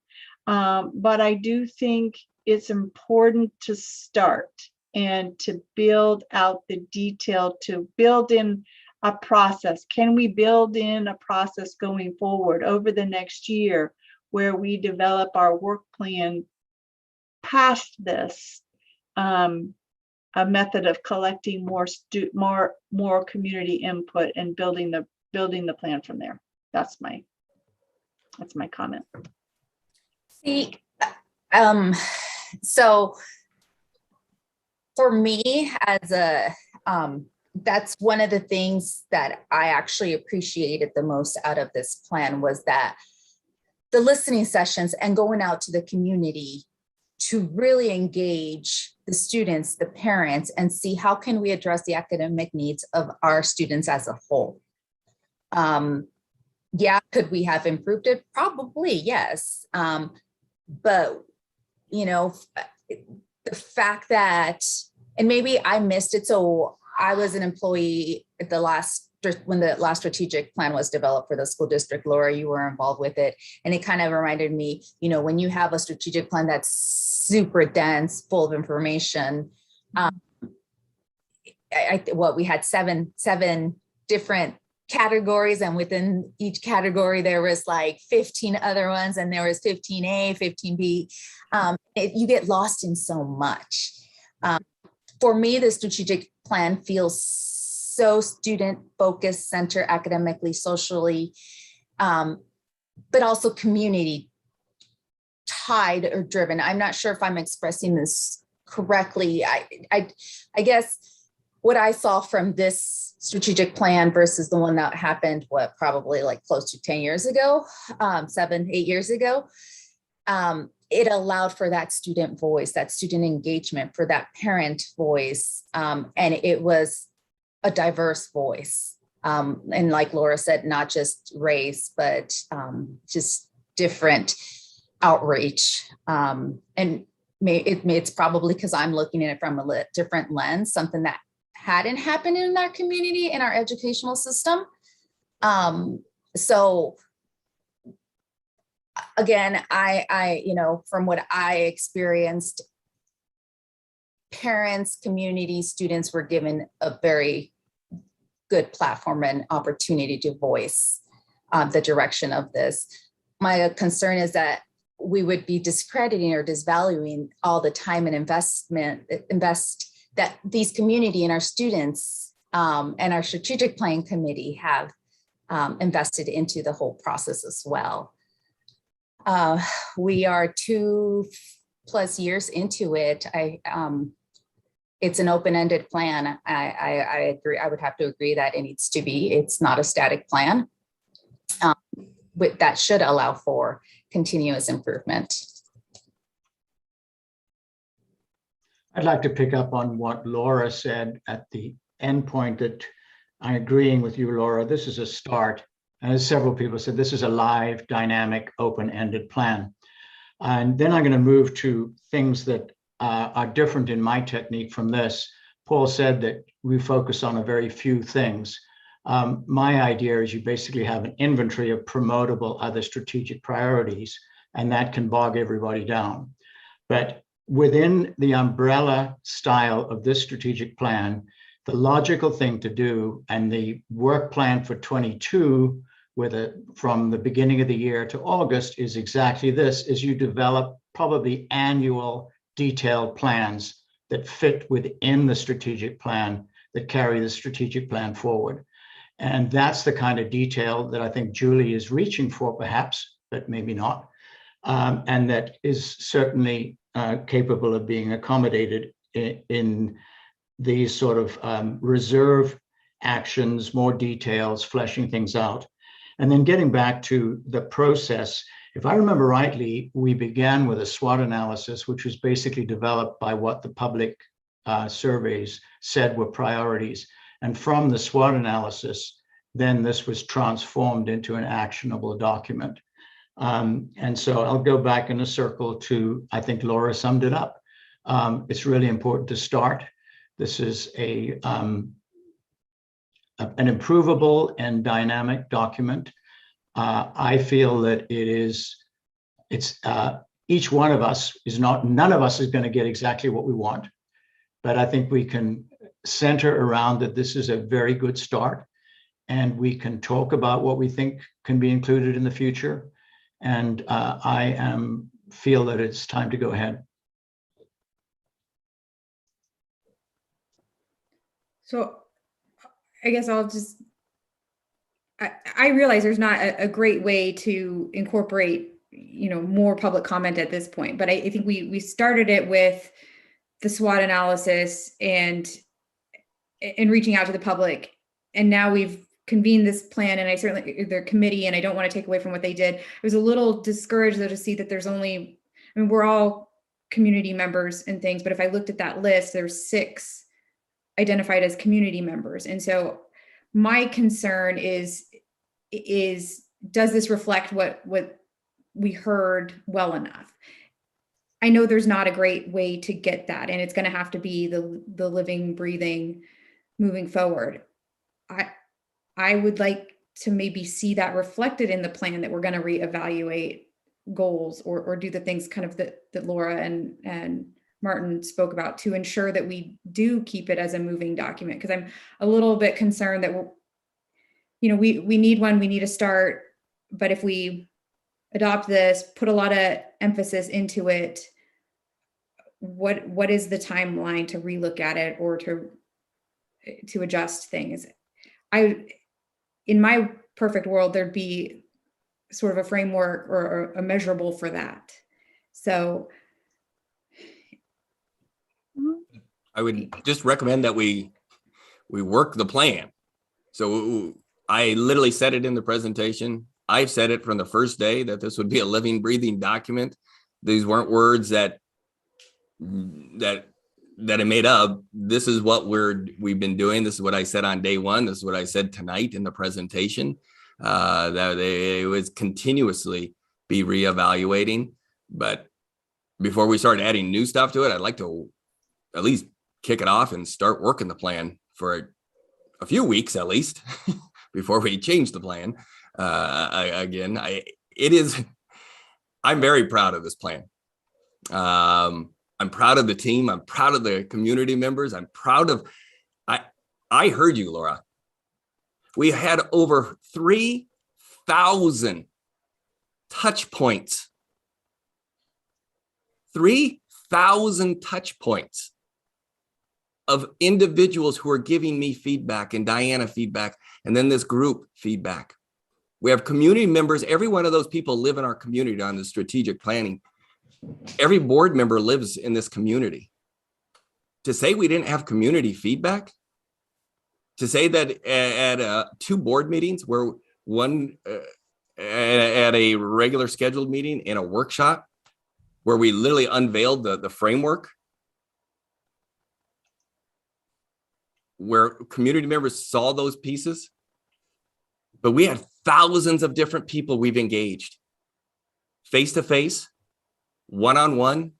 But I do think it's important to start and to build out the detail, to build in a process. Can we build in a process going forward over the next year where we develop our work plan past this, a method of collecting more community input and building the plan from there? That's my comment. See, so for me as a, that's one of the things that I actually appreciated the most out of this plan, was that the listening sessions and going out to the community to really engage the students, the parents, and see how can we address the academic needs of our students as a whole. Yeah, could we have improved it? Probably, yes. But, the fact that, and maybe I missed it. So I was an employee at when the last strategic plan was developed for the school district. Laura, you were involved with it. And it kind of reminded me, when you have a strategic plan that's super dense, full of information, we had seven different categories, and within each category there was like 15 other ones, and there was 15A, 15B. You get lost in so much. For me, the strategic plan feels so student focused, center academically, socially, but also community tied or driven. I'm not sure if I'm expressing this correctly. I guess what I saw from this strategic plan versus the one that happened, probably like close to 10 years ago, 7, 8 years ago, it allowed for that student voice, that student engagement, for that parent voice. And it was a diverse voice. And like Laura said, not just race, but just different outreach. And it's probably because I'm looking at it from a different lens, something that hadn't happened in our community, in our educational system. So again, I, from what I experienced, parents, community, students were given a very good platform and opportunity to voice the direction of this. My concern is that we would be discrediting or disvaluing all the time and invest that these community and our students and our strategic plan committee have invested into the whole process as well. We are 2+ years into it. It's an open-ended plan. I agree. I would have to agree that it needs to be. It's not a static plan. That should allow for continuous improvement. I'd like to pick up on what Laura said at the end point, that I'm agreeing with you, Laura. This is a start. And as several people said, this is a live, dynamic, open-ended plan. And then I'm going to move to things that are different in my technique from this. Paul said that we focus on a very few things. My idea is you basically have an inventory of promotable other strategic priorities, and that can bog everybody down. But within the umbrella style of this strategic plan, the logical thing to do, and the work plan for 22, from the beginning of the year to August, is exactly this: is you develop probably annual detailed plans that fit within the strategic plan, that carry the strategic plan forward. And that's the kind of detail that I think Julie is reaching for, perhaps, but maybe not. And that is certainly capable of being accommodated in these sort of reserve actions, more details, fleshing things out. And then getting back to the process, if I remember rightly, we began with a SWOT analysis, which was basically developed by what the public surveys said were priorities. And from the SWOT analysis, then this was transformed into an actionable document. And so I'll go back in a circle to, I think Laura summed it up. It's really important to start. This is an improvable and dynamic document. I feel that each one of us none of us is going to get exactly what we want, but I think we can center around that this is a very good start, and we can talk about what we think can be included in the future. And I feel that it's time to go ahead. So I guess I'll just, I realize there's not a great way to incorporate, more public comment at this point, but I think we started it with the SWOT analysis and reaching out to the public. And now we've convened this plan, and I certainly, their committee, and I don't want to take away from what they did. I was a little discouraged though to see that there's only, we're all community members and things, but if I looked at that list, there's 6 identified as community members. And so my concern is does this reflect what we heard well enough? I know there's not a great way to get that, and it's going to have to be the living, breathing, moving forward. I would like to maybe see that reflected in the plan, that we're going to reevaluate goals or do the things kind of that Laura and Martin spoke about, to ensure that we do keep it as a moving document. Because I'm a little bit concerned that we need one, we need a start, but if we adopt this, put a lot of emphasis into it, what is the timeline to relook at it or to adjust things? In my perfect world, there'd be sort of a framework or a measurable for that. So I would just recommend that we work the plan. So I literally said it in the presentation. I've said it from the first day that this would be a living, breathing document. These weren't words that I made up. This is what we've been doing. This is what I said on day one. This is what I said tonight in the presentation. That it was continuously be reevaluating. But before we start adding new stuff to it, I'd like to at least kick it off and start working the plan for a few weeks at least before we change the plan. Again, I'm very proud of this plan. I'm proud of the team. I'm proud of the community members. I'm proud of, I heard you, Laura. We had over 3,000 touch points. 3,000 touch points of individuals who are giving me feedback and Diana feedback, and then this group feedback. We have community members. Every one of those people live in our community on the strategic planning. Every board member lives in this community. To say we didn't have community feedback, to say that at 2 board meetings, where one at a regular scheduled meeting and a workshop, where we literally unveiled the framework, where community members saw those pieces, but we had thousands of different people we've engaged, face-to-face, one-on-one,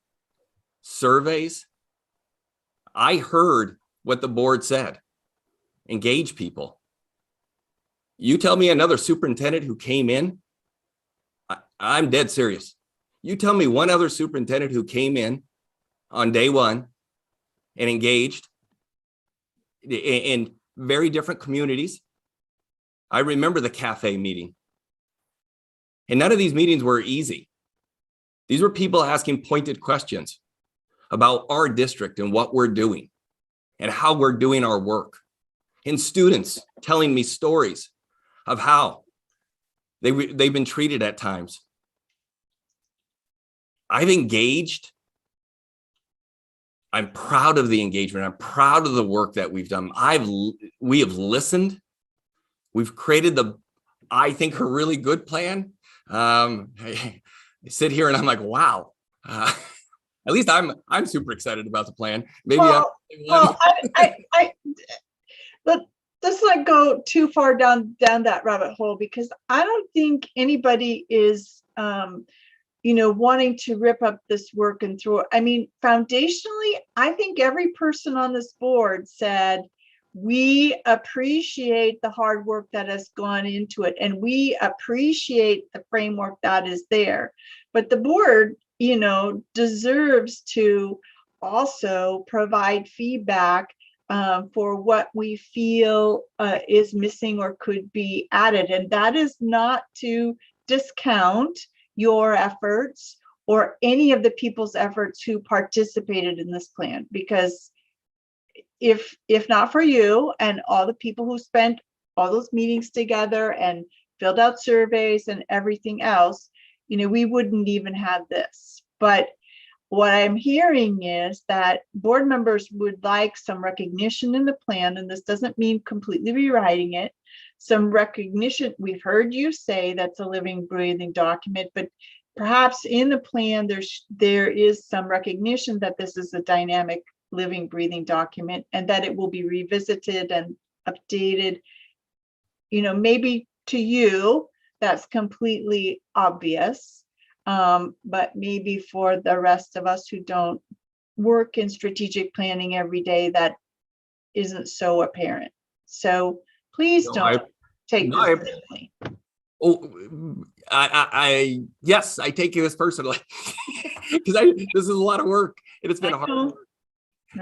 surveys. I heard what the board said. Engage people. You tell me another superintendent who came in, I'm dead serious. You tell me one other superintendent who came in on day one and engaged in very different communities. I remember the cafe meeting. And none of these meetings were easy. These were people asking pointed questions about our district and what we're doing and how we're doing our work. And students telling me stories of how they've been treated at times. I've engaged. I'm proud of the engagement. I'm proud of the work that we've done. We have listened. We've created I think, a really good plan. I sit here and I'm like, wow. At least I'm super excited about the plan. Maybe let's not go too far down that rabbit hole, because I don't think anybody is wanting to rip up this work and throw it. I mean, foundationally, I think every person on this board said, we appreciate the hard work that has gone into it, and we appreciate the framework that is there. But the board, deserves to also provide feedback for what we feel is missing or could be added. And that is not to discount your efforts or any of the people's efforts who participated in this plan, because if not for you and all the people who spent all those meetings together and filled out surveys and everything else, we wouldn't even have this. But what I'm hearing is that board members would like some recognition in the plan, and this doesn't mean completely rewriting it. Some recognition. We've heard you say that's a living, breathing document, but perhaps in the plan there is some recognition that this is a dynamic, living, breathing document, and that it will be revisited and updated. Maybe to you that's completely obvious, but maybe for the rest of us who don't work in strategic planning every day, that isn't so apparent. So please don't take this personally. Yes, I take this personally because this is a lot of work and it's been hard work.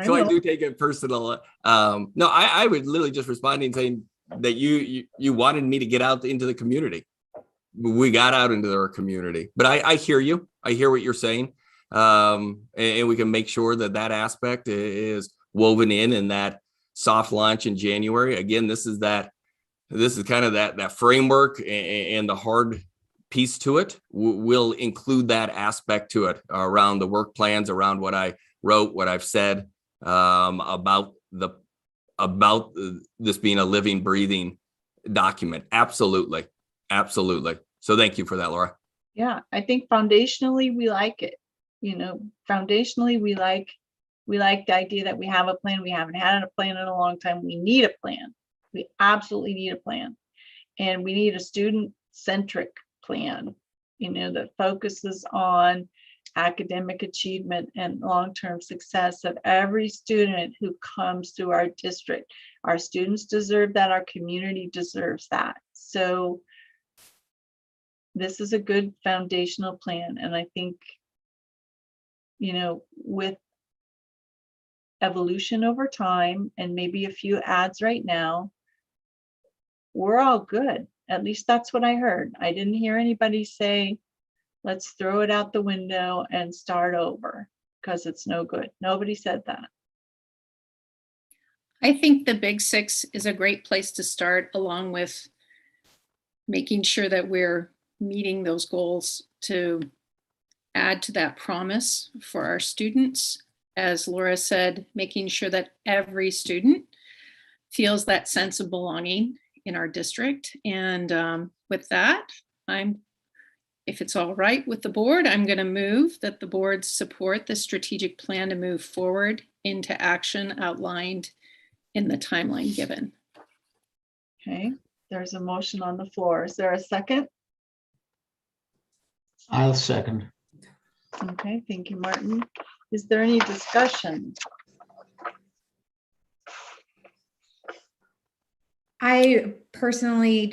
So I do take it personal. No, I would literally just responding saying that you wanted me to get out into the community. We got out into our community, but I hear you. I hear what you're saying. And we can make sure that aspect is woven in that soft launch in January. Again, this is kind of that framework, and the hard piece to it. We'll include that aspect to it around the work plans, around what I wrote, what I've said about this being a living, breathing document. Absolutely. So thank you for that, Laura. Yeah, I think foundationally we like it. Foundationally we like the idea that we have a plan. We haven't had a plan in a long time. We need a plan. We absolutely need a plan, and we need a student-centric plan, that focuses on academic achievement and long-term success of every student who comes through our district. Our students deserve that. Our community deserves that. So this is a good foundational plan. And I think, you know, with evolution over time and maybe a few ads right now, we're all good. At least that's what I heard. I didn't hear anybody say, let's throw it out the window and start over because it's no good. Nobody said that. I think the Big Six is a great place to start, along with making sure that we're meeting those goals to add to that promise for our students. As Laura said, making sure that every student feels that sense of belonging in our district. And with that, if it's all right with the board, I'm going to move that the board support the strategic plan to move forward into action outlined in the timeline given. Okay, there's a motion on the floor. Is there a second? I'll second. Okay, thank you, Martin. Is there any discussion? I personally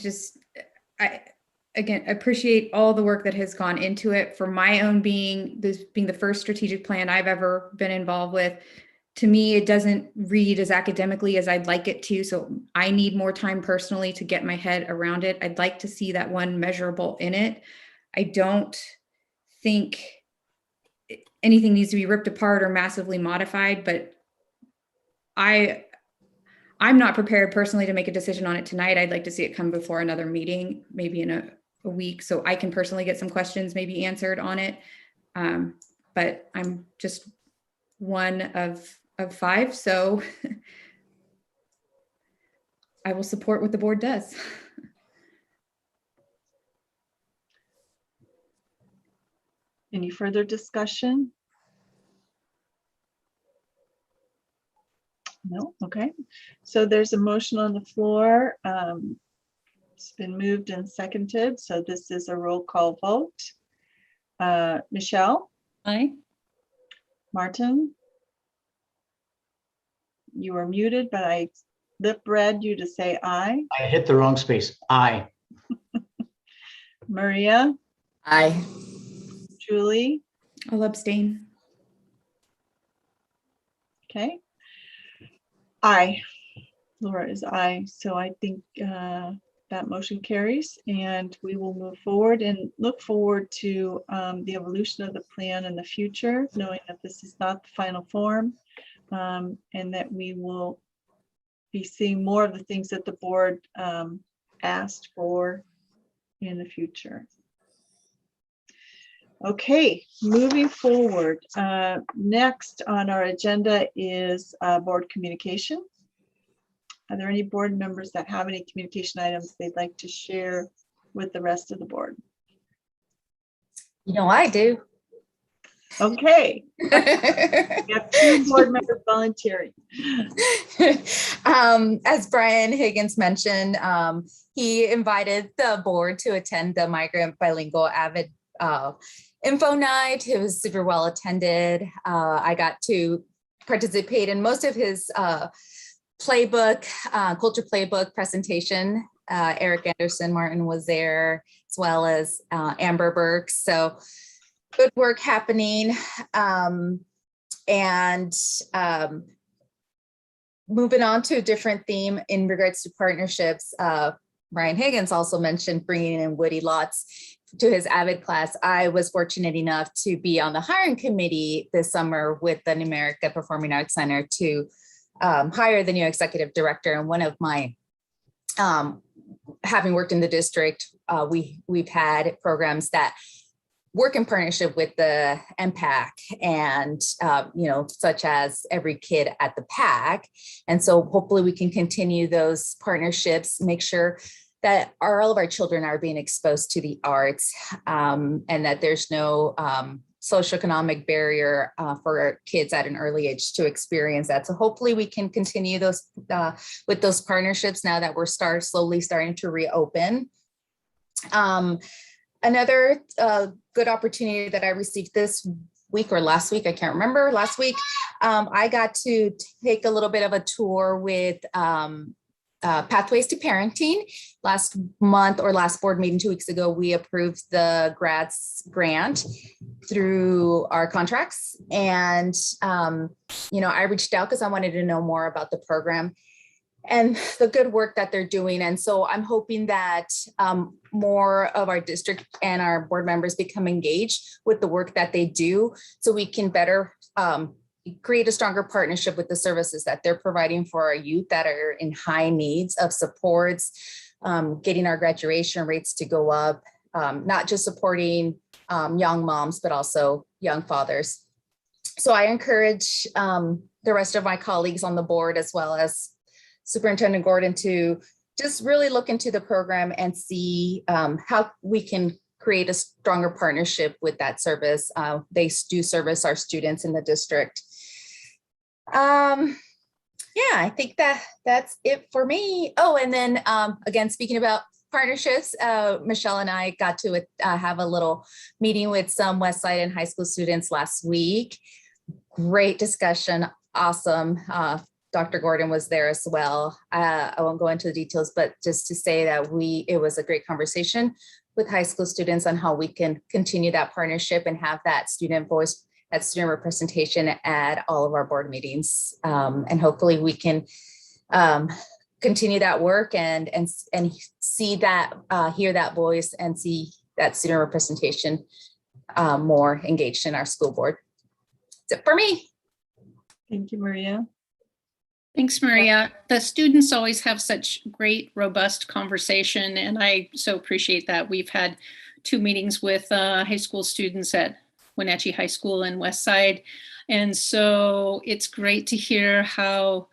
again, appreciate all the work that has gone into it. For my own being, this being the first strategic plan I've ever been involved with, to me, it doesn't read as academically as I'd like it to. So I need more time personally to get my head around it. I'd like to see that one measurable in it. I don't think anything needs to be ripped apart or massively modified, but I'm not prepared personally to make a decision on it tonight. I'd like to see it come before another meeting, maybe in a week, so I can personally get some questions maybe answered on it. But I'm just one of 5, so I will support what the board does. Any further discussion? No, okay. So there's a motion on the floor. It's been moved and seconded. So this is a roll call vote. Michelle? Aye. Martin? You are muted, but I lip read you to say aye. I hit the wrong space. Aye. Maria? Aye. Julie? I'll abstain. Okay. Aye. Laura is aye. So I think that motion carries, and we will move forward and look forward to the evolution of the plan in the future, knowing that this is not the final form, and that we will be seeing more of the things that the board asked for in the future. Okay, moving forward. Next on our agenda is board communication. Are there any board members that have any communication items they'd like to share with the rest of the board? You know, I do. Okay. We have 2 board members volunteering. As Brian Higgins mentioned, he invited the board to attend the Migrant Bilingual Avid Info Night. It was super well attended. I got to participate in most of his playbook, culture playbook presentation. Eric Anderson Martin was there, as well as Amber Burks. So good work happening. And moving on to a different theme in regards to partnerships, Brian Higgins also mentioned bringing in Woody Lotz to his Avid class. I was fortunate enough to be on the hiring committee this summer with the Numerica Performing Arts Center to hire the new executive director. And one of my, having worked in the district, we've had programs that work in partnership with the MPAC and, such as Every Kid at the PAC. And so hopefully we can continue those partnerships, make sure that all of our children are being exposed to the arts, and that there's no socioeconomic barrier for kids at an early age to experience that. So hopefully we can continue those with those partnerships now that we're slowly starting to reopen. Another good opportunity that I received this week or last week, I can't remember, last week, I got to take a little bit of a tour with Pathways to Parenting. Last month or last board meeting 2 weeks ago, we approved the grads grant through our contracts. And, I reached out because I wanted to know more about the program and the good work that they're doing. And so I'm hoping that more of our district and our board members become engaged with the work that they do so we can better create a stronger partnership with the services that they're providing for our youth that are in high needs of supports, getting our graduation rates to go up, not just supporting young moms, but also young fathers. So I encourage the rest of my colleagues on the board, as well as Superintendent Gordon, to just really look into the program and see how we can create a stronger partnership with that service. They do service our students in the district. Yeah, I think that's it for me. Oh, and then again, speaking about partnerships, Michelle and I got to have a little meeting with some Westside and high school students last week. Great discussion, awesome. Dr. Gordon was there as well. I won't go into the details, but just to say that it was a great conversation with high school students on how we can continue that partnership and have that student voice, that student representation at all of our board meetings. And hopefully we can continue that work and see that, hear that voice and see that student representation more engaged in our school board. That's it for me. Thank you, Maria. Thanks, Maria. The students always have such great, robust conversation, and I so appreciate that. We've had 2 meetings with high school students at Wenatchee High School and Westside, and so it's great to hear how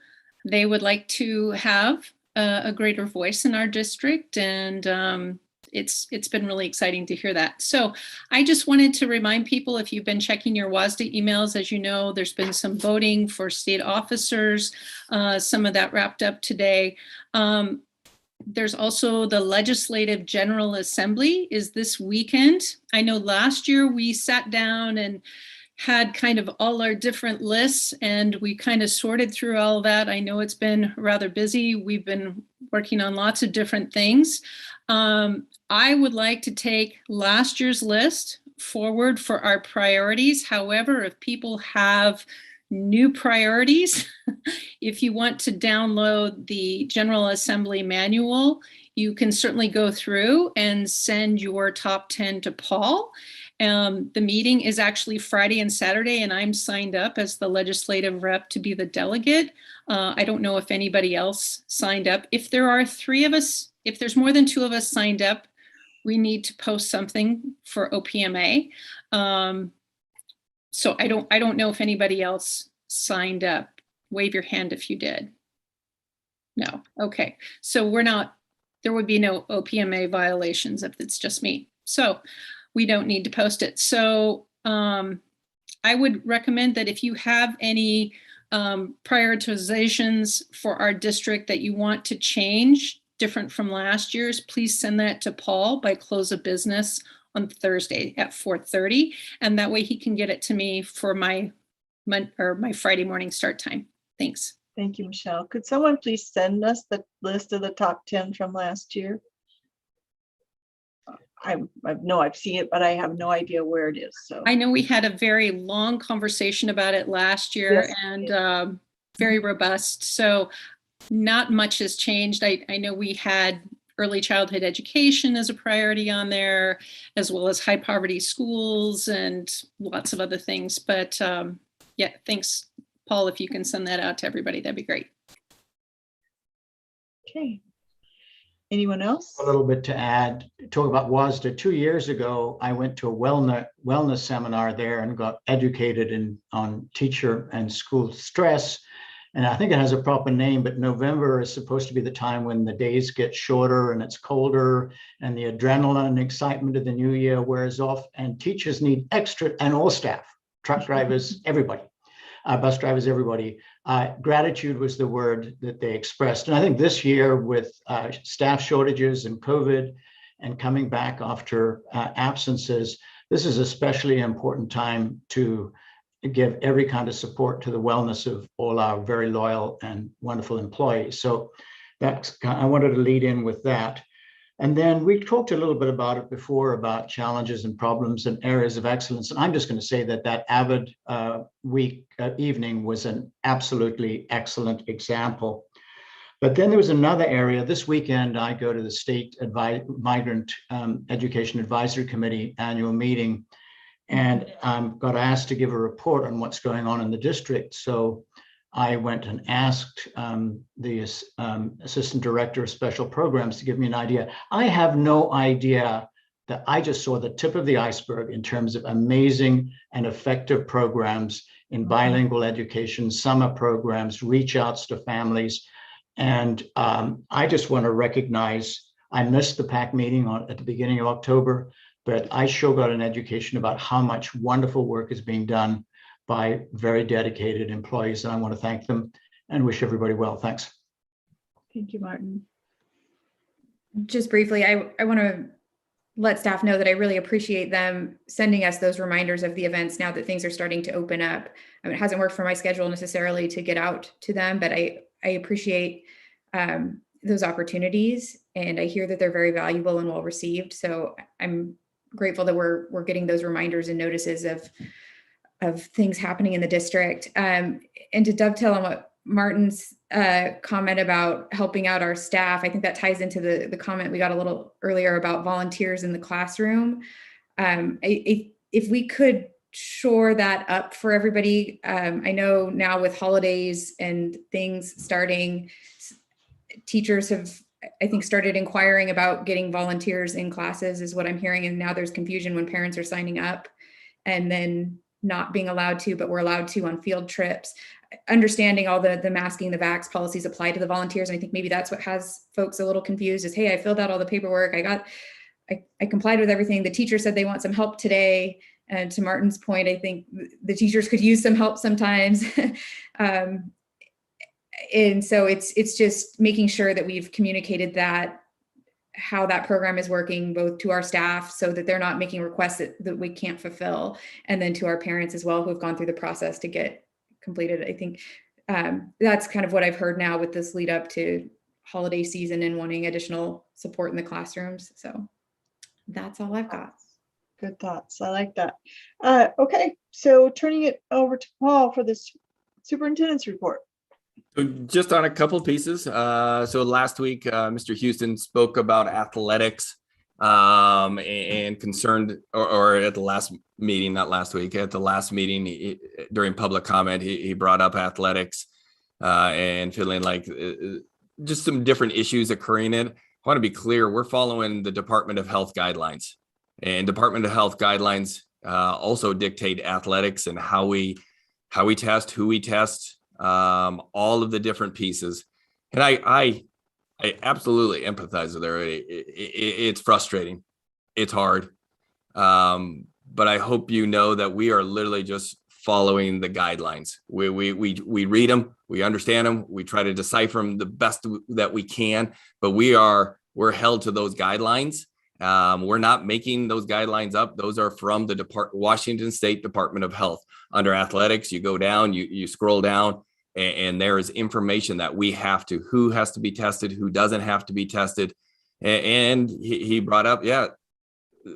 they would like to have a greater voice in our district, and it's been really exciting to hear that. So I just wanted to remind people, if you've been checking your WASDA emails, as you know, there's been some voting for state officers. Some of that wrapped up today. There's also the Legislative General Assembly is this weekend. I know last year we sat down and had kind of all our different lists and we kind of sorted through all of that. I know it's been rather busy. We've been working on lots of different things. I would like to take last year's list forward for our priorities. However, if people have new priorities, if you want to download the General Assembly manual, you can certainly go through and send your top 10 to Paul. The meeting is actually Friday and Saturday, and I'm signed up as the legislative rep to be the delegate. I don't know if anybody else signed up. If there are 3 of us, if there's more than 2 of us signed up, we need to post something for OPMA. So I don't know if anybody else signed up. Wave your hand if you did. No, okay. So there would be no OPMA violations if it's just me. So we don't need to post it. So I would recommend that if you have any prioritizations for our district that you want to change different from last year's, please send that to Paul by close of business on Thursday at 4:30. And that way he can get it to me for my Friday morning start time. Thanks. Thank you, Michelle. Could someone please send us the list of the top 10 from last year? I know I've seen it, but I have no idea where it is. So I know we had a very long conversation about it last year, yes, and very robust. So not much has changed. I know we had early childhood education as a priority on there, as well as high poverty schools and lots of other things. But yeah, thanks, Paul. If you can send that out to everybody, that'd be great. Okay. Anyone else? A little bit to add, talk about WASDA. 2 years ago, I went to a wellness seminar there and got educated on teacher and school stress. And I think it has a proper name, but November is supposed to be the time when the days get shorter and it's colder and the adrenaline and excitement of the new year wears off, and teachers need extra, and all staff, truck drivers, everybody, bus drivers, everybody. Gratitude was the word that they expressed. And I think this year with staff shortages and COVID and coming back after absences, this is especially important time to give every kind of support to the wellness of all our very loyal and wonderful employees. So I wanted to lead in with that. And then we talked a little bit about it before, about challenges and problems and areas of excellence. And I'm just going to say that that Avid week evening was an absolutely excellent example. But then there was another area. This weekend, I go to the State Migrant Education Advisory Committee annual meeting, and got asked to give a report on what's going on in the district. So I went and asked the Assistant Director of Special Programs to give me an idea. I have no idea that I just saw the tip of the iceberg in terms of amazing and effective programs in bilingual education, summer programs, reach outs to families. And I just want to recognize, I missed the PAC meeting at the beginning of October, but I sure got an education about how much wonderful work is being done by very dedicated employees. And I want to thank them and wish everybody well. Thanks. Thank you, Martin. Just briefly, I want to let staff know that I really appreciate them sending us those reminders of the events now that things are starting to open up. I mean, it hasn't worked for my schedule necessarily to get out to them, but I appreciate those opportunities, and I hear that they're very valuable and well received. So I'm grateful that we're getting those reminders and notices of things happening in the district. And to dovetail on what Martin's comment about helping out our staff, I think that ties into the comment we got a little earlier about volunteers in the classroom. If we could shore that up for everybody, I know now with holidays and things starting, teachers have, I think, started inquiring about getting volunteers in classes is what I'm hearing. And now there's confusion when parents are signing up and then not being allowed to, but we're allowed to on field trips. Understanding all the masking, the vax policies apply to the volunteers. And I think maybe that's what has folks a little confused is, hey, I filled out all the paperwork. I complied with everything. The teacher said they want some help today. And to Martin's point, I think the teachers could use some help sometimes. And so it's just making sure that we've communicated that, how that program is working both to our staff so that they're not making requests that we can't fulfill, and then to our parents as well who have gone through the process to get completed. I think that's kind of what I've heard now with this lead up to holiday season and wanting additional support in the classrooms. So that's all I've got. Good thoughts. I like that. Okay, so turning it over to Paul for this superintendent's report. So just on a couple pieces. So last week, Mr. Houston spoke about athletics and concerned, or at the last meeting, not last week, at the last meeting during public comment, he brought up athletics and feeling like just some different issues occurring in it. I want to be clear, we're following the Department of Health guidelines, and Department of Health guidelines also dictate athletics and how we test, who we test, all of the different pieces. And I absolutely empathize with her. It's frustrating. It's hard. But I hope you know that we are literally just following the guidelines. We read them, we understand them, we try to decipher them the best that we can, but we're held to those guidelines. We're not making those guidelines up. Those are from the Washington State Department of Health. Under athletics, you go down, you scroll down, and there is information that we have to, who has to be tested, who doesn't have to be tested. And he brought up,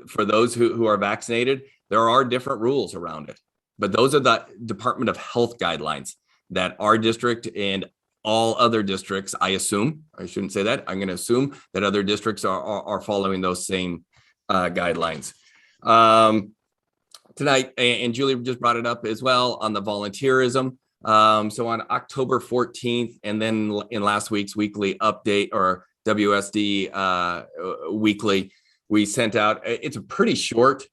for those who are vaccinated, there are different rules around it. But those are the Department of Health guidelines that our district and all other districts, I assume, I shouldn't say that, I'm going to assume that other districts are following those same guidelines. Tonight, and Julie just brought it up as well on the volunteerism. So on October 14th, and then in last week's weekly update, or WSD weekly, we sent out, it's a pretty short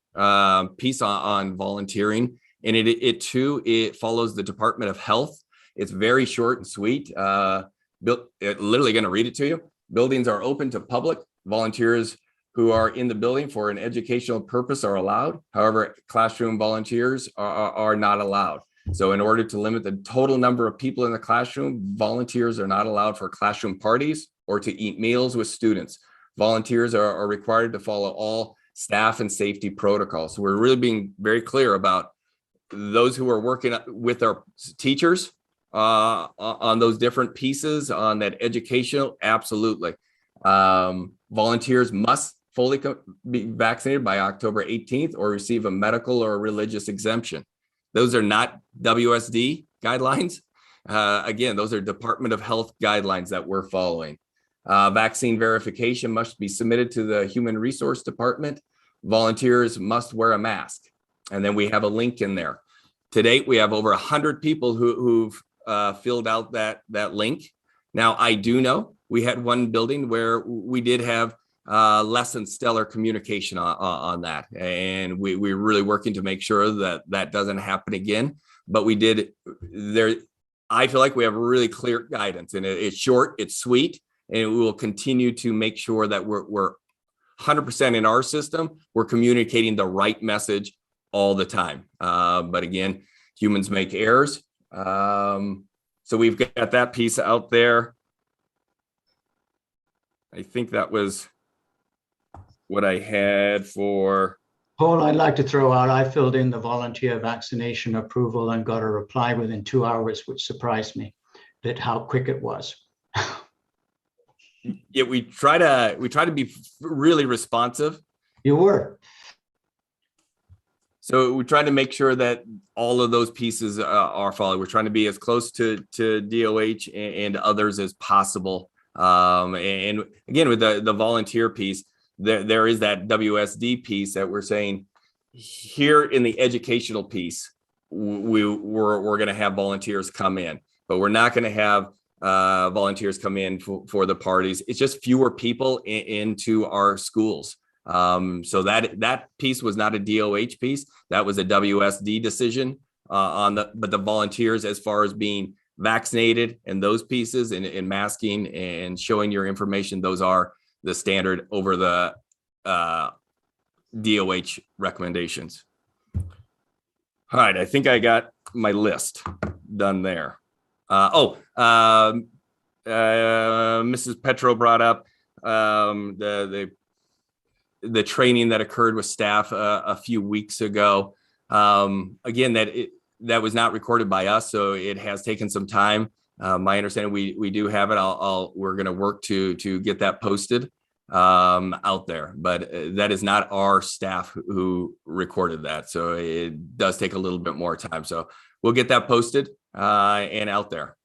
piece on volunteering, and it follows the Department of Health. It's very short and sweet. Literally going to read it to you. Buildings are open to public. Volunteers who are in the building for an educational purpose are allowed. However, classroom volunteers are not allowed. So in order to limit the total number of people in the classroom, volunteers are not allowed for classroom parties or to eat meals with students. Volunteers are required to follow all staff and safety protocols. So we're really being very clear about those who are working with our teachers on those different pieces, on that educational, absolutely. Volunteers must fully be vaccinated by October 18th or receive a medical or a religious exemption. Those are not WSD guidelines. Again, those are Department of Health guidelines that we're following. Vaccine verification must be submitted to the Human Resource Department. Volunteers must wear a mask. And then we have a link in there. To date, we have over 100 people who've filled out that link. Now, I do know we had one building where we did have less than stellar communication on that. And we're really working to make sure that that doesn't happen again. But we did there. I feel like we have really clear guidance, and it's short, it's sweet, and we will continue to make sure that we're 100% in our system. We're communicating the right message all the time. But again, humans make errors. So we've got that piece out there. I think that was what I had for. Paul, I'd like to throw out, I filled in the volunteer vaccination approval and got a reply within 2 hours, which surprised me that how quick it was. Yeah, we try to be really responsive. You were. So we try to make sure that all of those pieces are followed. We're trying to be as close to DOH and others as possible. And again, with the volunteer piece, there is that WSD piece that we're saying here in the educational piece, we're going to have volunteers come in, but we're not going to have volunteers come in for the parties. It's just fewer people into our schools. So that piece was not a DOH piece. That was a WSD decision but the volunteers, as far as being vaccinated and those pieces and masking and showing your information, those are the standard over the DOH recommendations. All right, I think I got my list done there. Mrs. Petro brought up the training that occurred with staff a few weeks ago. Again, that was not recorded by us, so it has taken some time. My understanding, we do have it. We're going to work to get that posted out there, but that is not our staff who recorded that, so it does take a little bit more time. So we'll get that posted and out there.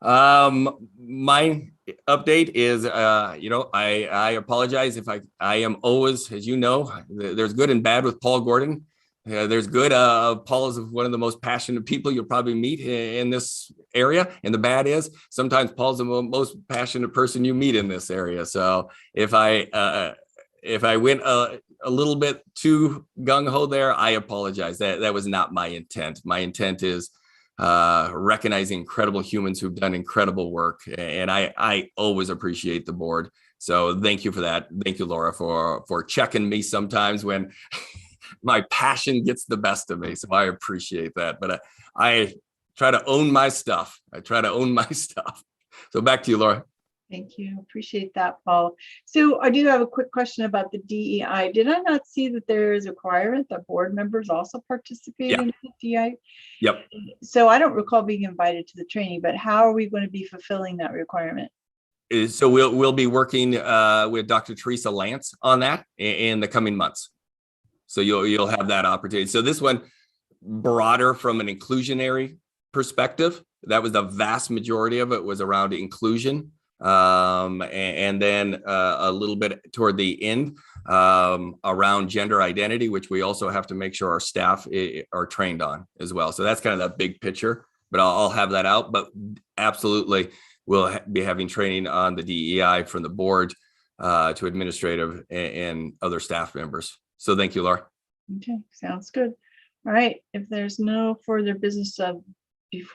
My update is, I apologize if I am always, as you know, there's good and bad with Paul Gordon. There's good. Paul is one of the most passionate people you'll probably meet in this area. And the bad is sometimes Paul's the most passionate person you meet in this area. So if I went a little bit too gung-ho there, I apologize. That was not my intent. My intent is recognizing incredible humans who've done incredible work. And I always appreciate the board. So thank you for that. Thank you, Laura, for checking me sometimes when my passion gets the best of me. So I appreciate that. But I try to own my stuff. So back to you, Laura. Thank you. Appreciate that, Paul. So I do have a quick question about the DEI. Did I not see that there is a requirement that board members also participate in the DEI? Yep. So I don't recall being invited to the training, but how are we going to be fulfilling that requirement? So we'll be working with Dr. Teresa Lance on that in the coming months. So you'll have that opportunity. So this one broader from an inclusionary perspective. That was the vast majority of it was around inclusion. And then a little bit toward the end around gender identity, which we also have to make sure our staff are trained on as well. So that's kind of that big picture, but I'll have that out. But absolutely, we'll be having training on the DEI from the board to administrative and other staff members. So thank you, Laura. Okay, sounds good. All right, if there's no further business of